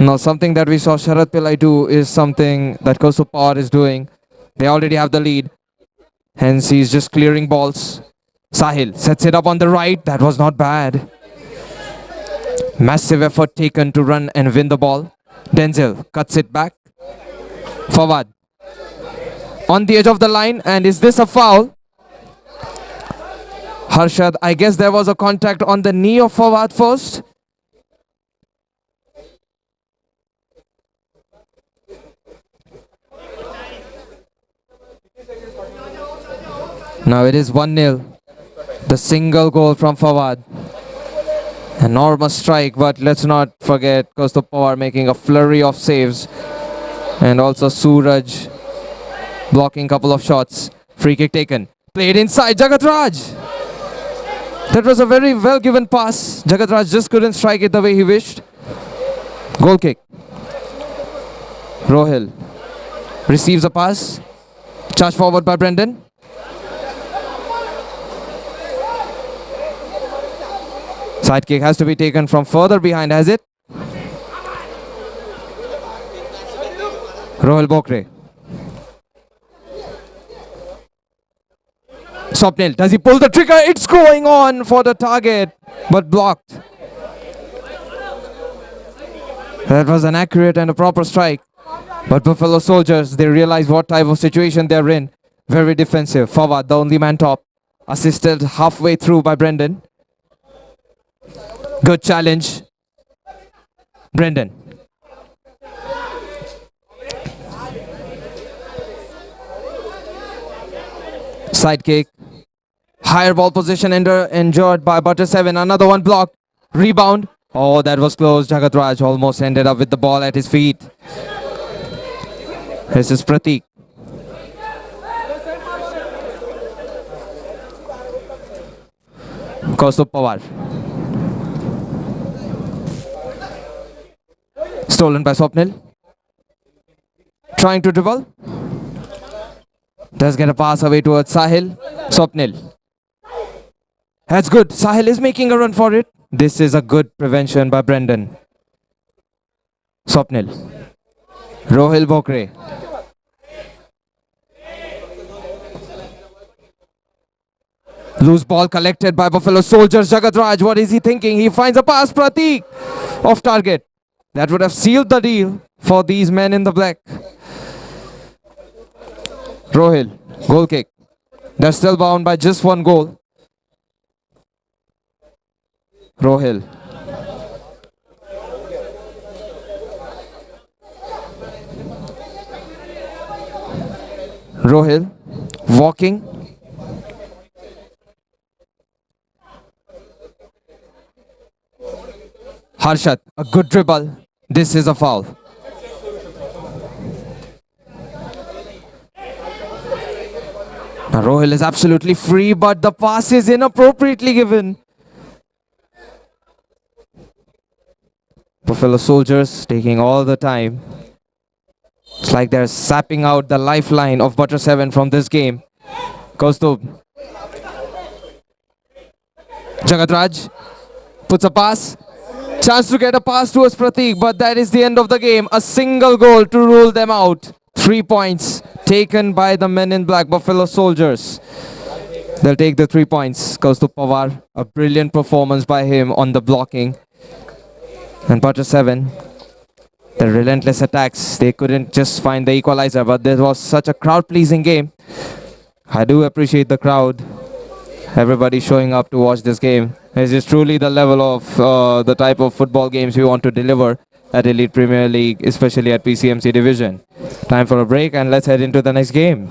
Now something that we saw Sharat Pillai do is something that Kaustubh Pawar is doing. They already have the lead. Hence he's just clearing balls. Sahil sets it up on the right. That was not bad. Massive effort taken to run and win the ball. Denzel cuts it back. Fawad. On the edge of the line, and is this a foul? Harshad, I guess there was a contact on the knee of Fawad first. Now it is 1-0. The single goal from Fawad. Enormous strike, but let's not forget Kaustubh Pawar making a flurry of saves. And also Suraj blocking a couple of shots. Free kick taken. Played inside. Jagat Raj. That was a very well given pass. Jagat Raj just couldn't strike it the way he wished. Goal kick. Rohil receives a pass. Charged forward by Brendan. Side kick has to be taken from further behind, has it? Rohil Bokre. Swapnil, does he pull the trigger? It's going on for the target, but blocked. That was an accurate and a proper strike. But Buffalo Soldiers, they realize what type of situation they're in. Very defensive. Fawad, the only man top. Assisted halfway through by Brendan. Good challenge. Brendan. Side kick. Higher ball position enjoyed by Butter 7. Another one blocked. Rebound. Oh, that was close. Jagat Raj almost ended up with the ball at his feet. This is Pratik. Kaustubh Pawar. Stolen by Swapnil. Trying to dribble. Does get a pass away towards Sahil. Swapnil. That's good. Sahil is making a run for it. This is a good prevention by Brendan. Swapnil. Rohil Bokre. Loose ball collected by Buffalo Soldiers. Jagat Raj, what is he thinking? He finds a pass. Pratik off target. That would have sealed the deal for these men in the black. Rohil, goal kick. They're still bound by just one goal. Rohil. Rohil walking. Harshat, a good dribble. This is a foul. Now Rohil is absolutely free, but the pass is inappropriately given. Buffalo Soldiers taking all the time. It's like they're sapping out the lifeline of Butter 7 from this game. Kaustubh. Jagat Raj puts a pass. Chance to get a pass towards Pratik, but that is the end of the game. A single goal to rule them out. 3 points taken by the men in black, Buffalo Soldiers. They'll take the 3 points. Kaustubh Pawar, a brilliant performance by him on the blocking. And Butter 7, the relentless attacks. They couldn't just find the equalizer, but there was such a crowd-pleasing game. I do appreciate the crowd. Everybody showing up to watch this game. This is truly the level of the type of football games we want to deliver at Elite Premier League, especially at PCMC division. Time for a break and let's head into the next game.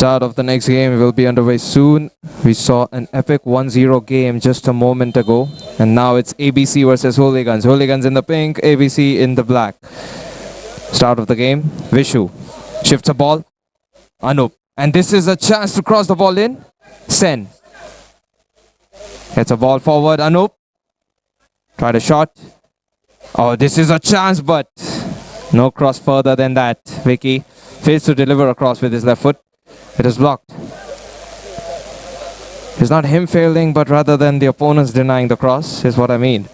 Start of the next game will be underway soon. We saw an epic 1-0 game just a moment ago. And now it's ABC versus Hooligans. Hooligans in the pink, ABC in the black. Start of the game. Vishu shifts a ball. Anup. And this is a chance to cross the ball in. Sen. Gets a ball forward. Anup. Tried a shot. Oh, this is a chance, but no cross further than that. Vicky fails to deliver a cross with his left foot. It is blocked. It's not him failing, but rather than the opponents denying the cross, is what I mean.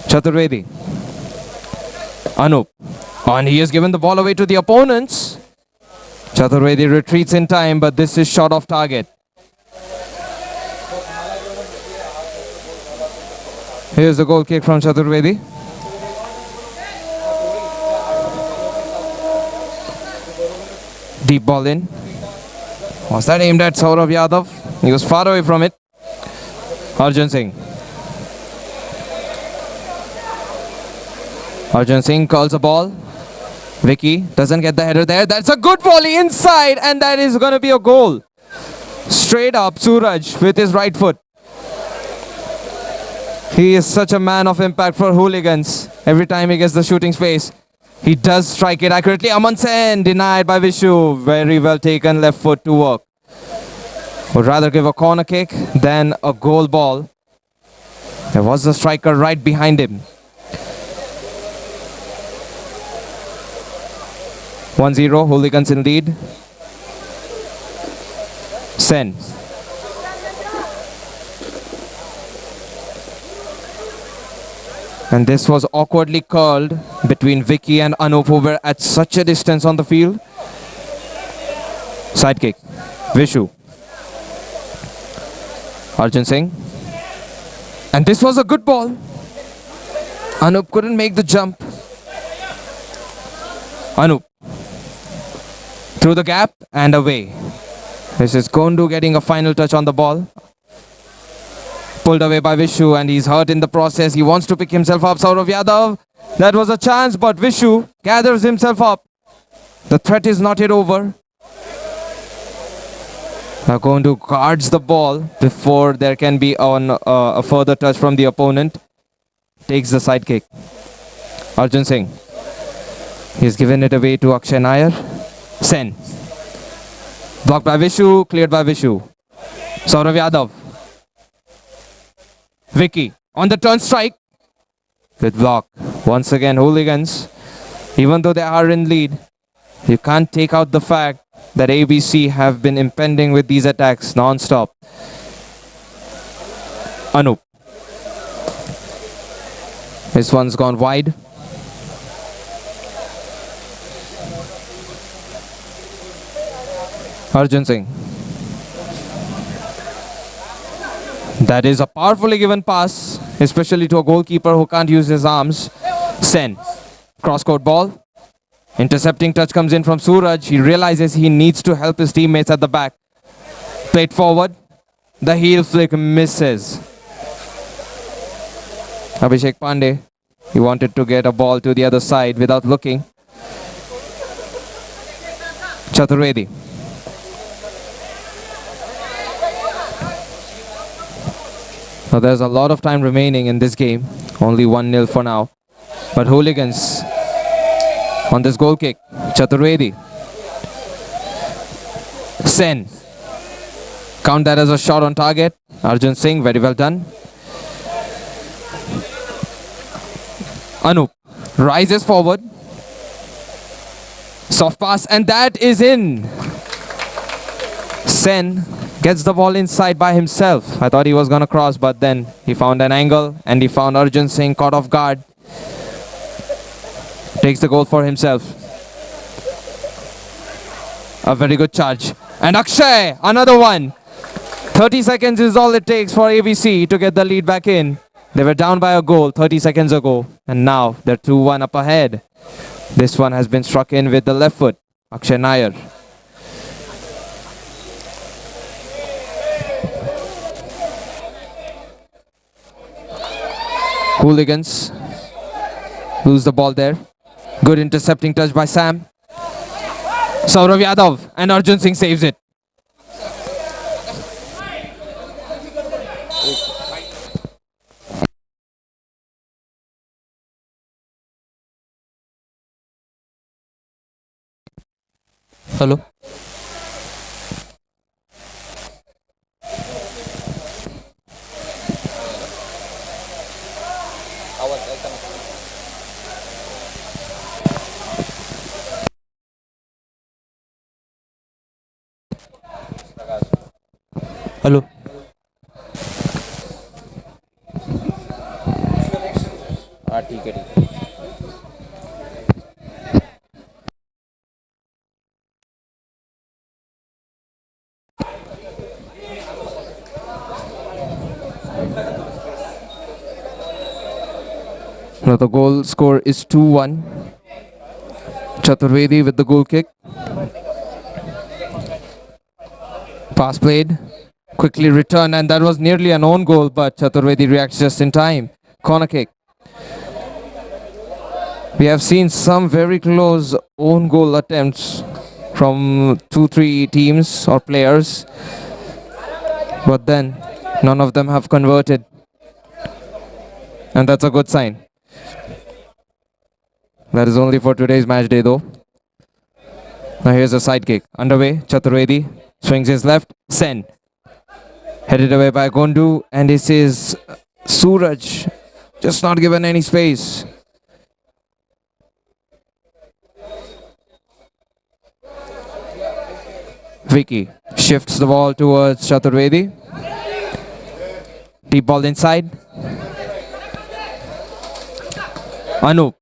Chaturvedi. Anup. And he has given the ball away to the opponents. Chaturvedi retreats in time, but this is shot off target. Here's the goal kick from Chaturvedi. Deep ball in. Was that aimed at Saurav Yadav? He was far away from it. Arjun Singh. Arjun Singh calls a ball. Vicky doesn't get the header there. That's a good volley inside, and that is going to be a goal. Straight up, Suraj with his right foot. He is such a man of impact for Hooligans. Every time he gets the shooting space, he does strike it accurately. Aman Sen denied by Vishu. Very well taken left foot to work. Would rather give a corner kick than a goal ball. There was the striker right behind him. 1-0, Hooligans in lead. Sen. And this was awkwardly curled between Vicky and Anup, who were at such a distance on the field. Side kick. Vishu. Arjun Singh. And this was a good ball. Anup couldn't make the jump. Anup. Through the gap and away. This is Kondu getting a final touch on the ball. Pulled away by Vishu, and he's hurt in the process. He wants to pick himself up. Saurav Yadav. That was a chance, but Vishu gathers himself up. The threat is not yet over. Now Kondu guards the ball before there can be a further touch from the opponent. Takes the side kick. Arjun Singh. He's given it away to Akshay Nair. Sen. Blocked by Vishu, cleared by Vishu. Saurav Yadav. Vicky on the turn strike. Good block. Once again, Hooligans, even though they are in lead, you can't take out the fact that ABC have been impending with these attacks non-stop. Anup. This one's gone wide. Arjun Singh. That is a powerfully given pass, especially to a goalkeeper who can't use his arms. Sen. Cross-court ball. Intercepting touch comes in from Suraj. He realizes he needs to help his teammates at the back. Played forward. The heel flick misses. Abhishek Pandey. He wanted to get a ball to the other side without looking. Chaturvedi. Now there's a lot of time remaining in this game. Only 1-0 for now. But Hooligans on this goal kick. Chaturvedi. Sen. Count that as a shot on target. Arjun Singh, very well done. Anup rises forward. Soft pass, and that is in. Sen gets the ball inside by himself. I thought he was going to cross, but then he found an angle and he found Arjun Singh caught off guard. Takes the goal for himself. A very good charge. And Akshay, another one. 30 seconds is all it takes for ABC to get the lead back in. They were down by a goal 30 seconds ago, and now they're 2-1 up ahead. This one has been struck in with the left foot. Akshay Nair. Hooligans lose the ball there. Good intercepting touch by Sam. Saurav Yadav, and Arjun Singh saves it. Hello. Hello. हाँ ठीक है ठीक है. Now the goal score is 2-1. Chaturvedi with the goal kick. Pass played. Quickly return, and that was nearly an own goal, but Chaturvedi reacts just in time. Corner kick. We have seen some very close own goal attempts from 2-3 teams or players, but then none of them have converted, and that's a good sign. That is only for today's match day though. Now here's a side kick. Underway, Chaturvedi swings his left. Sen. Headed away by Gondu, and this is Suraj. Just not given any space. Vicky shifts the ball towards Chaturvedi. Deep ball inside. Anup.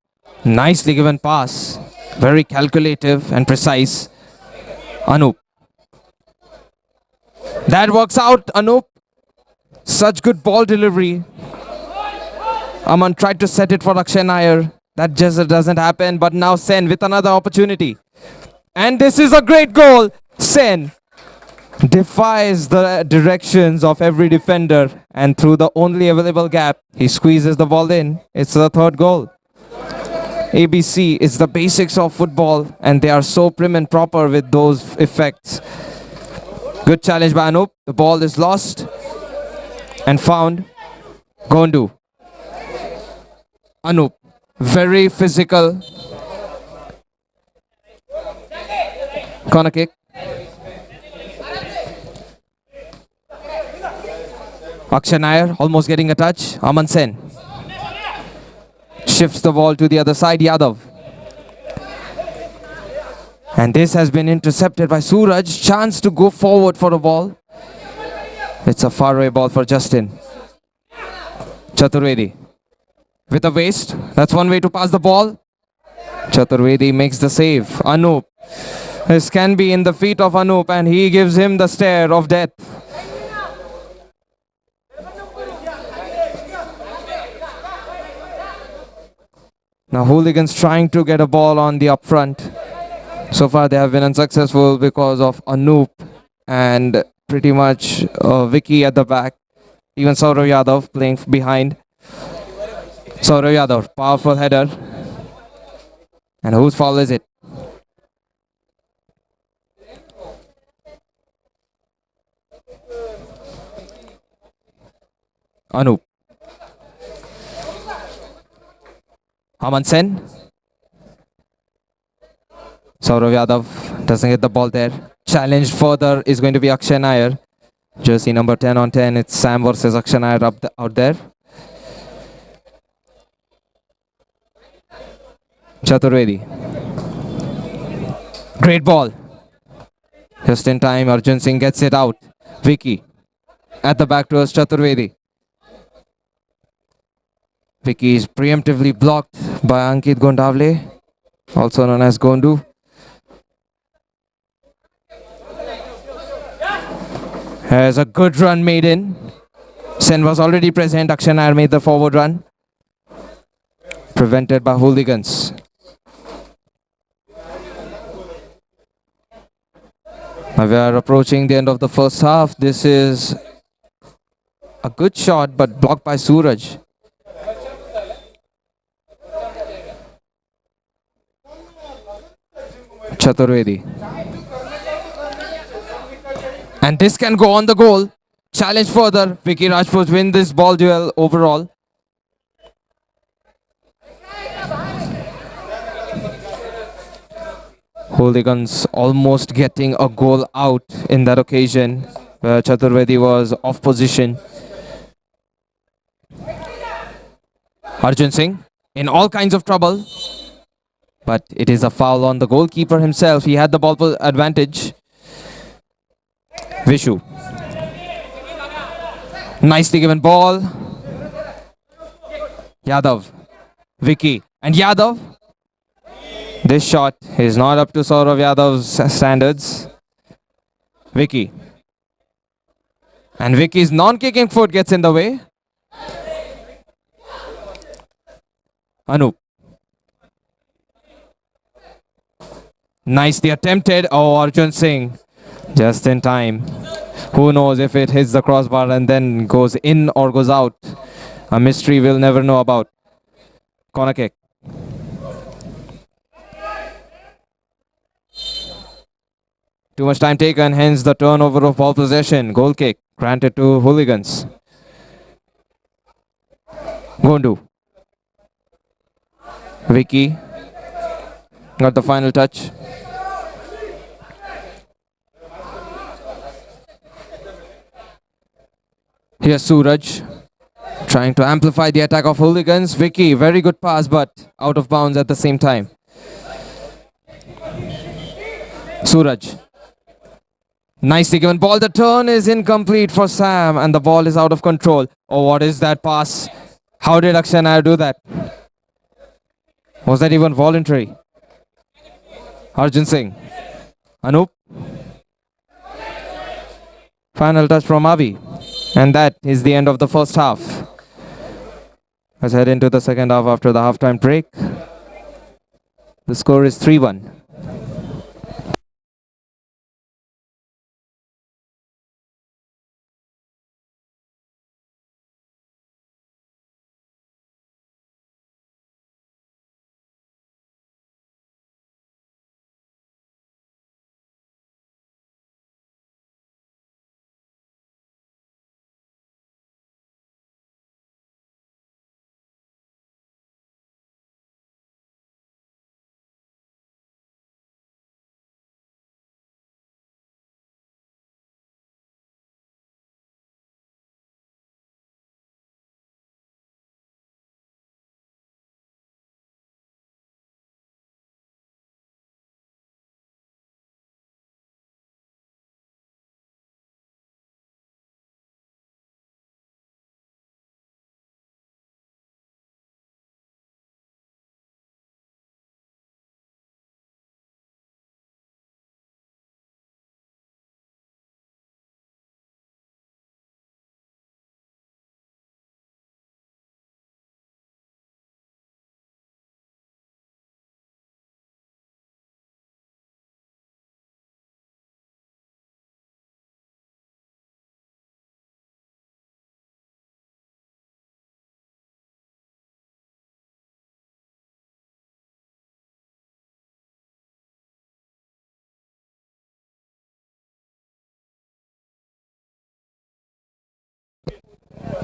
Nicely given pass. Very calculative and precise. Anup. That works out, Anup. Such good ball delivery. Aman tried to set it for Akshay Nair. That just doesn't happen, but now Sen with another opportunity. And this is a great goal. Sen defies the directions of every defender, and through the only available gap, he squeezes the ball in. It's the third goal. ABC is the basics of football, and they are so prim and proper with those effects. Good challenge by Anup. The ball is lost and found. Gondu. Anup. Very physical. Corner kick. Akshay Nair almost getting a touch. Aman Sen shifts the ball to the other side. Yadav. And this has been intercepted by Suraj. Chance to go forward for the ball. It's a faraway ball for Justin. Chaturvedi with a waist. That's one way to pass the ball. Chaturvedi makes the save. Anup. This can be in the feet of Anup, and he gives him the stare of death. Now hooligans trying to get a ball on the up front. So far they have been unsuccessful because of Anup and pretty much Vicky at the back. Even Saurav Yadav playing behind. Saurav Yadav, powerful header. And whose foul is it? Anup. Aman Sen. Saurav Yadav doesn't get the ball there. Challenged further is going to be Akshay Nair. Jersey number 10 on 10. It's Sam versus Akshay Nair out there. Chaturvedi. Great ball. Just in time, Arjun Singh gets it out. Vicky at the back towards Chaturvedi. Vicky is preemptively blocked by Ankit Gondavle, also known as Gondu. Has a good run made in. Sen was already present. Akshay Nair made the forward run. Prevented by hooligans. Now we are approaching the end of the first half. This is a good shot, but blocked by Suraj. Chaturvedi. And this can go on the goal. Challenge further. Vicky Rajput win this ball duel overall. Hooligans almost getting a goal out in that occasion where Chaturvedi was off position. Arjun Singh in all kinds of trouble. But it is a foul on the goalkeeper himself. He had the ball advantage. Vishu. Nicely given ball. Yadav. Vicky. And Yadav. This shot is not up to Saurav Yadav's standards. Vicky. And Vicky's non-kicking foot gets in the way. Anup. Nicely attempted. Oh, Arjun Singh. Just in time. Who knows if it hits the crossbar and then goes in or goes out. A mystery we'll never know about. Corner kick. Too much time taken, hence the turnover of ball possession. Goal kick granted to Hooligans. Gondu. Vicky got the final touch. Here's Suraj trying to amplify the attack of Hooligans. Vicky, very good pass, but out of bounds at the same time. Suraj. Nicely given ball. The turn is incomplete for Sam and the ball is out of control. Oh, what is that pass? How did Akshay Nair do that? Was that even voluntary? Arjun Singh. Anup. Final touch from Avi. And that is the end of the first half. Let's head into the second half after the halftime break. The score is 3-1.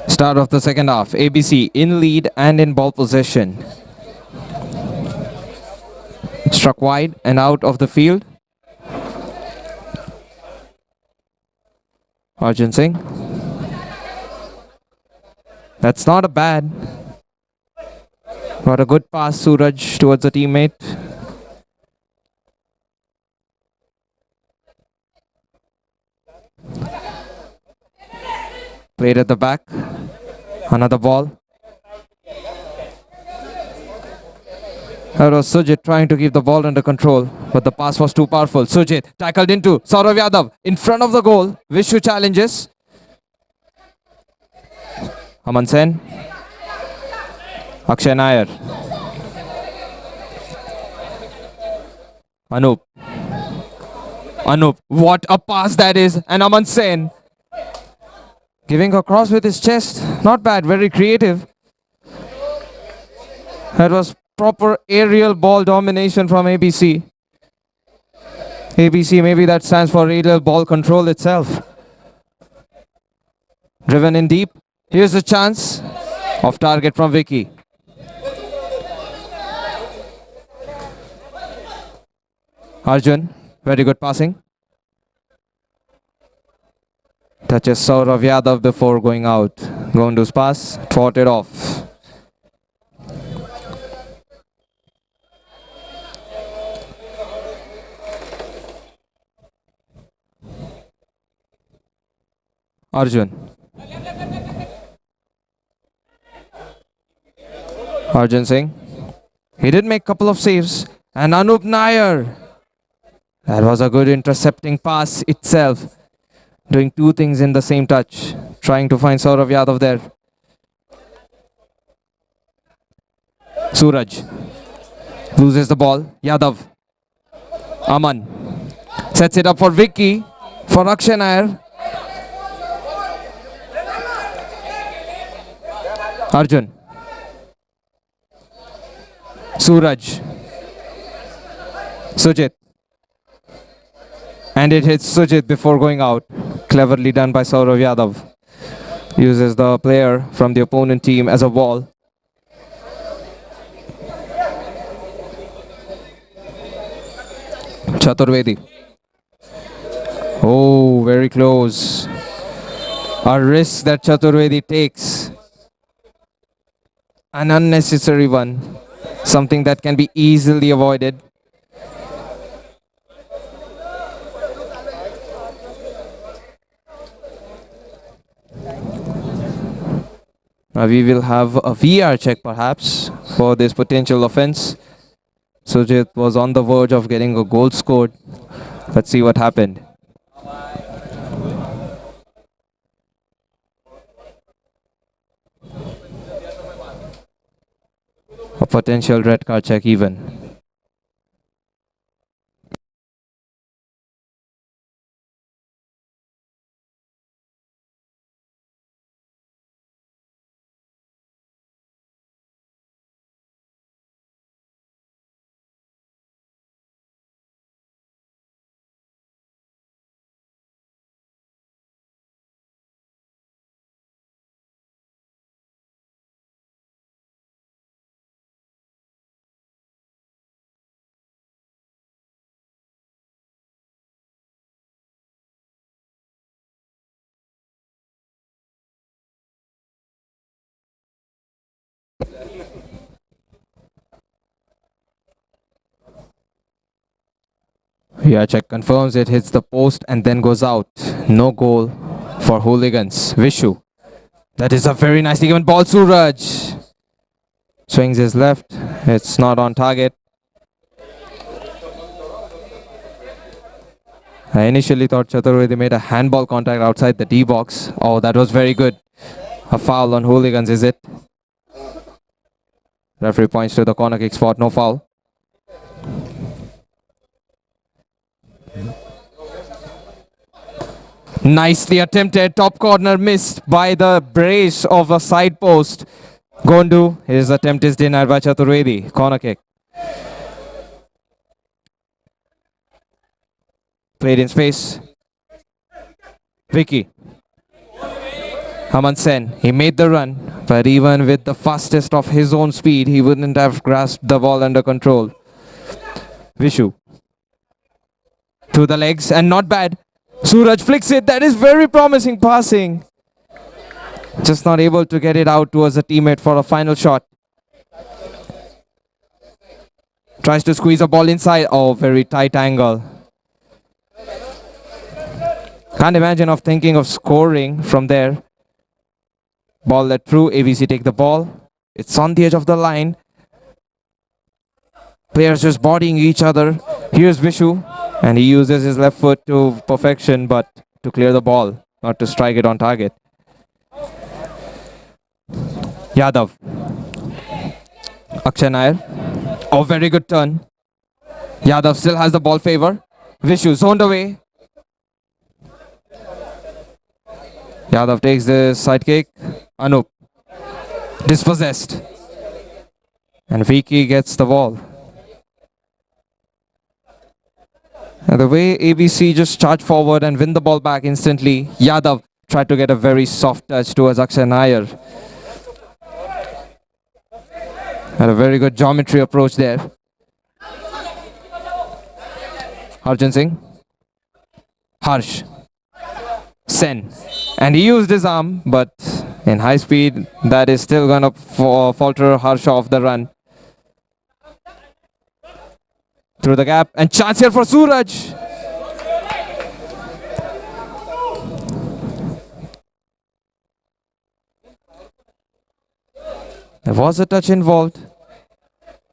Start of the second half. ABC in lead and in ball possession. Struck wide and out of the field. Arjun Singh. That's not a bad. Got a good pass, Suraj, towards a teammate. Played at the back. Another ball. That was Sujit trying to keep the ball under control, but the pass was too powerful. Sujit tackled into Saurav Yadav in front of the goal. Vishu challenges. Aman Sen. Akshay Nair. Anup. Anup. What a pass that is. And Aman Sen giving a cross with his chest. Not bad. Very creative. That was proper aerial ball domination from ABC. ABC, maybe that stands for aerial ball control itself. Driven in deep. Here's a chance of target from Vicky. Arjun, very good passing. Touches Saurav Yadav before going out. Gondu's pass, thwarted off. Arjun. Arjun Singh. He did make a couple of saves. And Anup Nair. That was a good intercepting pass itself. Doing two things in the same touch. Trying to find Saurav Yadav there. Suraj. Loses the ball. Yadav. Aman. Sets it up for Vicky. For Akshay Nair. Arjun. Suraj. Sujit. And it hits Sujit before going out. Cleverly done by Saurav Yadav. Uses the player from the opponent team as a wall. Chaturvedi. Oh, very close. A risk that Chaturvedi takes. An unnecessary one. Something that can be easily avoided. Now we will have a VR check perhaps for this potential offense. Sujit was on the verge of getting a goal scored. Let's see what happened. A potential red card check even. Yeah, check confirms it hits the post and then goes out. No goal for hooligans. Vishu. That is a very nicely given ball. Suraj swings his left. It's not on target. I initially thought Chaturvedi made a handball contact outside the D box. Oh, that was very good. A foul on hooligans, is it? Referee points to the corner kick spot. No foul. Nicely attempted. Top corner missed by the brace of a side post. Gondu. His attempt is denied by Chaturvedi. Corner kick. Played in space. Vicky. Haman Sen. He made the run, but even with the fastest of his own speed, he wouldn't have grasped the ball under control. Vishu. To the legs and not bad. Suraj flicks it. That is very promising passing. Just not able to get it out towards a teammate for a final shot. Tries to squeeze a ball inside. Oh, very tight angle. Can't imagine of thinking of scoring from there. Ball let through. ABC take the ball. It's on the edge of the line. Players just bodying each other. Here's Vishu. And he uses his left foot to perfection, but to clear the ball, not to strike it on target. Yadav. Akshay Nair. Oh, very good turn. Yadav still has the ball favor. Vishu zoned away. Yadav takes the side kick. Anup. Dispossessed. And Vicky gets the ball. And the way ABC just charge forward and win the ball back instantly, Yadav tried to get a very soft touch towards Akshay Nair. Had a very good geometry approach there. Arjun Singh. Harsh. Sen. And he used his arm, but in high speed, that is still gonna falter Harsh off the run. Through the gap, and chance here for Suraj. There was a touch involved.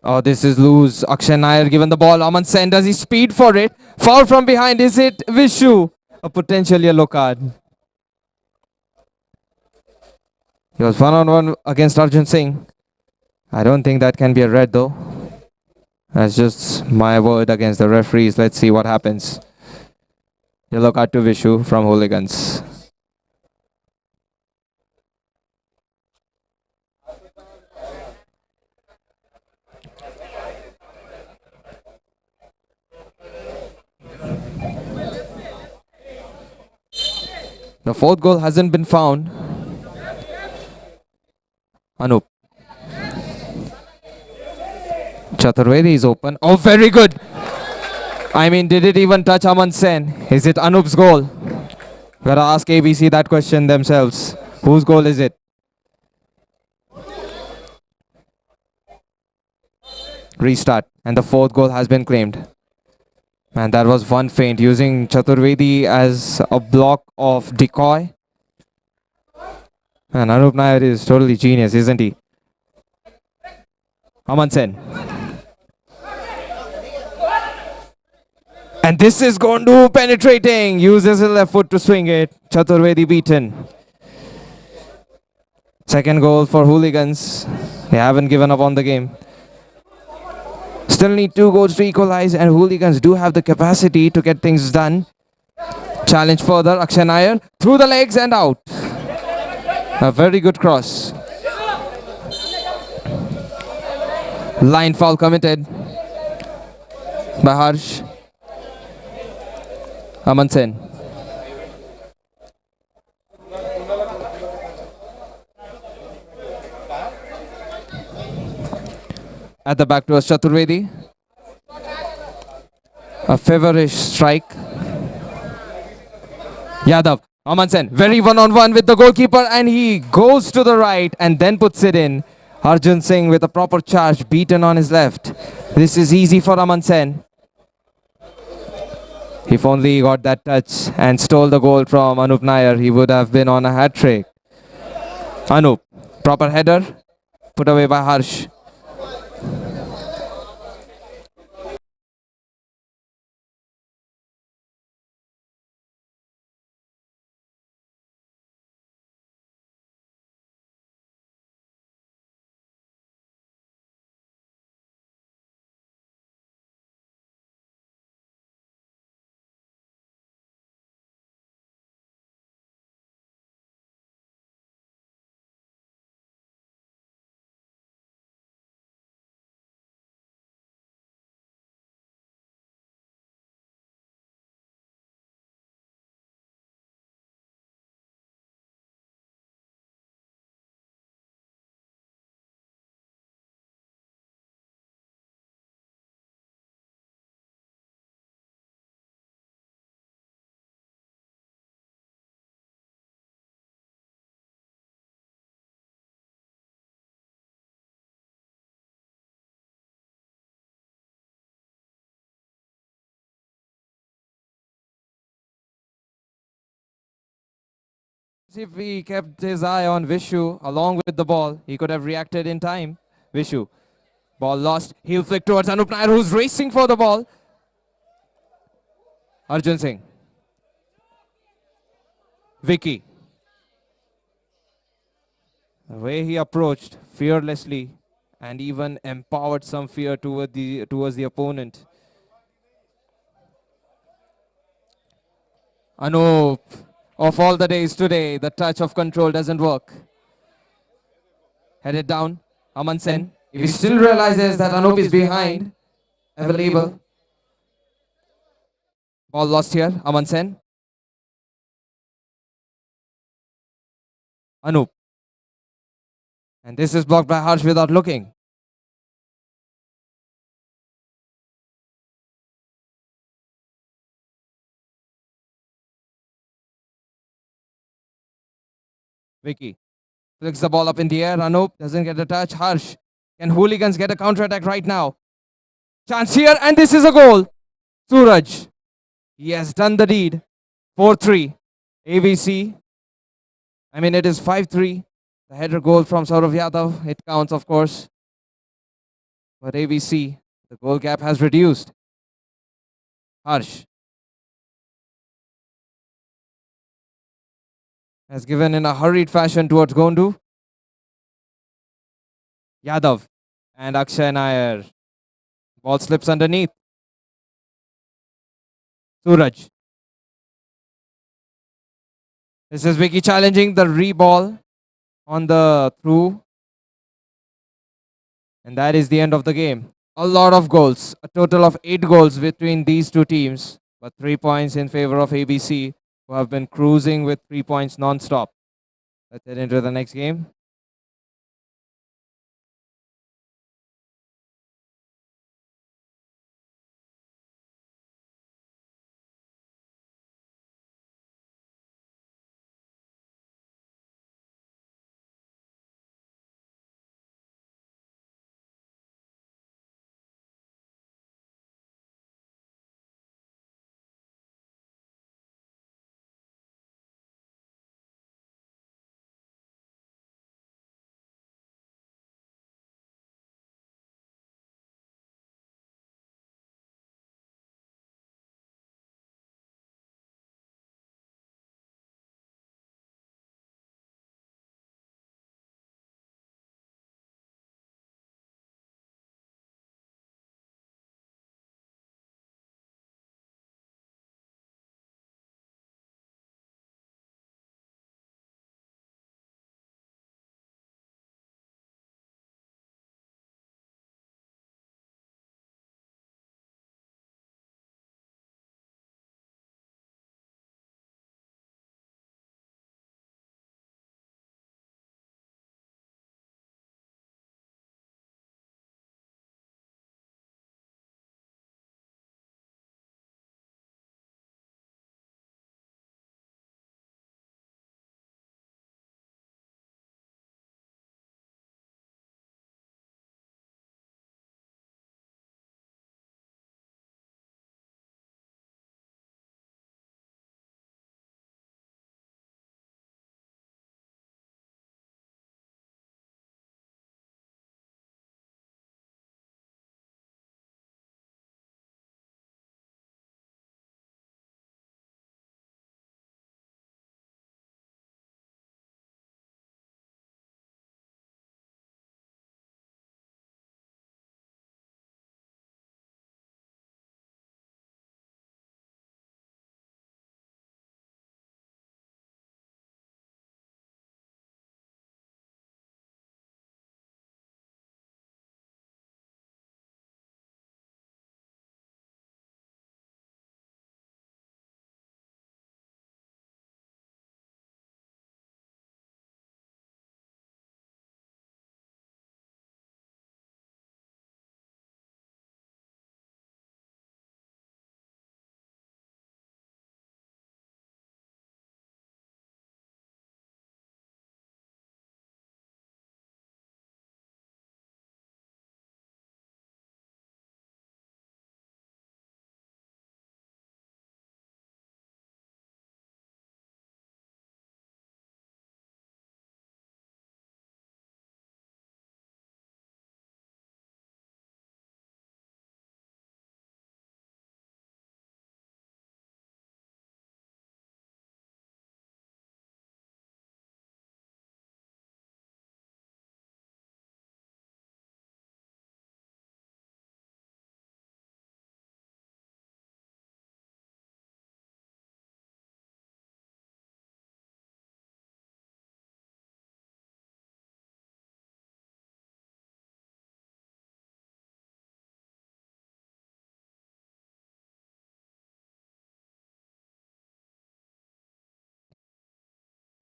Oh, this is loose. Akshay Nair given the ball. Aman Sen, does he speed for it? Foul from behind. Is it Vishu? A potential yellow card. He was one-on-one against Arjun Singh. I don't think that can be a red though. That's just my word against the referees. Let's see what happens. Yellow card to Vishu from hooligans. The fourth goal hasn't been found. Anup. Chaturvedi is open. Oh, very good. I mean, did it even touch Aman Sen? Is it Anup's goal? Gotta ask ABC that question themselves. Whose goal is it? Restart. And the fourth goal has been claimed. And that was one feint using Chaturvedi as a block of decoy. And Anup Nair is totally genius, isn't he? Aman Sen. And this is Gondu penetrating. Uses his left foot to swing it. Chaturvedi beaten. Second goal for hooligans. They haven't given up on the game. Still need 2 goals to equalize, and hooligans do have the capacity to get things done. Challenge further. Akshay Nair through the legs and out. A very good cross. Line foul committed by Harsh. Aman Sen. At the back towards Chaturvedi. A favorish strike. Yadav. Aman Sen. Very one-on-one with the goalkeeper, and he goes to the right and then puts it in. Arjun Singh with a proper charge, beaten on his left. This is easy for Aman Sen. If only he got that touch and stole the goal from Anup Nair, he would have been on a hat-trick. Anup, proper header, put away by Harsh. If he kept his eye on Vishu along with the ball, he could have reacted in time. Vishu. Ball lost. Heel flick towards Anup Nair, who's racing for the ball. Arjun Singh. Vicky. The way he approached fearlessly and even empowered some fear towards the opponent. Anup. Of all the days today, the touch of control doesn't work. Headed down. Aman Sen. If he still realizes that Anup is behind, available. Ball lost here. Aman Sen. Anup. And this is blocked by Harsh without looking. Vicky flicks the ball up in the air. Anup doesn't get a touch. Harsh. Can Hooligans get a counter attack right now? Chance here, and this is a goal. Suraj. He has done the deed. 4-3. ABC. I mean, it is 5-3. The header goal from Saurav Yadav. It counts, of course. But ABC, the goal gap has reduced. Harsh has given in a hurried fashion towards Gondu. Yadav and Akshay Nair. Ball slips underneath. Suraj. This is Vicky challenging the re-ball on the through. And that is the end of the game. A lot of goals. A total of 8 goals between these two teams. But 3 points in favor of ABC, who have been cruising with 3 points non-stop. Let's head into the next game.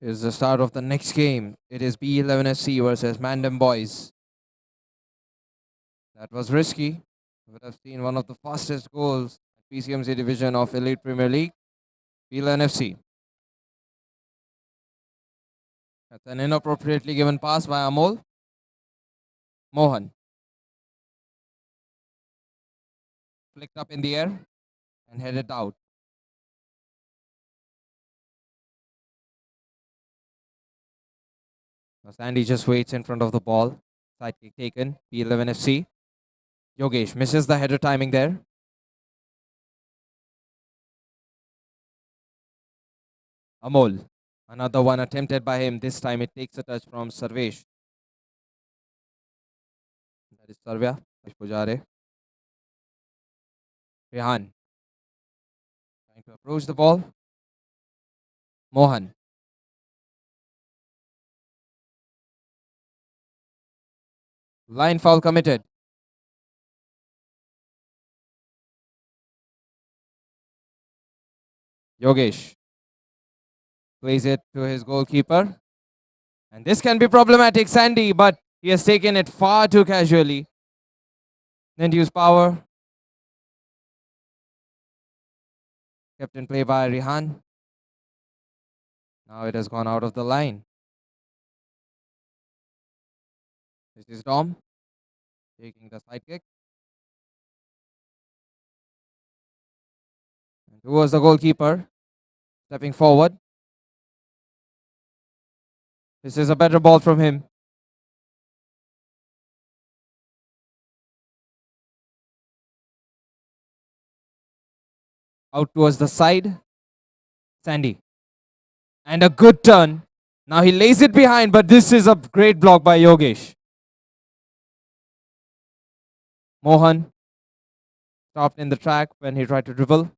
Is the start of the next game. It is B11 FC versus Mandem Boys. That was risky. Would have seen one of the fastest goals at PCMC division of Elite Premier League. B11 FC. That's an inappropriately given pass by Amol. Mohan flicked up in the air and headed out. Now Sandy just waits in front of the ball. Side kick taken. P11 FC. Yogesh misses the header timing there. Amol. Another one attempted by him. This time it takes a touch from Sarvesh. That is Sarvya. Pujare. Rehan trying to approach the ball. Mohan. Line foul committed. Yogesh plays it to his goalkeeper. And this can be problematic, Sandy, but he has taken it far too casually. Didn't use power. Kept in play by Rehan. Now it has gone out of the line. This is Dom taking the side kick. And who was the goalkeeper? Stepping forward. This is a better ball from him. Out towards the side. Sandy. And a good turn. Now he lays it behind, but this is a great block by Yogesh. Mohan stopped in the track when he tried to dribble.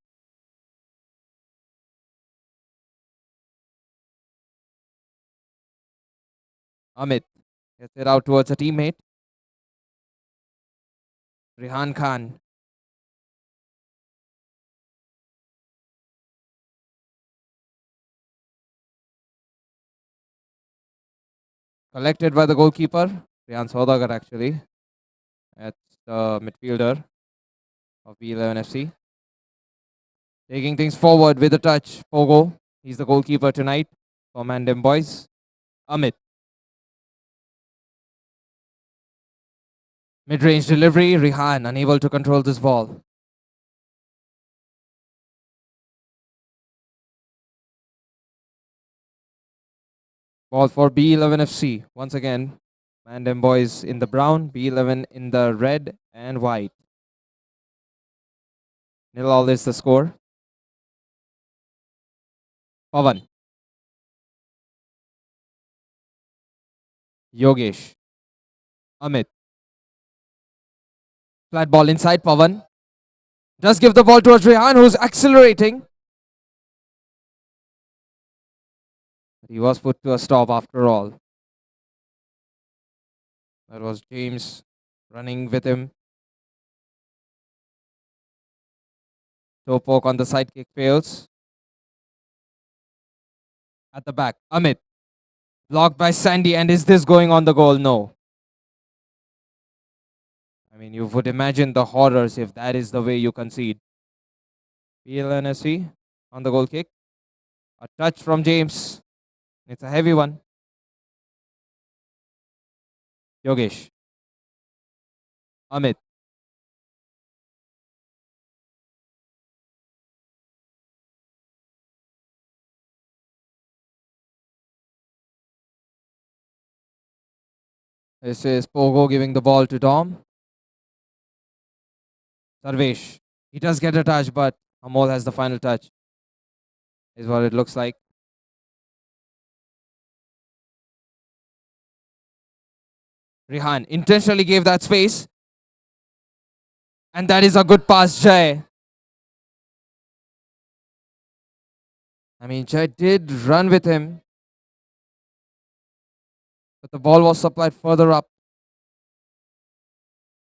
Amit gets it out towards a teammate. Rehan Khan. Collected by the goalkeeper. Rehan Saudagar actually. That's the midfielder of B11 FC. Taking things forward with a touch. Pogo. He's the goalkeeper tonight for Mandem Boys. Amit. Mid-range delivery. Rehan unable to control this ball. Ball for B11 FC. Once again, Mandem Boys in the brown, B11 in the red and white. 0-0 is the score. Pavan. Yogesh. Amit. Flat ball inside. Pavan. Just give the ball towards Rehan, who's accelerating. He was put to a stop after all. That was James running with him. Toe poke on the side kick fails. At the back, Amit. Blocked by Sandy, and is this going on the goal? No. I mean, you would imagine the horrors if that is the way you concede. PLNSC on the goal kick. A touch from James. It's a heavy one. Yogesh. Amit. This is Pogo giving the ball to Dom. Sarvesh. He does get a touch, but Amol has the final touch. Is what it looks like. Rehan intentionally gave that space. And that is a good pass, Jai. I mean, Jai did run with him. But the ball was supplied further up.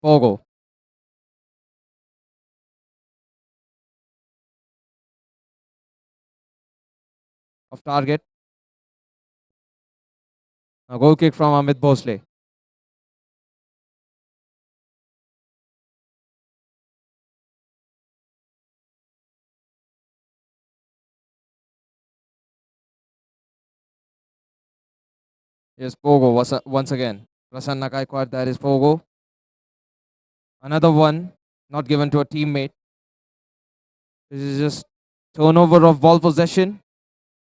Pogo. Of target. A goal kick from Amit Bhosle. Here's Pogo once again. Prasanna Gaikwad, that is Pogo. Another one not given to a teammate. This is just turnover of ball possession.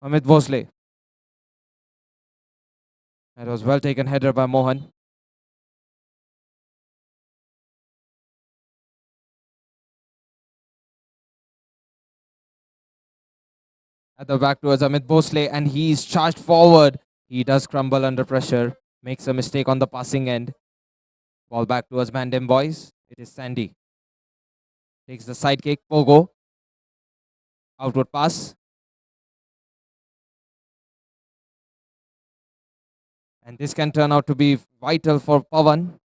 Amit Bhosle. That was well taken header by Mohan. At the back towards Amit Bhosle, and he's charged forward. He does crumble under pressure. Makes a mistake on the passing end. Ball back towards Mandem boys. It is Sandy. Takes the side kick. Pogo. Outward pass. And this can turn out to be vital for Pawan.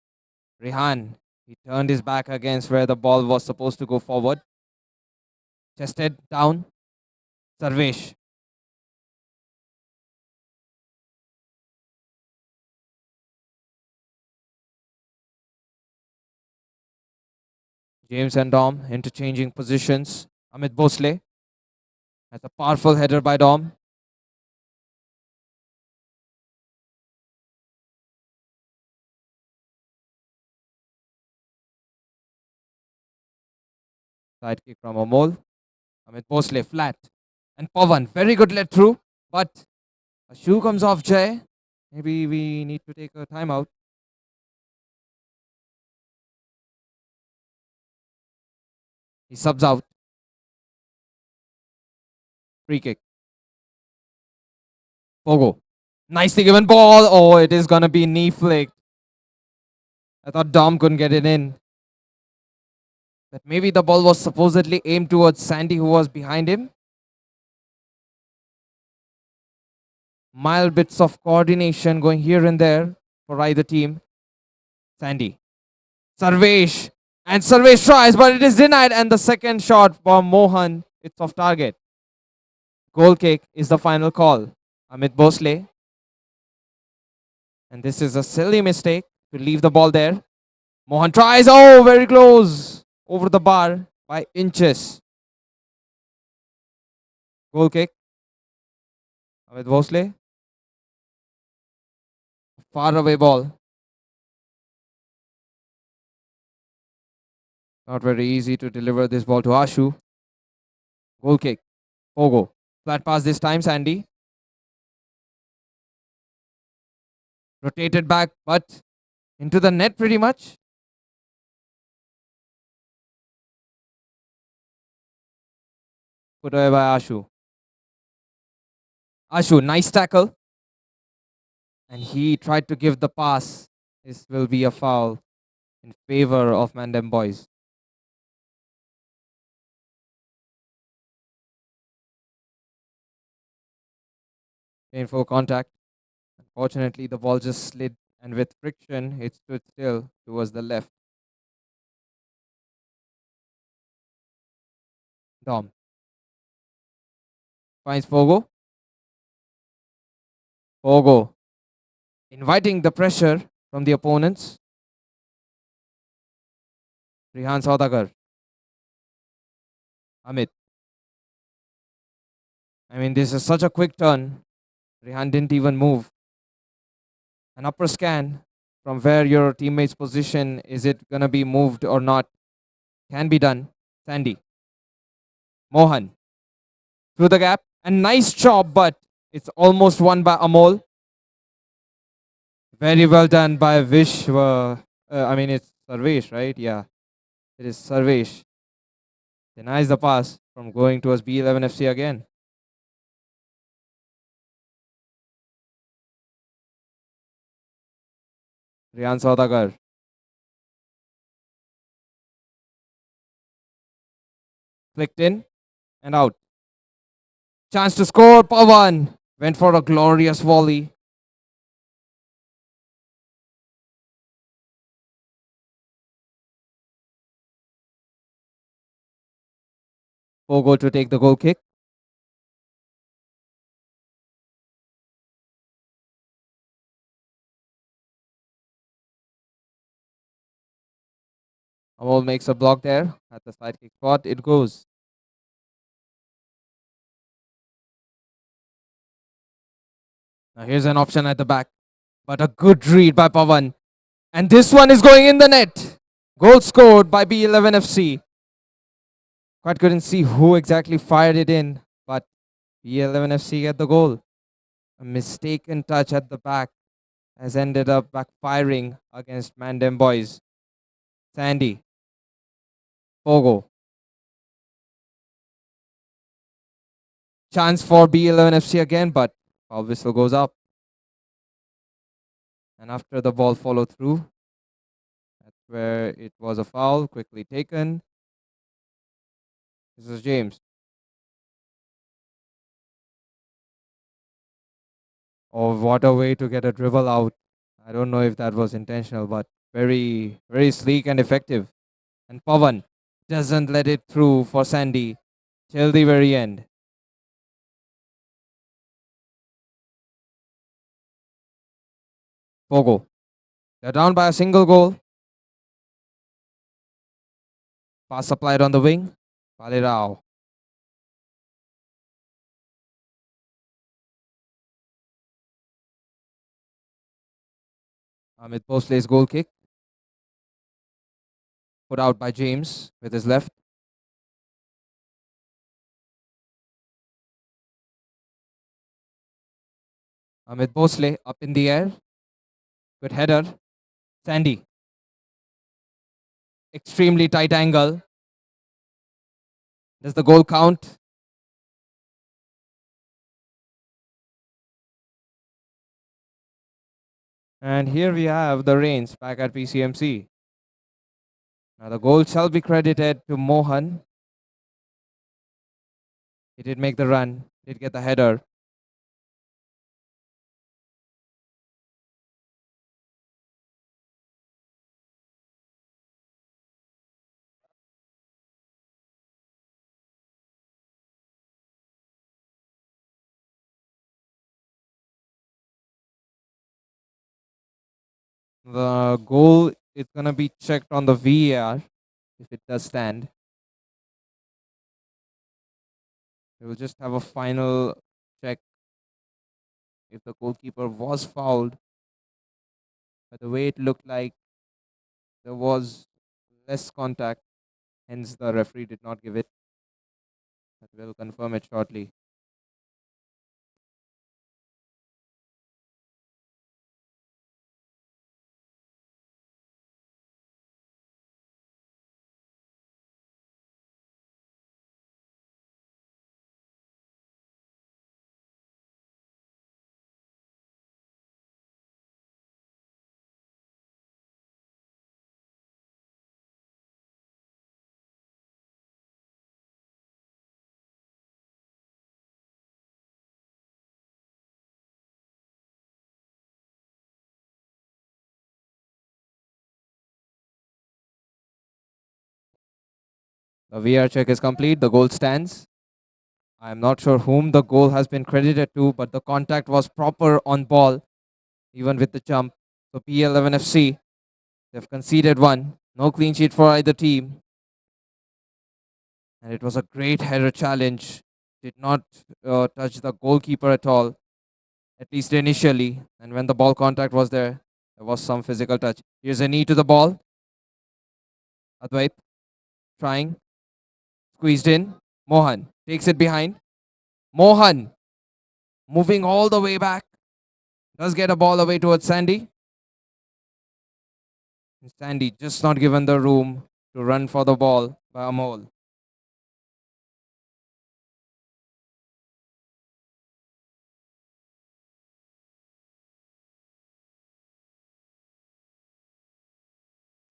Rehan. He turned his back against where the ball was supposed to go forward. Chested down. Sarvesh. James and Dom interchanging positions. Amit Bhosle. That's a powerful header by Dom. Side kick from Amol. Amit Bhosle flat. And Pawan, very good let through. But a shoe comes off Jay. Maybe we need to take a timeout. He subs out. Free kick. Pogo. Nicely given ball. Oh, it is going to be knee flicked. I thought Dom couldn't get it in. But maybe the ball was supposedly aimed towards Sandy, who was behind him. Mild bits of coordination going here and there for either team. Sandy. Sarvesh. And Sarvesh tries, but it is denied. And the second shot for Mohan, it's off target. Goal kick is the final call. Amit Bhosle. And this is a silly mistake to leave the ball there. Mohan tries. Oh, very close. Over the bar by inches. Goal kick. Amit Bhosle. Far away ball. Not very easy to deliver this ball to Ashu. Goal kick. Pogo. Flat pass this time, Sandy. Rotated back, but into the net pretty much. Put away by Ashu. Ashu, nice tackle. And he tried to give the pass. This will be a foul in favor of Mandem boys. Painful contact. Unfortunately, the ball just slid, and with friction, it stood still towards the left. Dom finds Pogo. Pogo inviting the pressure from the opponents. Rehan Saudagar. Amit. I mean, this is such a quick turn. Rehan didn't even move. An upper scan from where your teammate's position, is it going to be moved or not, can be done. Sandy. Mohan. Through the gap. And nice job, but it's almost won by Amol. Very well done by Vishwa. I mean, it's Sarvesh, right? Yeah. It is Sarvesh. Denies the pass from going towards B11 FC again. Riyan Saudagar. Flicked in and out. Chance to score. Pawan went for a glorious volley. Pogo to take the goal kick. Amol makes a block there at the side kick spot. It goes. Now here's an option at the back. But a good read by Pavan. And this one is going in the net. Goal scored by B11 FC. Quite couldn't see who exactly fired it in, but B11 FC get the goal. A mistaken touch at the back has ended up backfiring against Mandem boys. Sandy, Pogo. Chance for B11 FC again, but foul whistle goes up. And after the ball followed through, that's where it was a foul, quickly taken. This is James. Oh, what a way to get a dribble out. I don't know if that was intentional, but very, very sleek and effective. And Pavan doesn't let it through for Sandy till the very end. Pogo. They're down by a single goal. Pass applied on the wing. Palirao. Amit Bhosle's goal kick. Put out by James with his left. Amit Bhosle up in the air. Good header. Sandy. Extremely tight angle. Does the goal count? And here we have the reins back at PCMC. Now the goal shall be credited to Mohan. He did make the run, did get the header. The goal is going to be checked on the VAR if it does stand. We will just have a final check if the goalkeeper was fouled. But the way it looked like there was less contact, hence the referee did not give it. But we'll confirm it shortly. The VR check is complete. The goal stands. I'm not sure whom the goal has been credited to, but the contact was proper on ball, even with the jump. So P11 FC, they've conceded one. No clean sheet for either team. And it was a great header challenge. Did not touch the goalkeeper at all, at least initially. And when the ball contact was there, there was some physical touch. Here's a knee to the ball. Advait trying, squeezed in. Mohan takes it behind. Mohan moving all the way back. Does get a ball away towards Sandy. Sandy just not given the room to run for the ball by Amol.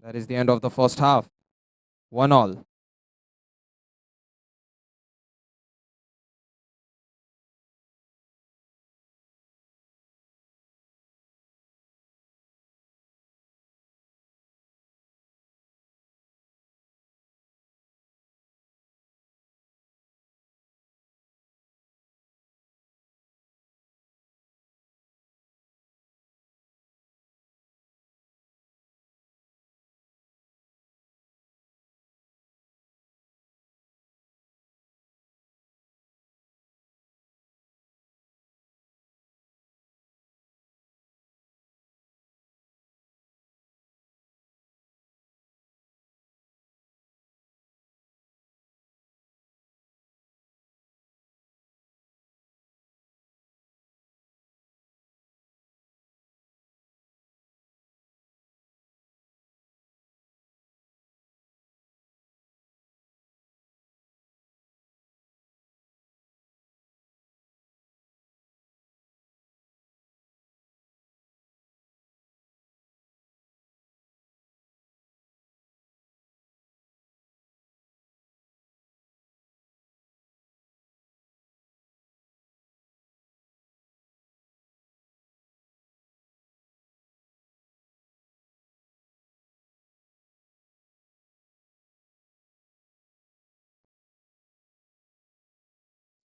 That is the end of the first half. 1-1.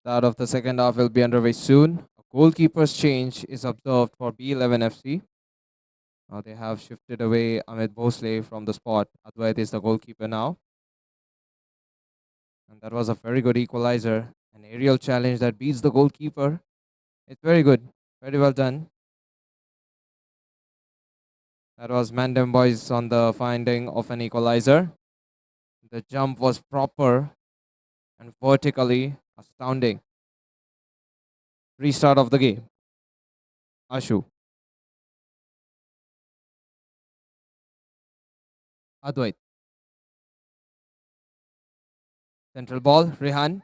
Start of the second half will be underway soon. A goalkeeper's change is observed for B11 FC. Now they have shifted away Amit Bhosle from the spot. Advait is the goalkeeper now. And that was a very good equalizer. An aerial challenge that beats the goalkeeper. It's very good. Very well done. That was Mandem Boys on the finding of an equalizer. The jump was proper and vertically astounding. Restart of the game. Ashu. Advait. Central ball. Rehan.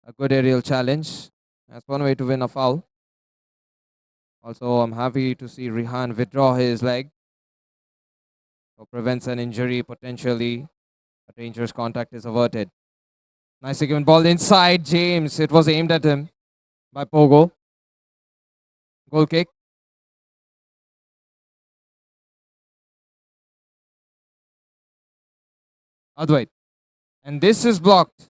A good aerial challenge. That's one way to win a foul. Also, I'm happy to see Rehan withdraw his leg. So prevents an injury potentially. A dangerous contact is averted. Nicely given ball inside James. It was aimed at him by Pogo. Goal kick. Advait. And this is blocked. It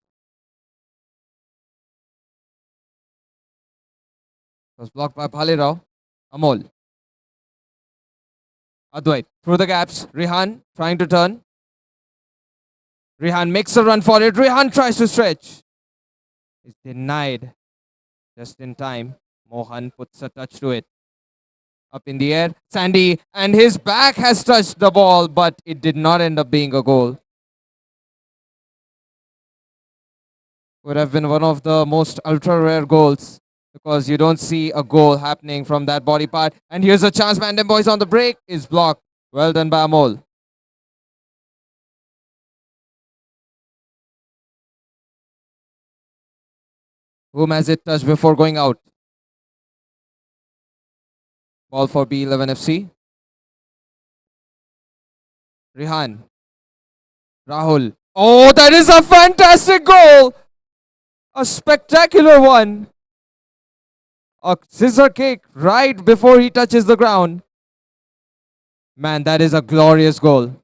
was blocked by Bhalirao. Amol. Advait. Through the gaps. Rehan trying to turn. Rehan makes a run for it. Rehan tries to stretch. It's denied just in time. Mohan puts a touch to it. Up in the air. Sandy. And his back has touched the ball, but it did not end up being a goal. Would have been one of the most ultra rare goals because you don't see a goal happening from that body part. And here's a chance. Mandem Boys on the break is blocked. Well done by Amol. Whom has it touched before going out? Ball for B11 FC. Rehan. Rahul. Oh, that is a fantastic goal! A spectacular one. A scissor kick right before he touches the ground. Man, that is a glorious goal.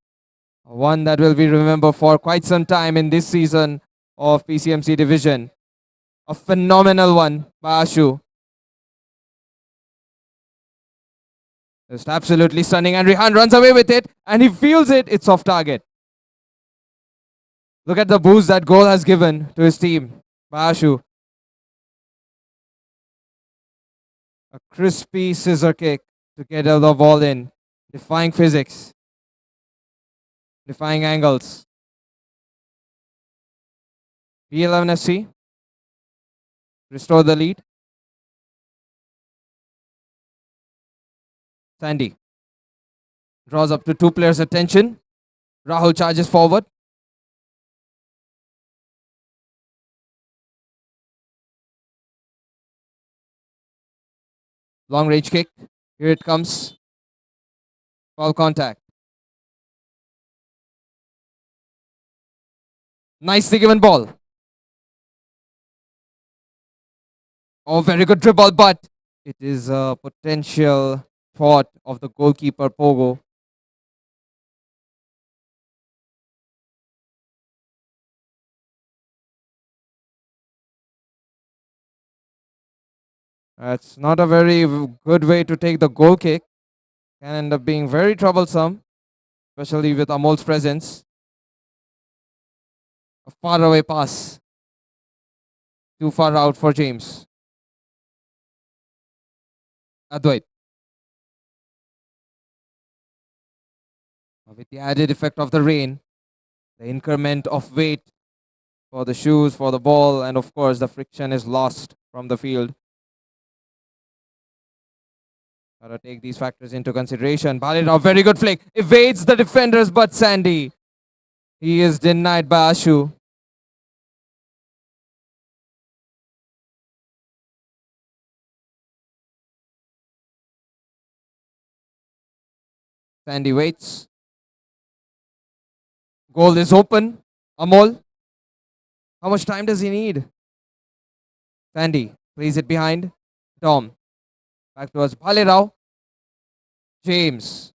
One that will be remembered for quite some time in this season of PCMC division. A phenomenal one by Ashu. Just absolutely stunning. And Rehan runs away with it and he feels it. It's off target. Look at the boost that goal has given to his team by Ashu. A crispy scissor kick to get the ball in. Defying physics. Defying angles. B11 FC. Restore the lead. Sandy. Draws up to two players' attention. Rahul charges forward. Long range kick. Here it comes. Foul contact. Nicely given ball. Oh, very good dribble, but it is a potential thought of the goalkeeper Pogo. That's not a very good way to take the goal kick. Can end up being very troublesome, especially with Amol's presence. A far away pass. Too far out for James. Advait. With the added effect of the rain, the increment of weight for the shoes, for the ball, and of course the friction is lost from the field. Gotta take these factors into consideration. Bhalirao, very good flick. Evades the defenders, but Sandy. He is denied by Ashu. Sandy waits. Goal is open. Amol. How much time does he need? Sandy plays it behind. Tom. Back towards Bhalirao. James.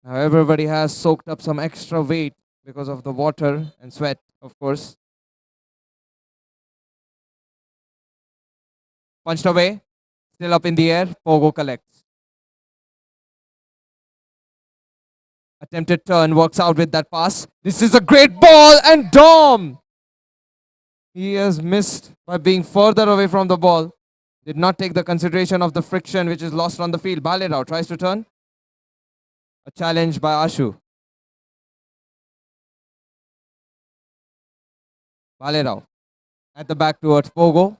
Now everybody has soaked up some extra weight because of the water and sweat, of course. Punched away, still up in the air. Pogo collects. Attempted turn, works out with that pass. This is a great ball, and Dom! He has missed by being further away from the ball. Did not take the consideration of the friction which is lost on the field. Balerao tries to turn. A challenge by Ashu. Balerao at the back towards Pogo.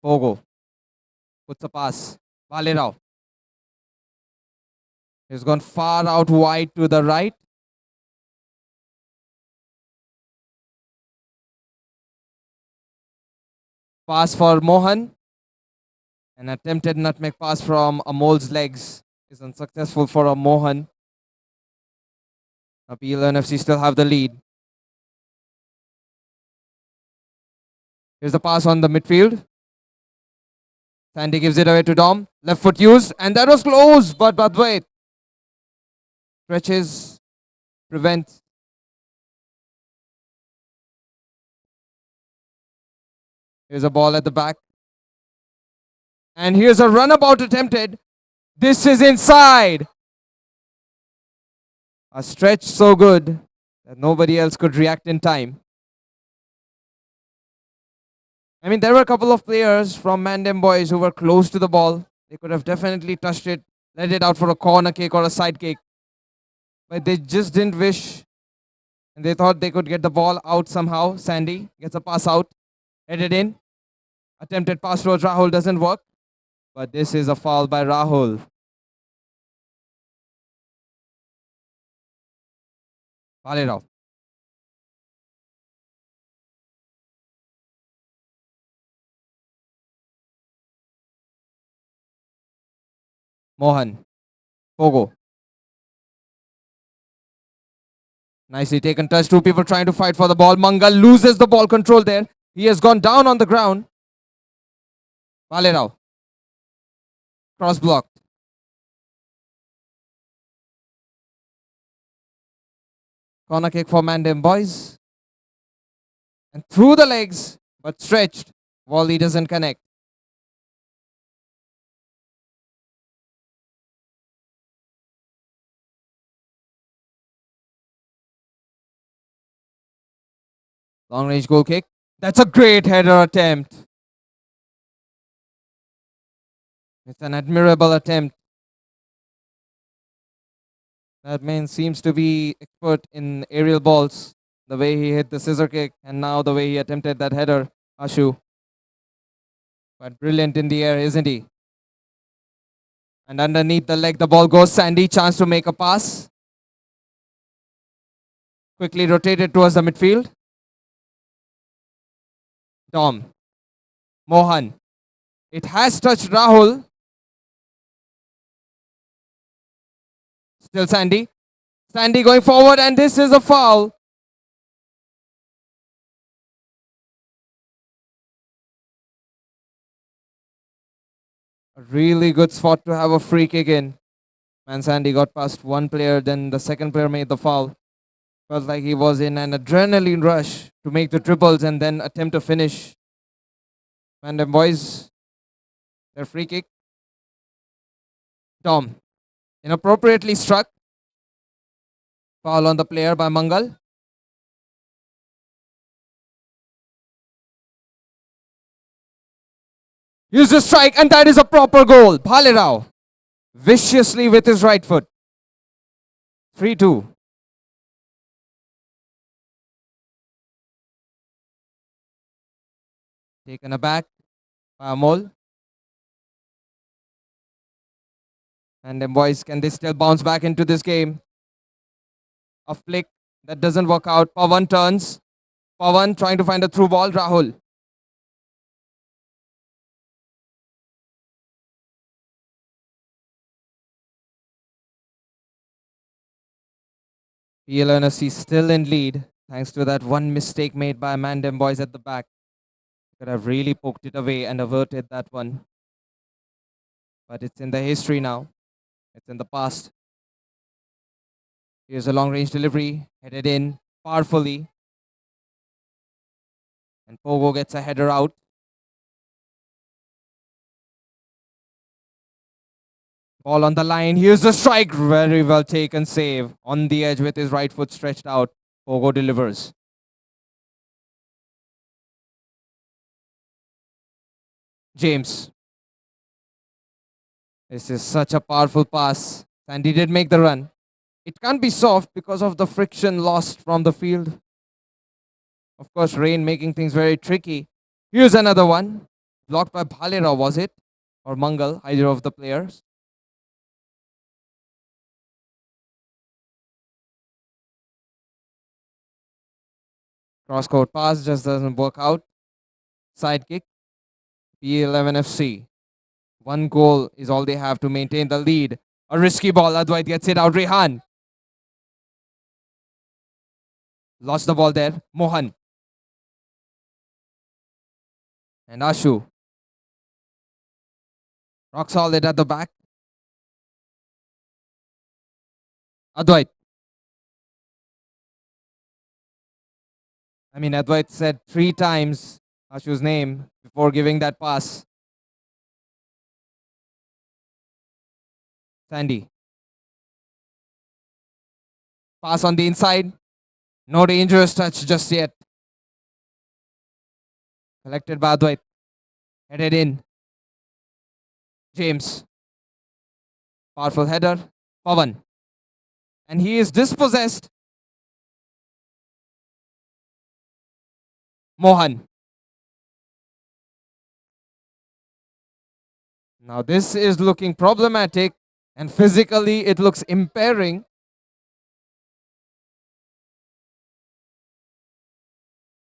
Pogo puts a pass. Balerao. He's gone far out wide to the right. Pass for Mohan. An attempted nutmeg pass from Amol's legs is unsuccessful for a Mohan. Venom FC still have the lead. Here's the pass on the midfield. Sandy gives it away to Dom. Left foot used, and that was close, but wait. Stretches, prevents. Here's a ball at the back. And here's a runabout attempted. This is inside. A stretch so good that nobody else could react in time. I mean, there were a couple of players from Mandem Boys who were close to the ball. They could have definitely touched it, let it out for a corner kick or a side kick. But they just didn't wish. And they thought they could get the ball out somehow. Sandy gets a pass out, headed in. Attempted pass towards Rahul doesn't work. But this is a foul by Rahul. Balerao. Mohan. Pogo. Nicely taken touch. Two people trying to fight for the ball. Mangal loses the ball control there. He has gone down on the ground. Balerao. Cross blocked. Corner kick for Mandem Boys. And through the legs, but stretched. Volley doesn't connect. Long range goal kick. That's a great header attempt. It's an admirable attempt. That man seems to be expert in aerial balls. The way he hit the scissor kick and now the way he attempted that header, Ashu. But brilliant in the air, isn't he? And underneath the leg, the ball goes. Sandy, chance to make a pass. Quickly rotated towards the midfield. Tom. Mohan. It has touched Rahul. Still Sandy. Sandy going forward, and this is a foul. A really good spot to have a free kick in. And Sandy got past one player, then the second player made the foul. Felt like he was in an adrenaline rush to make the triples and then attempt to finish. And the boys, their free kick. Tom, inappropriately struck. Foul on the player by Mangal. Use the strike, and that is a proper goal. Balerao viciously with his right foot. 3-2. Taken aback by Amol. And then boys, can they still bounce back into this game? A flick that doesn't work out. Pawan turns. Pawan trying to find a through ball. Rahul. PLNFC still in lead thanks to that one mistake made by Mandem Boys at the back. Could have really poked it away and averted that one. But it's in the history now. It's in the past. Here's a long range delivery, headed in powerfully. And Pogo gets a header out. Ball on the line. Here's the strike. Very well taken save. On the edge with his right foot stretched out. Pogo delivers. James. This is such a powerful pass. Sandy did make the run. It can't be soft because of the friction lost from the field. Of course, rain making things very tricky. Here's another one. Blocked by Bhalera, was it? Or Mangal, either of the players. Cross-court pass just doesn't work out. Side kick. P11 FC. One goal is all they have to maintain the lead. A risky ball. Advait gets it out. Rehan. Lost the ball there. Mohan. And Ashu. Rock solid at the back. Advait. Advait said 3 times Ashu's name before giving that pass. Sandy. Pass on the inside. No dangerous touch just yet. Collected by Advait. Headed in. James. Powerful header. Pavan. And he is dispossessed. Mohan. Now this is looking problematic and physically it looks impairing.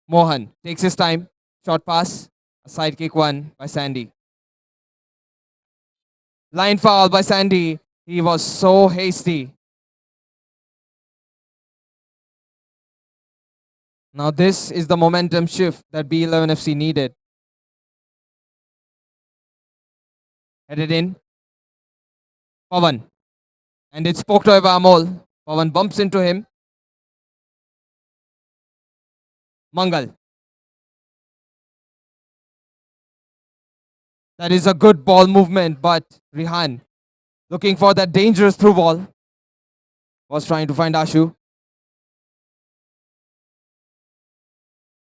Mohan takes his time. Short pass. A side kick won by Sandy. Line foul by Sandy. He was so hasty. Now this is the momentum shift that B11 FC needed. Headed in. Pavan. And it's poked away by Amol. Pavan bumps into him. Mangal. That is a good ball movement, but Rihan, looking for that dangerous through ball, was trying to find Ashu.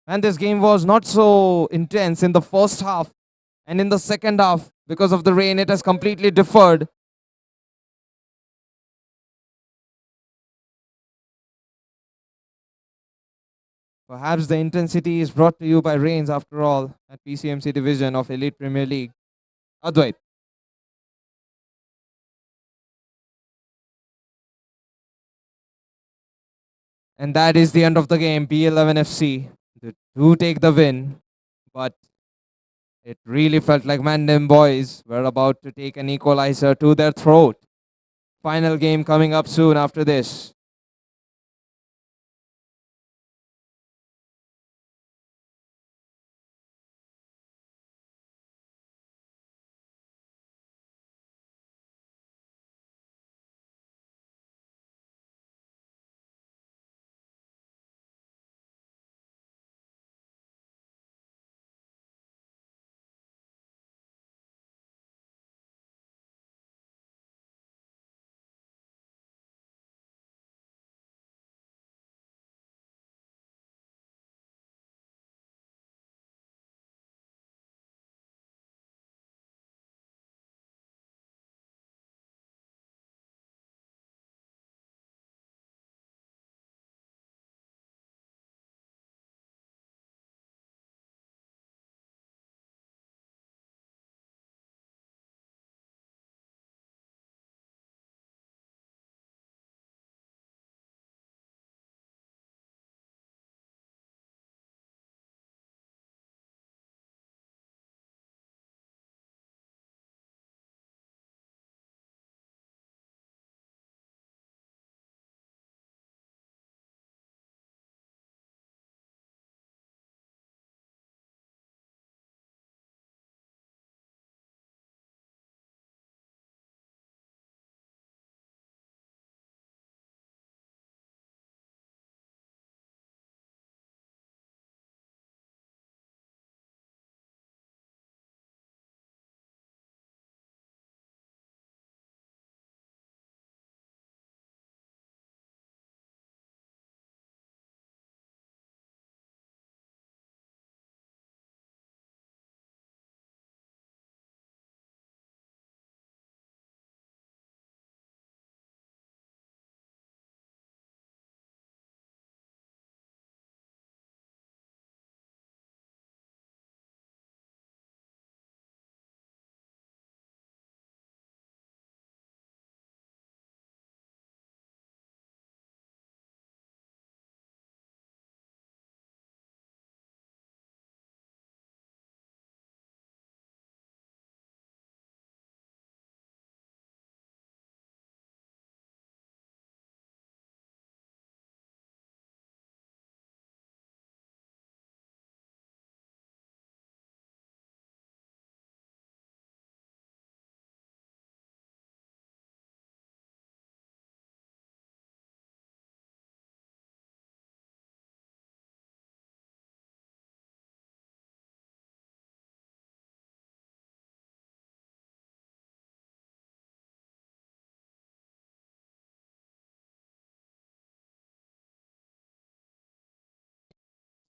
And this game was not so intense in the first half. And in the second half, because of the rain, it has completely deferred. Perhaps the intensity is brought to you by rains after all at Pcmc division of Elite Premier League. Advait. And that is the end of the game. B11 FC do take the win, but it really felt like Mandem boys were about to take an equalizer to their throat. Final game coming up soon after this.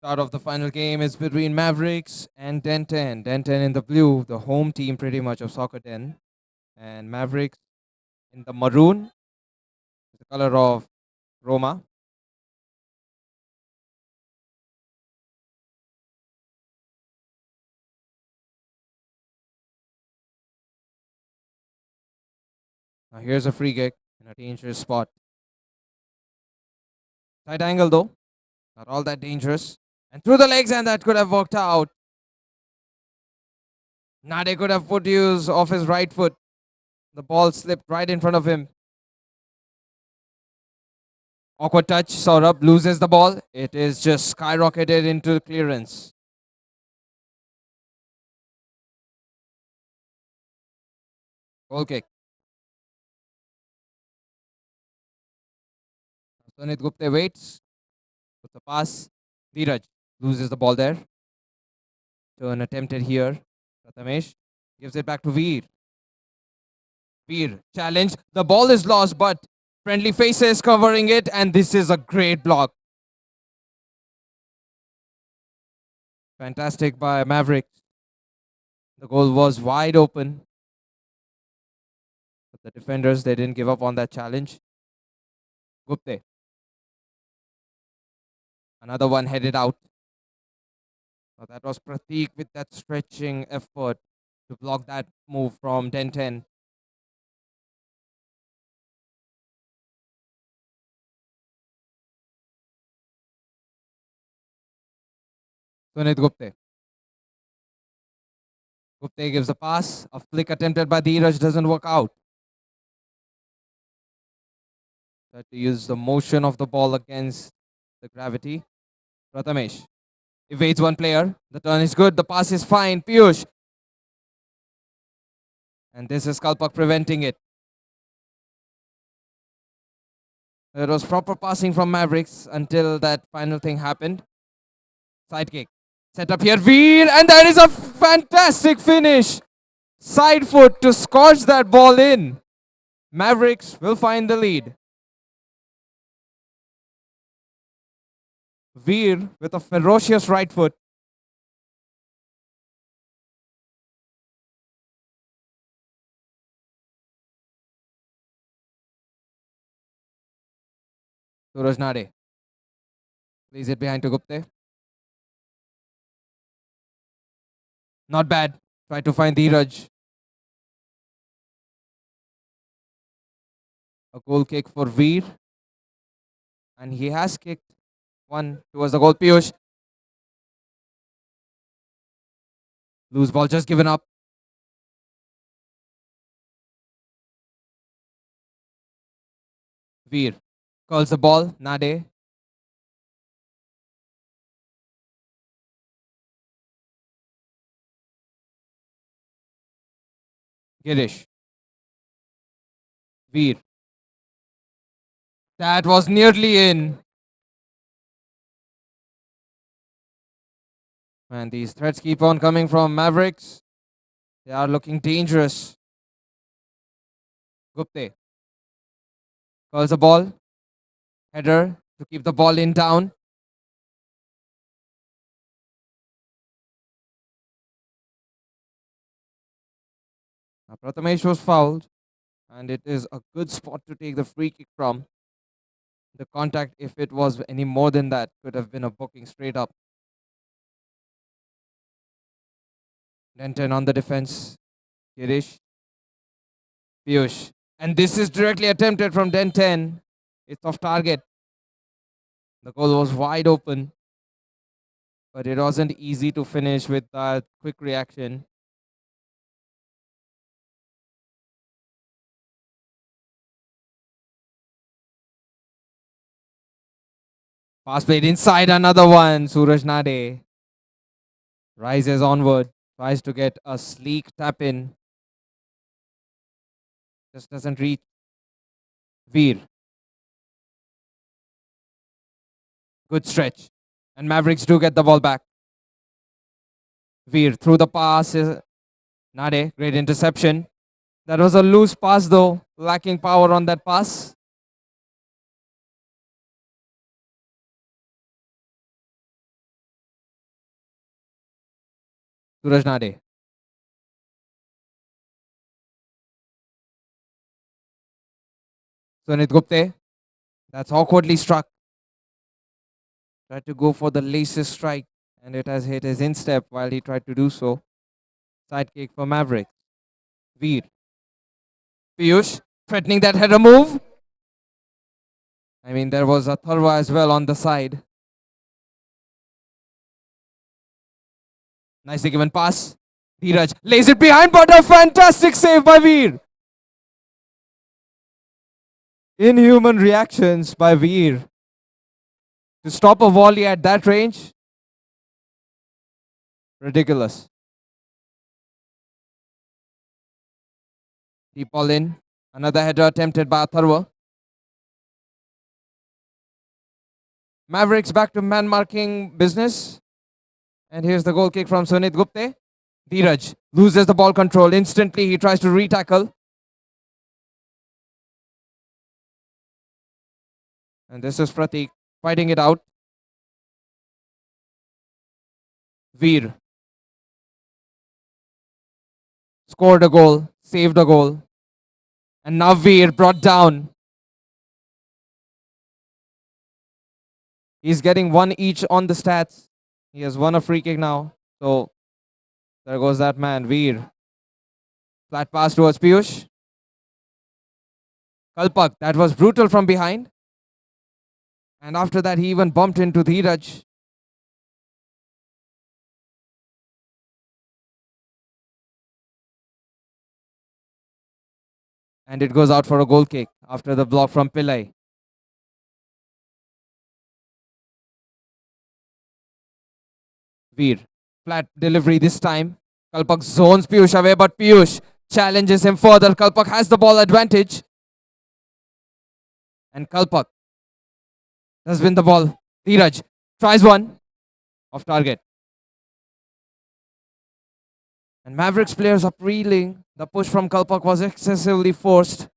Start of the final game is between Mavericks and Den 10. Den 10 in the blue, the home team pretty much of Soccer 10. And Mavericks in the maroon, the color of Roma. Now here's a free kick in a dangerous spot. Tight angle though, not all that dangerous. And through the legs, and that could have worked out. Nade could have put use of his right foot. The ball slipped right in front of him. Awkward touch. Saurabh loses the ball. It is just skyrocketed into clearance. Goal kick. Sunit Gupta waits. Puts a pass. Dheeraj loses the ball there. Turn attempted here. Prathamesh gives it back to Veer. Veer challenge. The ball is lost, but friendly faces covering it, and this is a great block. Fantastic by Mavericks. The goal was wide open. But the defenders, they didn't give up on that challenge. Gupte. Another one headed out. So that was Prateek with that stretching effort to block that move from Den 10. Sunit Gupte. Gupte gives a pass. A flick attempted by Dheeraj doesn't work out. Tried to use the motion of the ball against the gravity. Prathamesh evades one player. The turn is good. The pass is fine. Piyush. And this is Kalpak preventing it. There was proper passing from Mavericks until that final thing happened. Side kick. Set up here. Veer. And that is a fantastic finish. Side foot to scorch that ball in. Mavericks will find the lead. Veer with a ferocious right foot. Suraj Nade plays it behind to Gupte. Not bad. Try to find Dheeraj. A goal kick for Veer. And he has kicked one towards the goal. Piyush. Loose ball just given up. Veer curls the ball. Nade. Girish. Veer. That was nearly in. And these threats keep on coming from Mavericks. They are looking dangerous. Gupte curls the ball. Header to keep the ball in down. Now Prathamesh was fouled. And it is a good spot to take the free kick from. The contact, if it was any more than that, could have been a booking straight up. Denton on the defense. Girish. Piyush. And this is directly attempted from Denton. It's off target. The goal was wide open. But it wasn't easy to finish with that quick reaction. Pass played inside, another one. Suraj Nade rises onward. Tries to get a sleek tap in. Just doesn't reach. Veer. Good stretch. And Mavericks do get the ball back. Veer through the pass. Nade, great interception. That was a loose pass though. Lacking power on that pass. Suraj Nade. Sunit Gupte. That's awkwardly struck. Tried to go for the laces strike, and it has hit his instep while he tried to do so. Side kick for Maverick. Veer. Piyush threatening that header move. I mean, there was a Tharwa as well on the side. Nicely given pass. Dheeraj lays it behind, but a fantastic save by Veer. Inhuman reactions by Veer to stop a volley at that range. Ridiculous. Deep ball in. Another header attempted by Atharva. Mavericks back to man marking business. And here's the goal kick from Sunit Gupte. Dheeraj loses the ball control. Instantly he tries to re-tackle. And this is Pratik fighting it out. Veer scored a goal, saved a goal. And now Veer brought down. He's getting one each on the stats. He has won a free kick now. So there goes that man, Veer. Flat pass towards Piyush. Kalpak, that was brutal from behind. And after that, he even bumped into Dheeraj. And it goes out for a goal kick after the block from Pillai. Veer, flat delivery this time. Kalpak zones Piyush away, but Piyush challenges him further. Kalpak has the ball advantage. And Kalpak does win the ball. Dheeraj tries one off target. And Mavericks players are reeling. The push from Kalpak was excessively forced.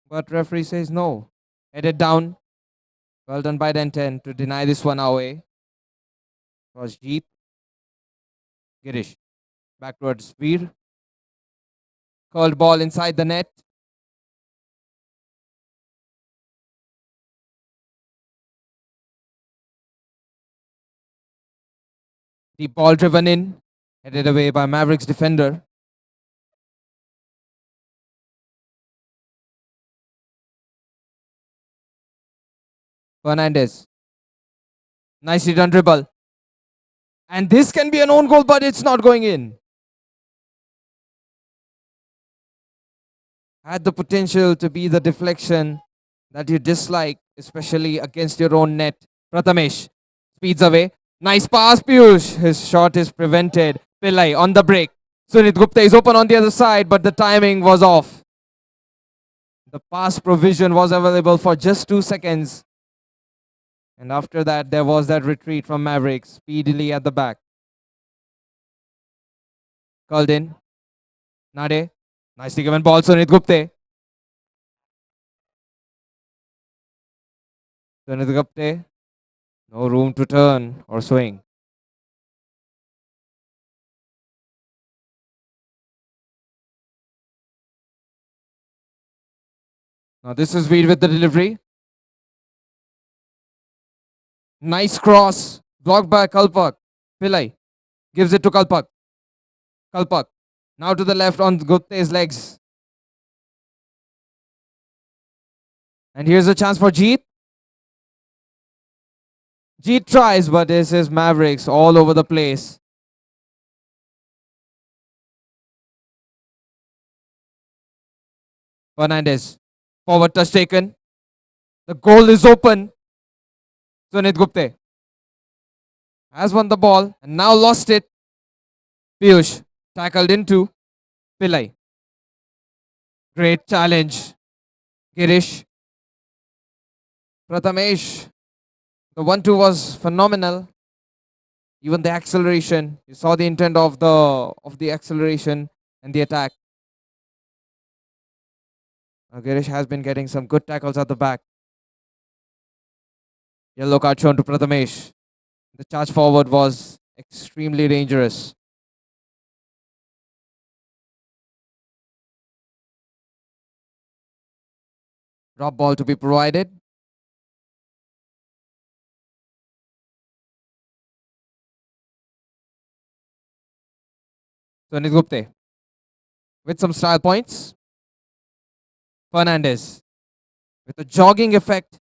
But referee says no. Headed down. Well done by Den 10 to deny this one away. It was Jeet. Girish. Back towards Veer. Curled ball inside the net. Deep ball driven in. Headed away by Mavericks defender. Fernandez. Nicely done dribble. And this can be an own goal, but it's not going in. Had the potential to be the deflection that you dislike, especially against your own net. Prathamesh speeds away. Nice pass, Piyush. His shot is prevented. Pillai on the break. Sunit Gupta is open on the other side, but the timing was off. The pass provision was available for just 2 seconds. And after that, there was that retreat from Mavericks, speedily at the back. Called in. Nade. Nicely given ball, Sunit Gupte. Sunit Gupte. No room to turn or swing. Now this is Veer with the delivery. Nice cross. Blocked by Kalpak. Pillai gives it to Kalpak. Kalpak. Now to the left on Gupte's legs. And here's a chance for Jeet. Jeet tries, but this is Mavericks all over the place. Fernandez. Forward touch taken. The goal is open. Sunit Gupte has won the ball and now lost it. Piyush tackled into Pillai. Great challenge. Girish. Prathamesh. The 1-2 was phenomenal. Even the acceleration. You saw the intent of the acceleration and the attack. Girish has been getting some good tackles at the back. Yellow card shown to Prathamesh. The charge forward was extremely dangerous. Drop ball to be provided. Sunit Gupte with some style points. Fernandez with a jogging effect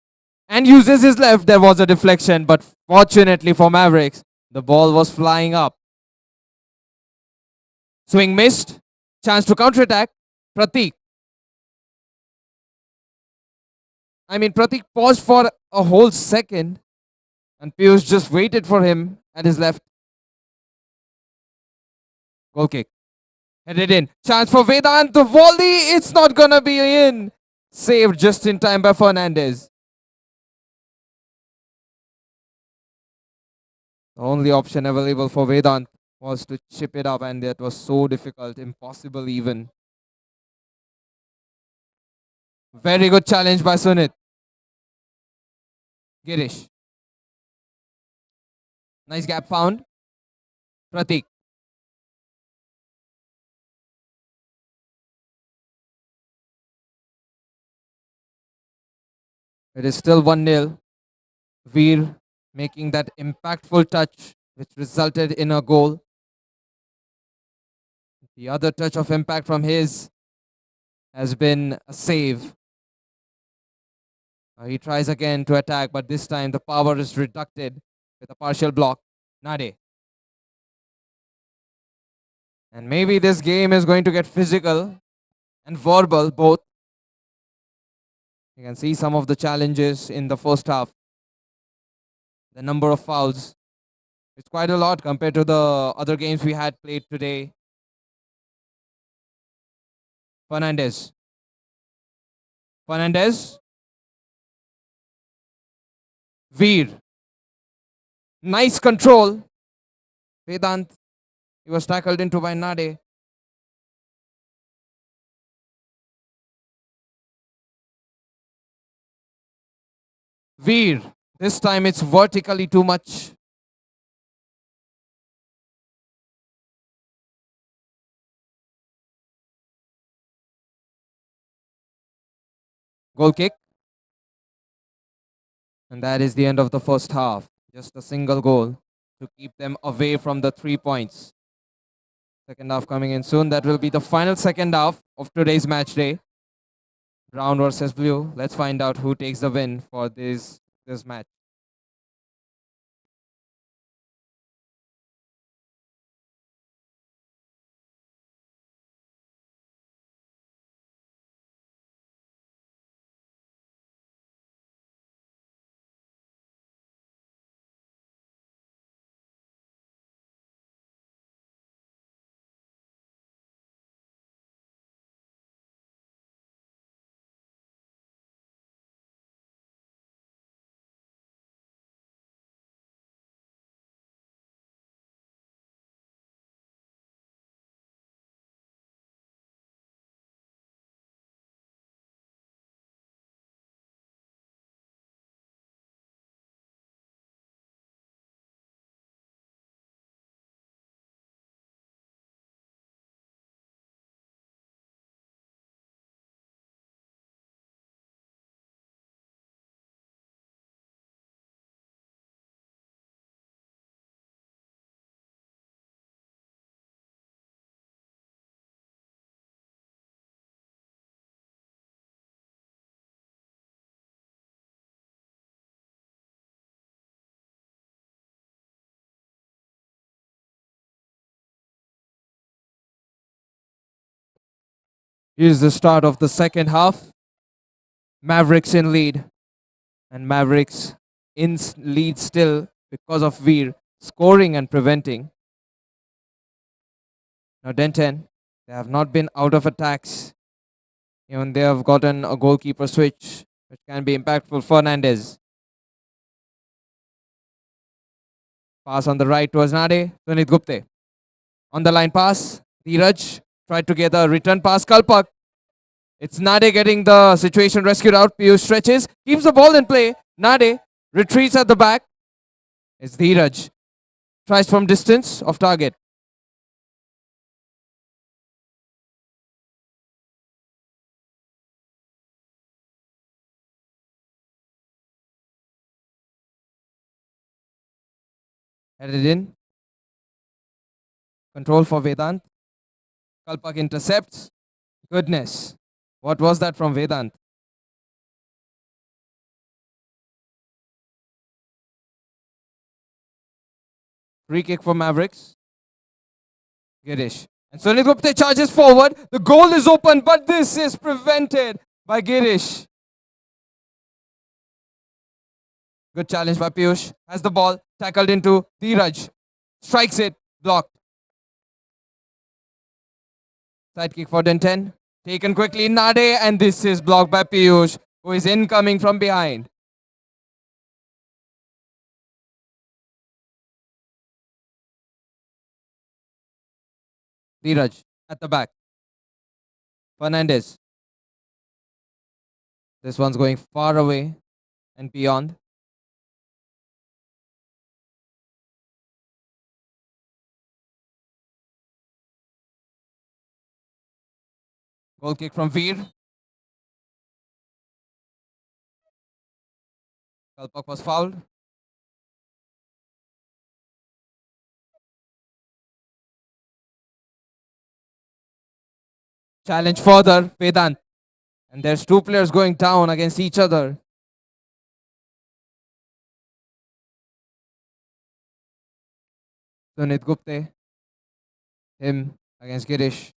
and uses his left. There was a deflection, but fortunately for Mavericks, the ball was flying up. Swing missed. Chance to counterattack. Pratik. Pratik paused for a whole second and Piyush just waited for him at his left. Goal kick. Headed in. Chance for Vedant. The volley. It's not gonna be in. Saved just in time by Fernandez. The only option available for Vedant was to chip it up, and that was so difficult, impossible even. Very good challenge by Sunit. Girish. Nice gap found. Pratik. It is still 1-0. Veer making that impactful touch which resulted in a goal. The other touch of impact from his has been a save. He tries again to attack, but this time the power is reducted with a partial block. Nade. And maybe this game is going to get physical and verbal both. You can see some of the challenges in the first half. The number of fouls. It's quite a lot compared to the other games we had played today. Fernandez. Veer. Nice control. Vedant. He was tackled into by Nade. Veer. This time it's vertically too much. Goal kick. And that is the end of the first half. Just a single goal to keep them away from the 3 points. Second half coming in soon. That will be the final second half of today's match day. Brown versus blue. Let's find out who takes the win for this match. Here's the start of the second half. Mavericks in lead. And Mavericks in lead still because of Veer scoring and preventing. Now Denton, they have not been out of attacks. Even they have gotten a goalkeeper switch, which can be impactful. Fernandez. Pass on the right towards Nade. Sunit Gupte. On the line pass. Dheeraj tried to get a return pass. Kalpak. It's Nade getting the situation rescued out. Piyush stretches. Keeps the ball in play. Nade retreats at the back. It's Dheeraj. Tries from distance off target. Headed in. Control for Vedant. Kalpak intercepts. Goodness. What was that from Vedant? Free kick for Mavericks. Girish. And Sunil Gupta charges forward. The goal is open, but this is prevented by Girish. Good challenge by Piyush. Has the ball. Tackled into Dheeraj. Strikes it. Blocked. Side kick for Dinten. Taken quickly. Nade. And this is blocked by Piyush, who is incoming from behind. Dheeraj at the back. Fernandez. This one's going far away and beyond. Goal kick from Veer. Kalpak was fouled. Challenge further. Vedant. And there's two players going down against each other. Sunit Gupte. Him against Girish.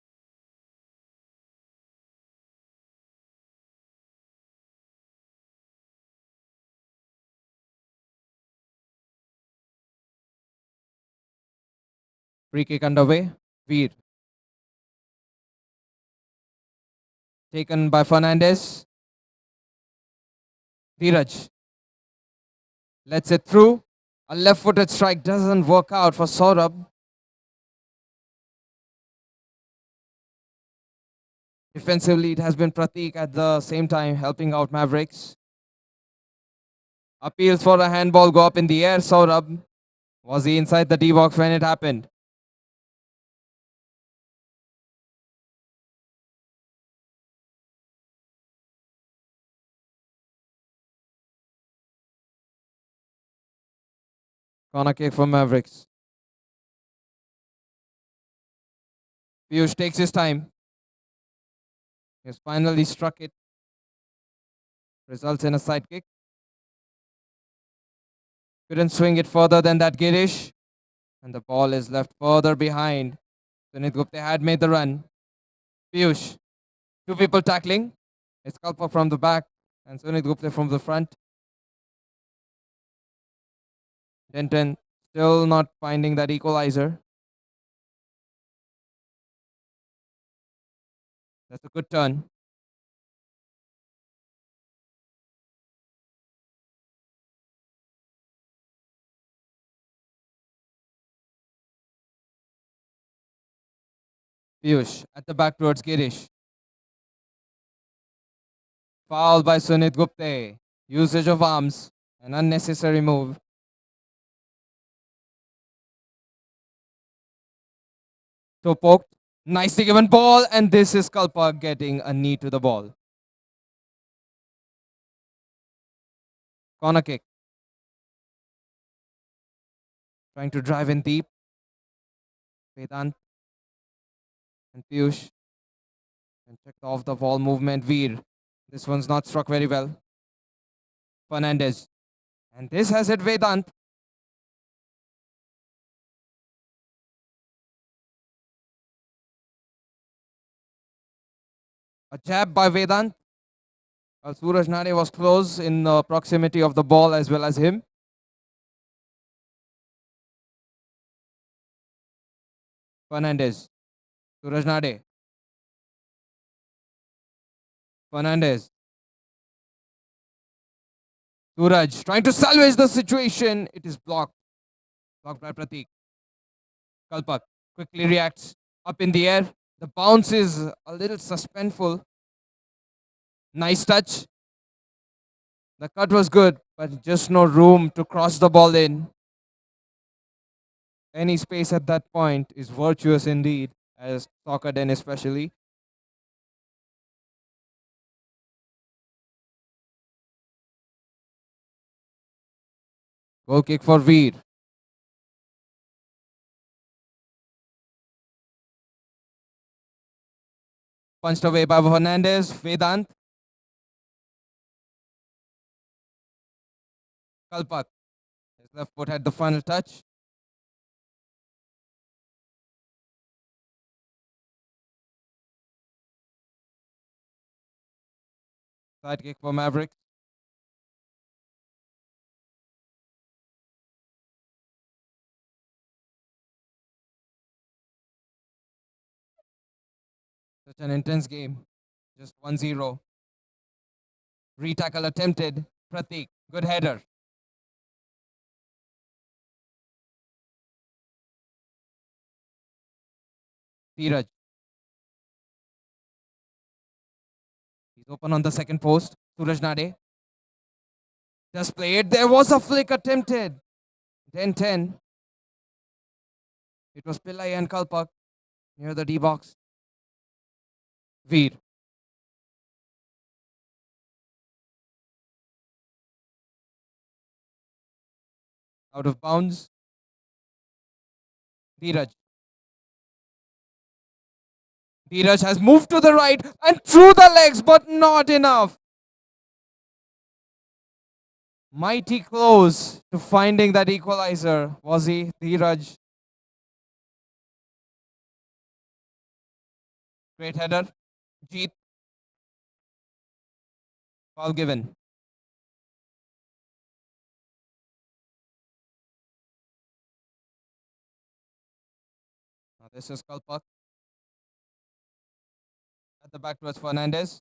Free kick underway. Veer. Taken by Fernandez. Dheeraj. Lets it through. A left-footed strike doesn't work out for Saurabh. Defensively, it has been Pratik at the same time helping out Mavericks. Appeals for a handball go up in the air. Saurabh. Was he inside the D-box when it happened? Corner kick for Mavericks. Piyush takes his time. He's finally struck it. Results in a side kick. Couldn't swing it further than that, Girish. And the ball is left further behind. Sunit Gupta had made the run. Piyush. Two people tackling. It's Kalpa from the back and Sunit Gupta from the front. Denton still not finding that equalizer. That's a good turn. Piyush at the back towards Girish. Foul by Sunit Gupta. Usage of arms. An unnecessary move. Toe poked. Nicely given ball. And this is Kalpa getting a knee to the ball. Corner kick. Trying to drive in deep. Vedant and Piyush. And checked off the ball movement. Veer. This one's not struck very well. Fernandez. And this has hit Vedant. A jab by Vedant. Suraj Nade was close in proximity of the ball as well as him. Fernandez. Suraj Nade. Fernandez. Suraj trying to salvage the situation. It is blocked. Blocked by Pratik. Kalpak quickly reacts. Up in the air. The bounce is a little suspenseful. Nice touch. The cut was good, but just no room to cross the ball in. Any space at that point is virtuous indeed, as soccer den especially. Goal kick for Veer. punched away by Fernandez. Vedant. Kalpak. His left foot had the final touch. Side kick for Mavericks. Such an intense game. Just 1-0. Retackle attempted. Pratik. Good header. Dheeraj. He's open on the second post. Suraj Nade. Just played. There was a flick attempted. 10-10. It was Pillai and Kalpak near the D box. Veer. Out of bounds. Dheeraj. Dheeraj has moved to the right and through the legs, but not enough. Mighty close to finding that equalizer, was he, Dheeraj? Great header. Jeet. Foul given. Now this is Kalpak. At the back towards Fernandez.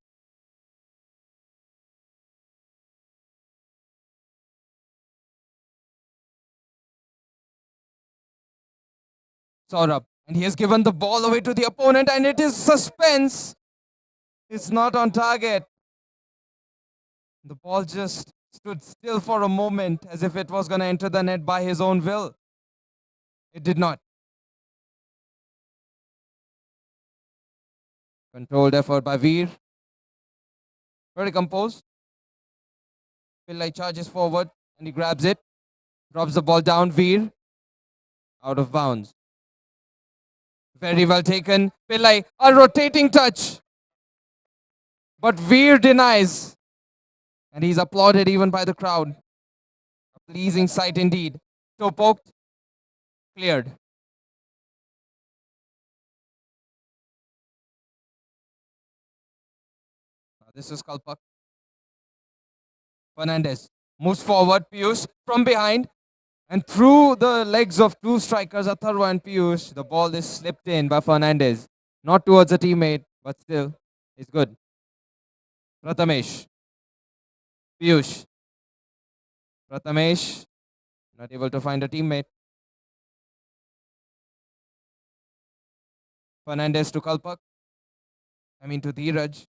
Saurabh. And he has given the ball away to the opponent, and it is suspense. It's not on target. The ball just stood still for a moment as if it was going to enter the net by his own will. It did not. Controlled effort by Veer. Very composed. Pillai charges forward and he grabs it. Drops the ball down. Veer. Out of bounds. Very well taken. Pillai, a rotating touch. But Veer denies. And he's applauded even by the crowd. A pleasing sight indeed. Toe poked. Cleared. This is Kalpak. Fernandez moves forward. Piyush from behind. And through the legs of two strikers, Atharva and Piyush, the ball is slipped in by Fernandez. Not towards a teammate, but still, it's good. Prathamesh. Piyush. Prathamesh, not able to find a teammate. Fernandez to Kalpak. To Dheeraj.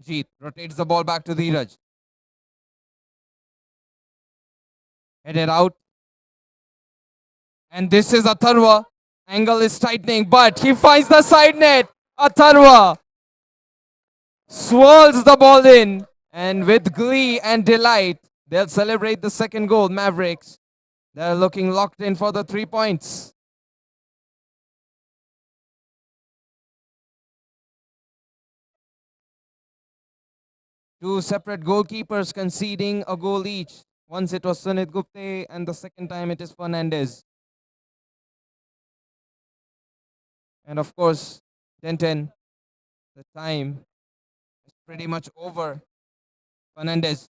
Jeet rotates the ball back to Dheeraj. Headed out. And this is Atharva. Angle is tightening, but he finds the side net. Atharva swirls the ball in. And with glee and delight, they'll celebrate the second goal, Mavericks. They're looking locked in for the 3 points. Two separate goalkeepers conceding a goal each. Once it was Sunit Gupte and the second time it is Fernandez. And of course, 10-10. The time is pretty much over. Fernandez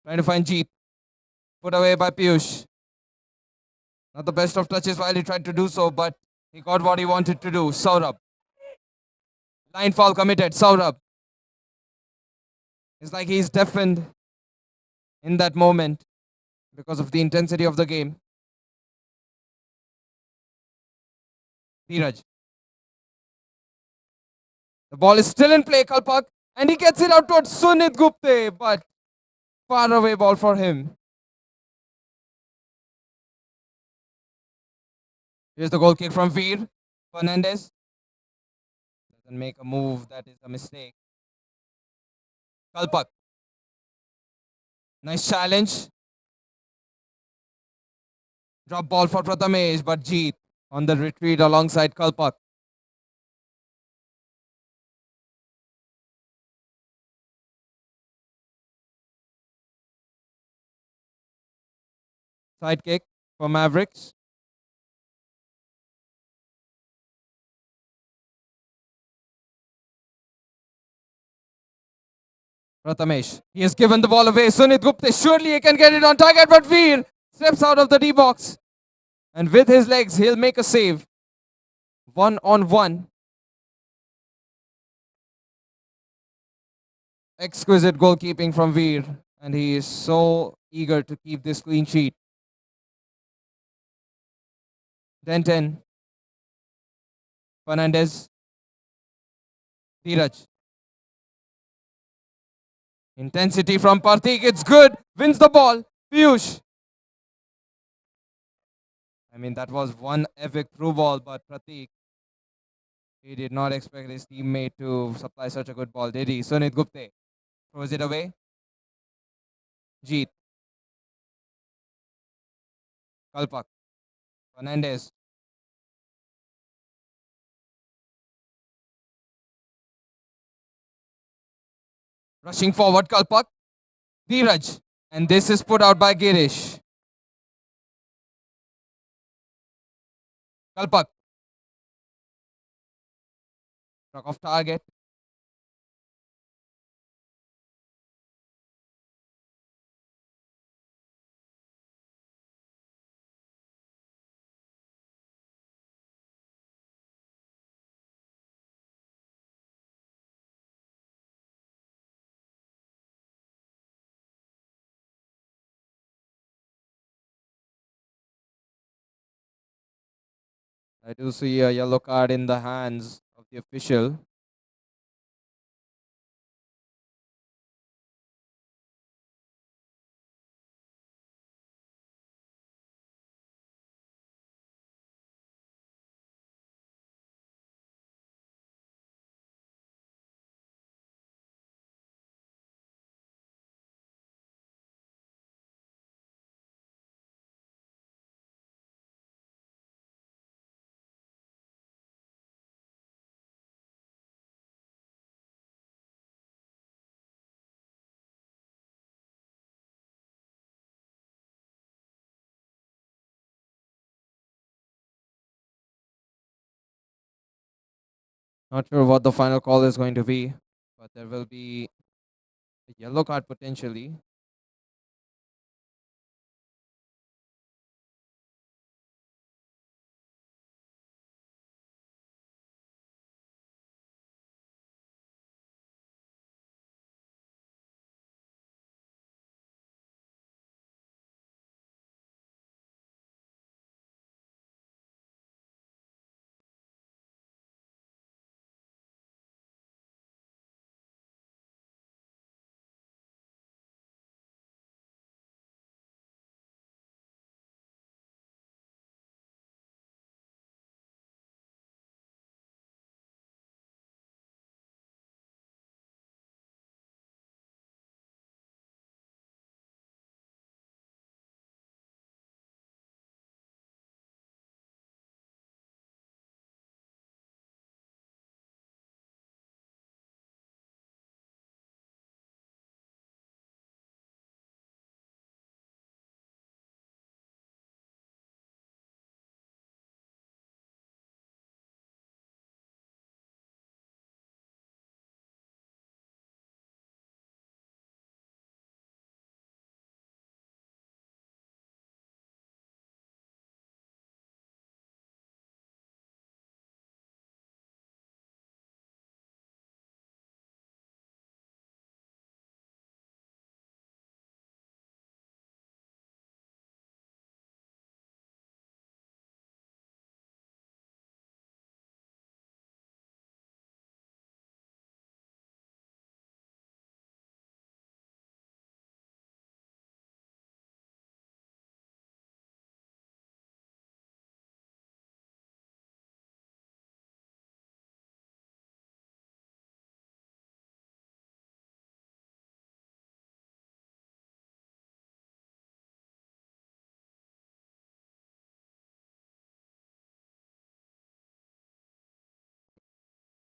trying to find Jeet. Put away by Piyush. Not the best of touches while he tried to do so, but he got what he wanted to do. Saurabh. Line foul committed. Saurabh. It's like he's deafened in that moment because of the intensity of the game. Dheeraj. The ball is still in play, Kalpak, and he gets it out towards Sunit Gupte, but far away ball for him. Here's the goal kick from Veer. Fernandez doesn't make a move. That is a mistake. Kalpak. Nice challenge. Drop ball for Prathamesh, but Jeet on the retreat alongside Kalpak. Side kick for Mavericks. Prathamesh. He has given the ball away. Sunit Gupta, surely he can get it on target, but Veer steps out of the D box. And with his legs, he'll make a save. 1-on-1. Exquisite goalkeeping from Veer. And he is so eager to keep this clean sheet. 10-10. Fernandez. Dheeraj. Intensity from Parthik. It's good. Wins the ball. Piyush. I mean, that was one epic through ball, but Pratik, he did not expect his teammate to supply such a good ball, did he? Sunit Gupte throws it away. Jeet. Kalpak. Fernandez. Rushing forward, Kalpak. Dheeraj. And this is put out by Girish. Kalpak. Struck off target. I do see a yellow card in the hands of the official. Not sure what the final call is going to be, but there will be a yellow card potentially.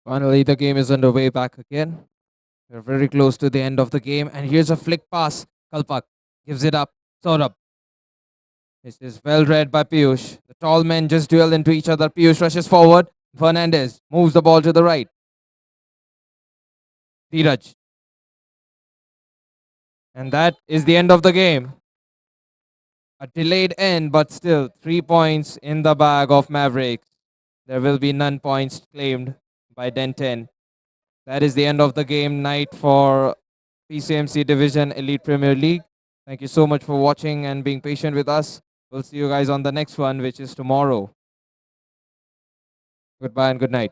Finally, the game is underway back again. We're very close to the end of the game, and here's a flick pass. Kalpak gives it up. Saurabh. This is well read by Piyush. The tall men just duel into each other. Piyush rushes forward. Fernandez moves the ball to the right. Dheeraj. And that is the end of the game. A delayed end, but still 3 points in the bag of Mavericks. There will be none points claimed by Den 10. That is the end of the game night for PCMC Division Elite Premier League. Thank you so much for watching and being patient with us. We'll see you guys on the next one, which is tomorrow. Goodbye and good night.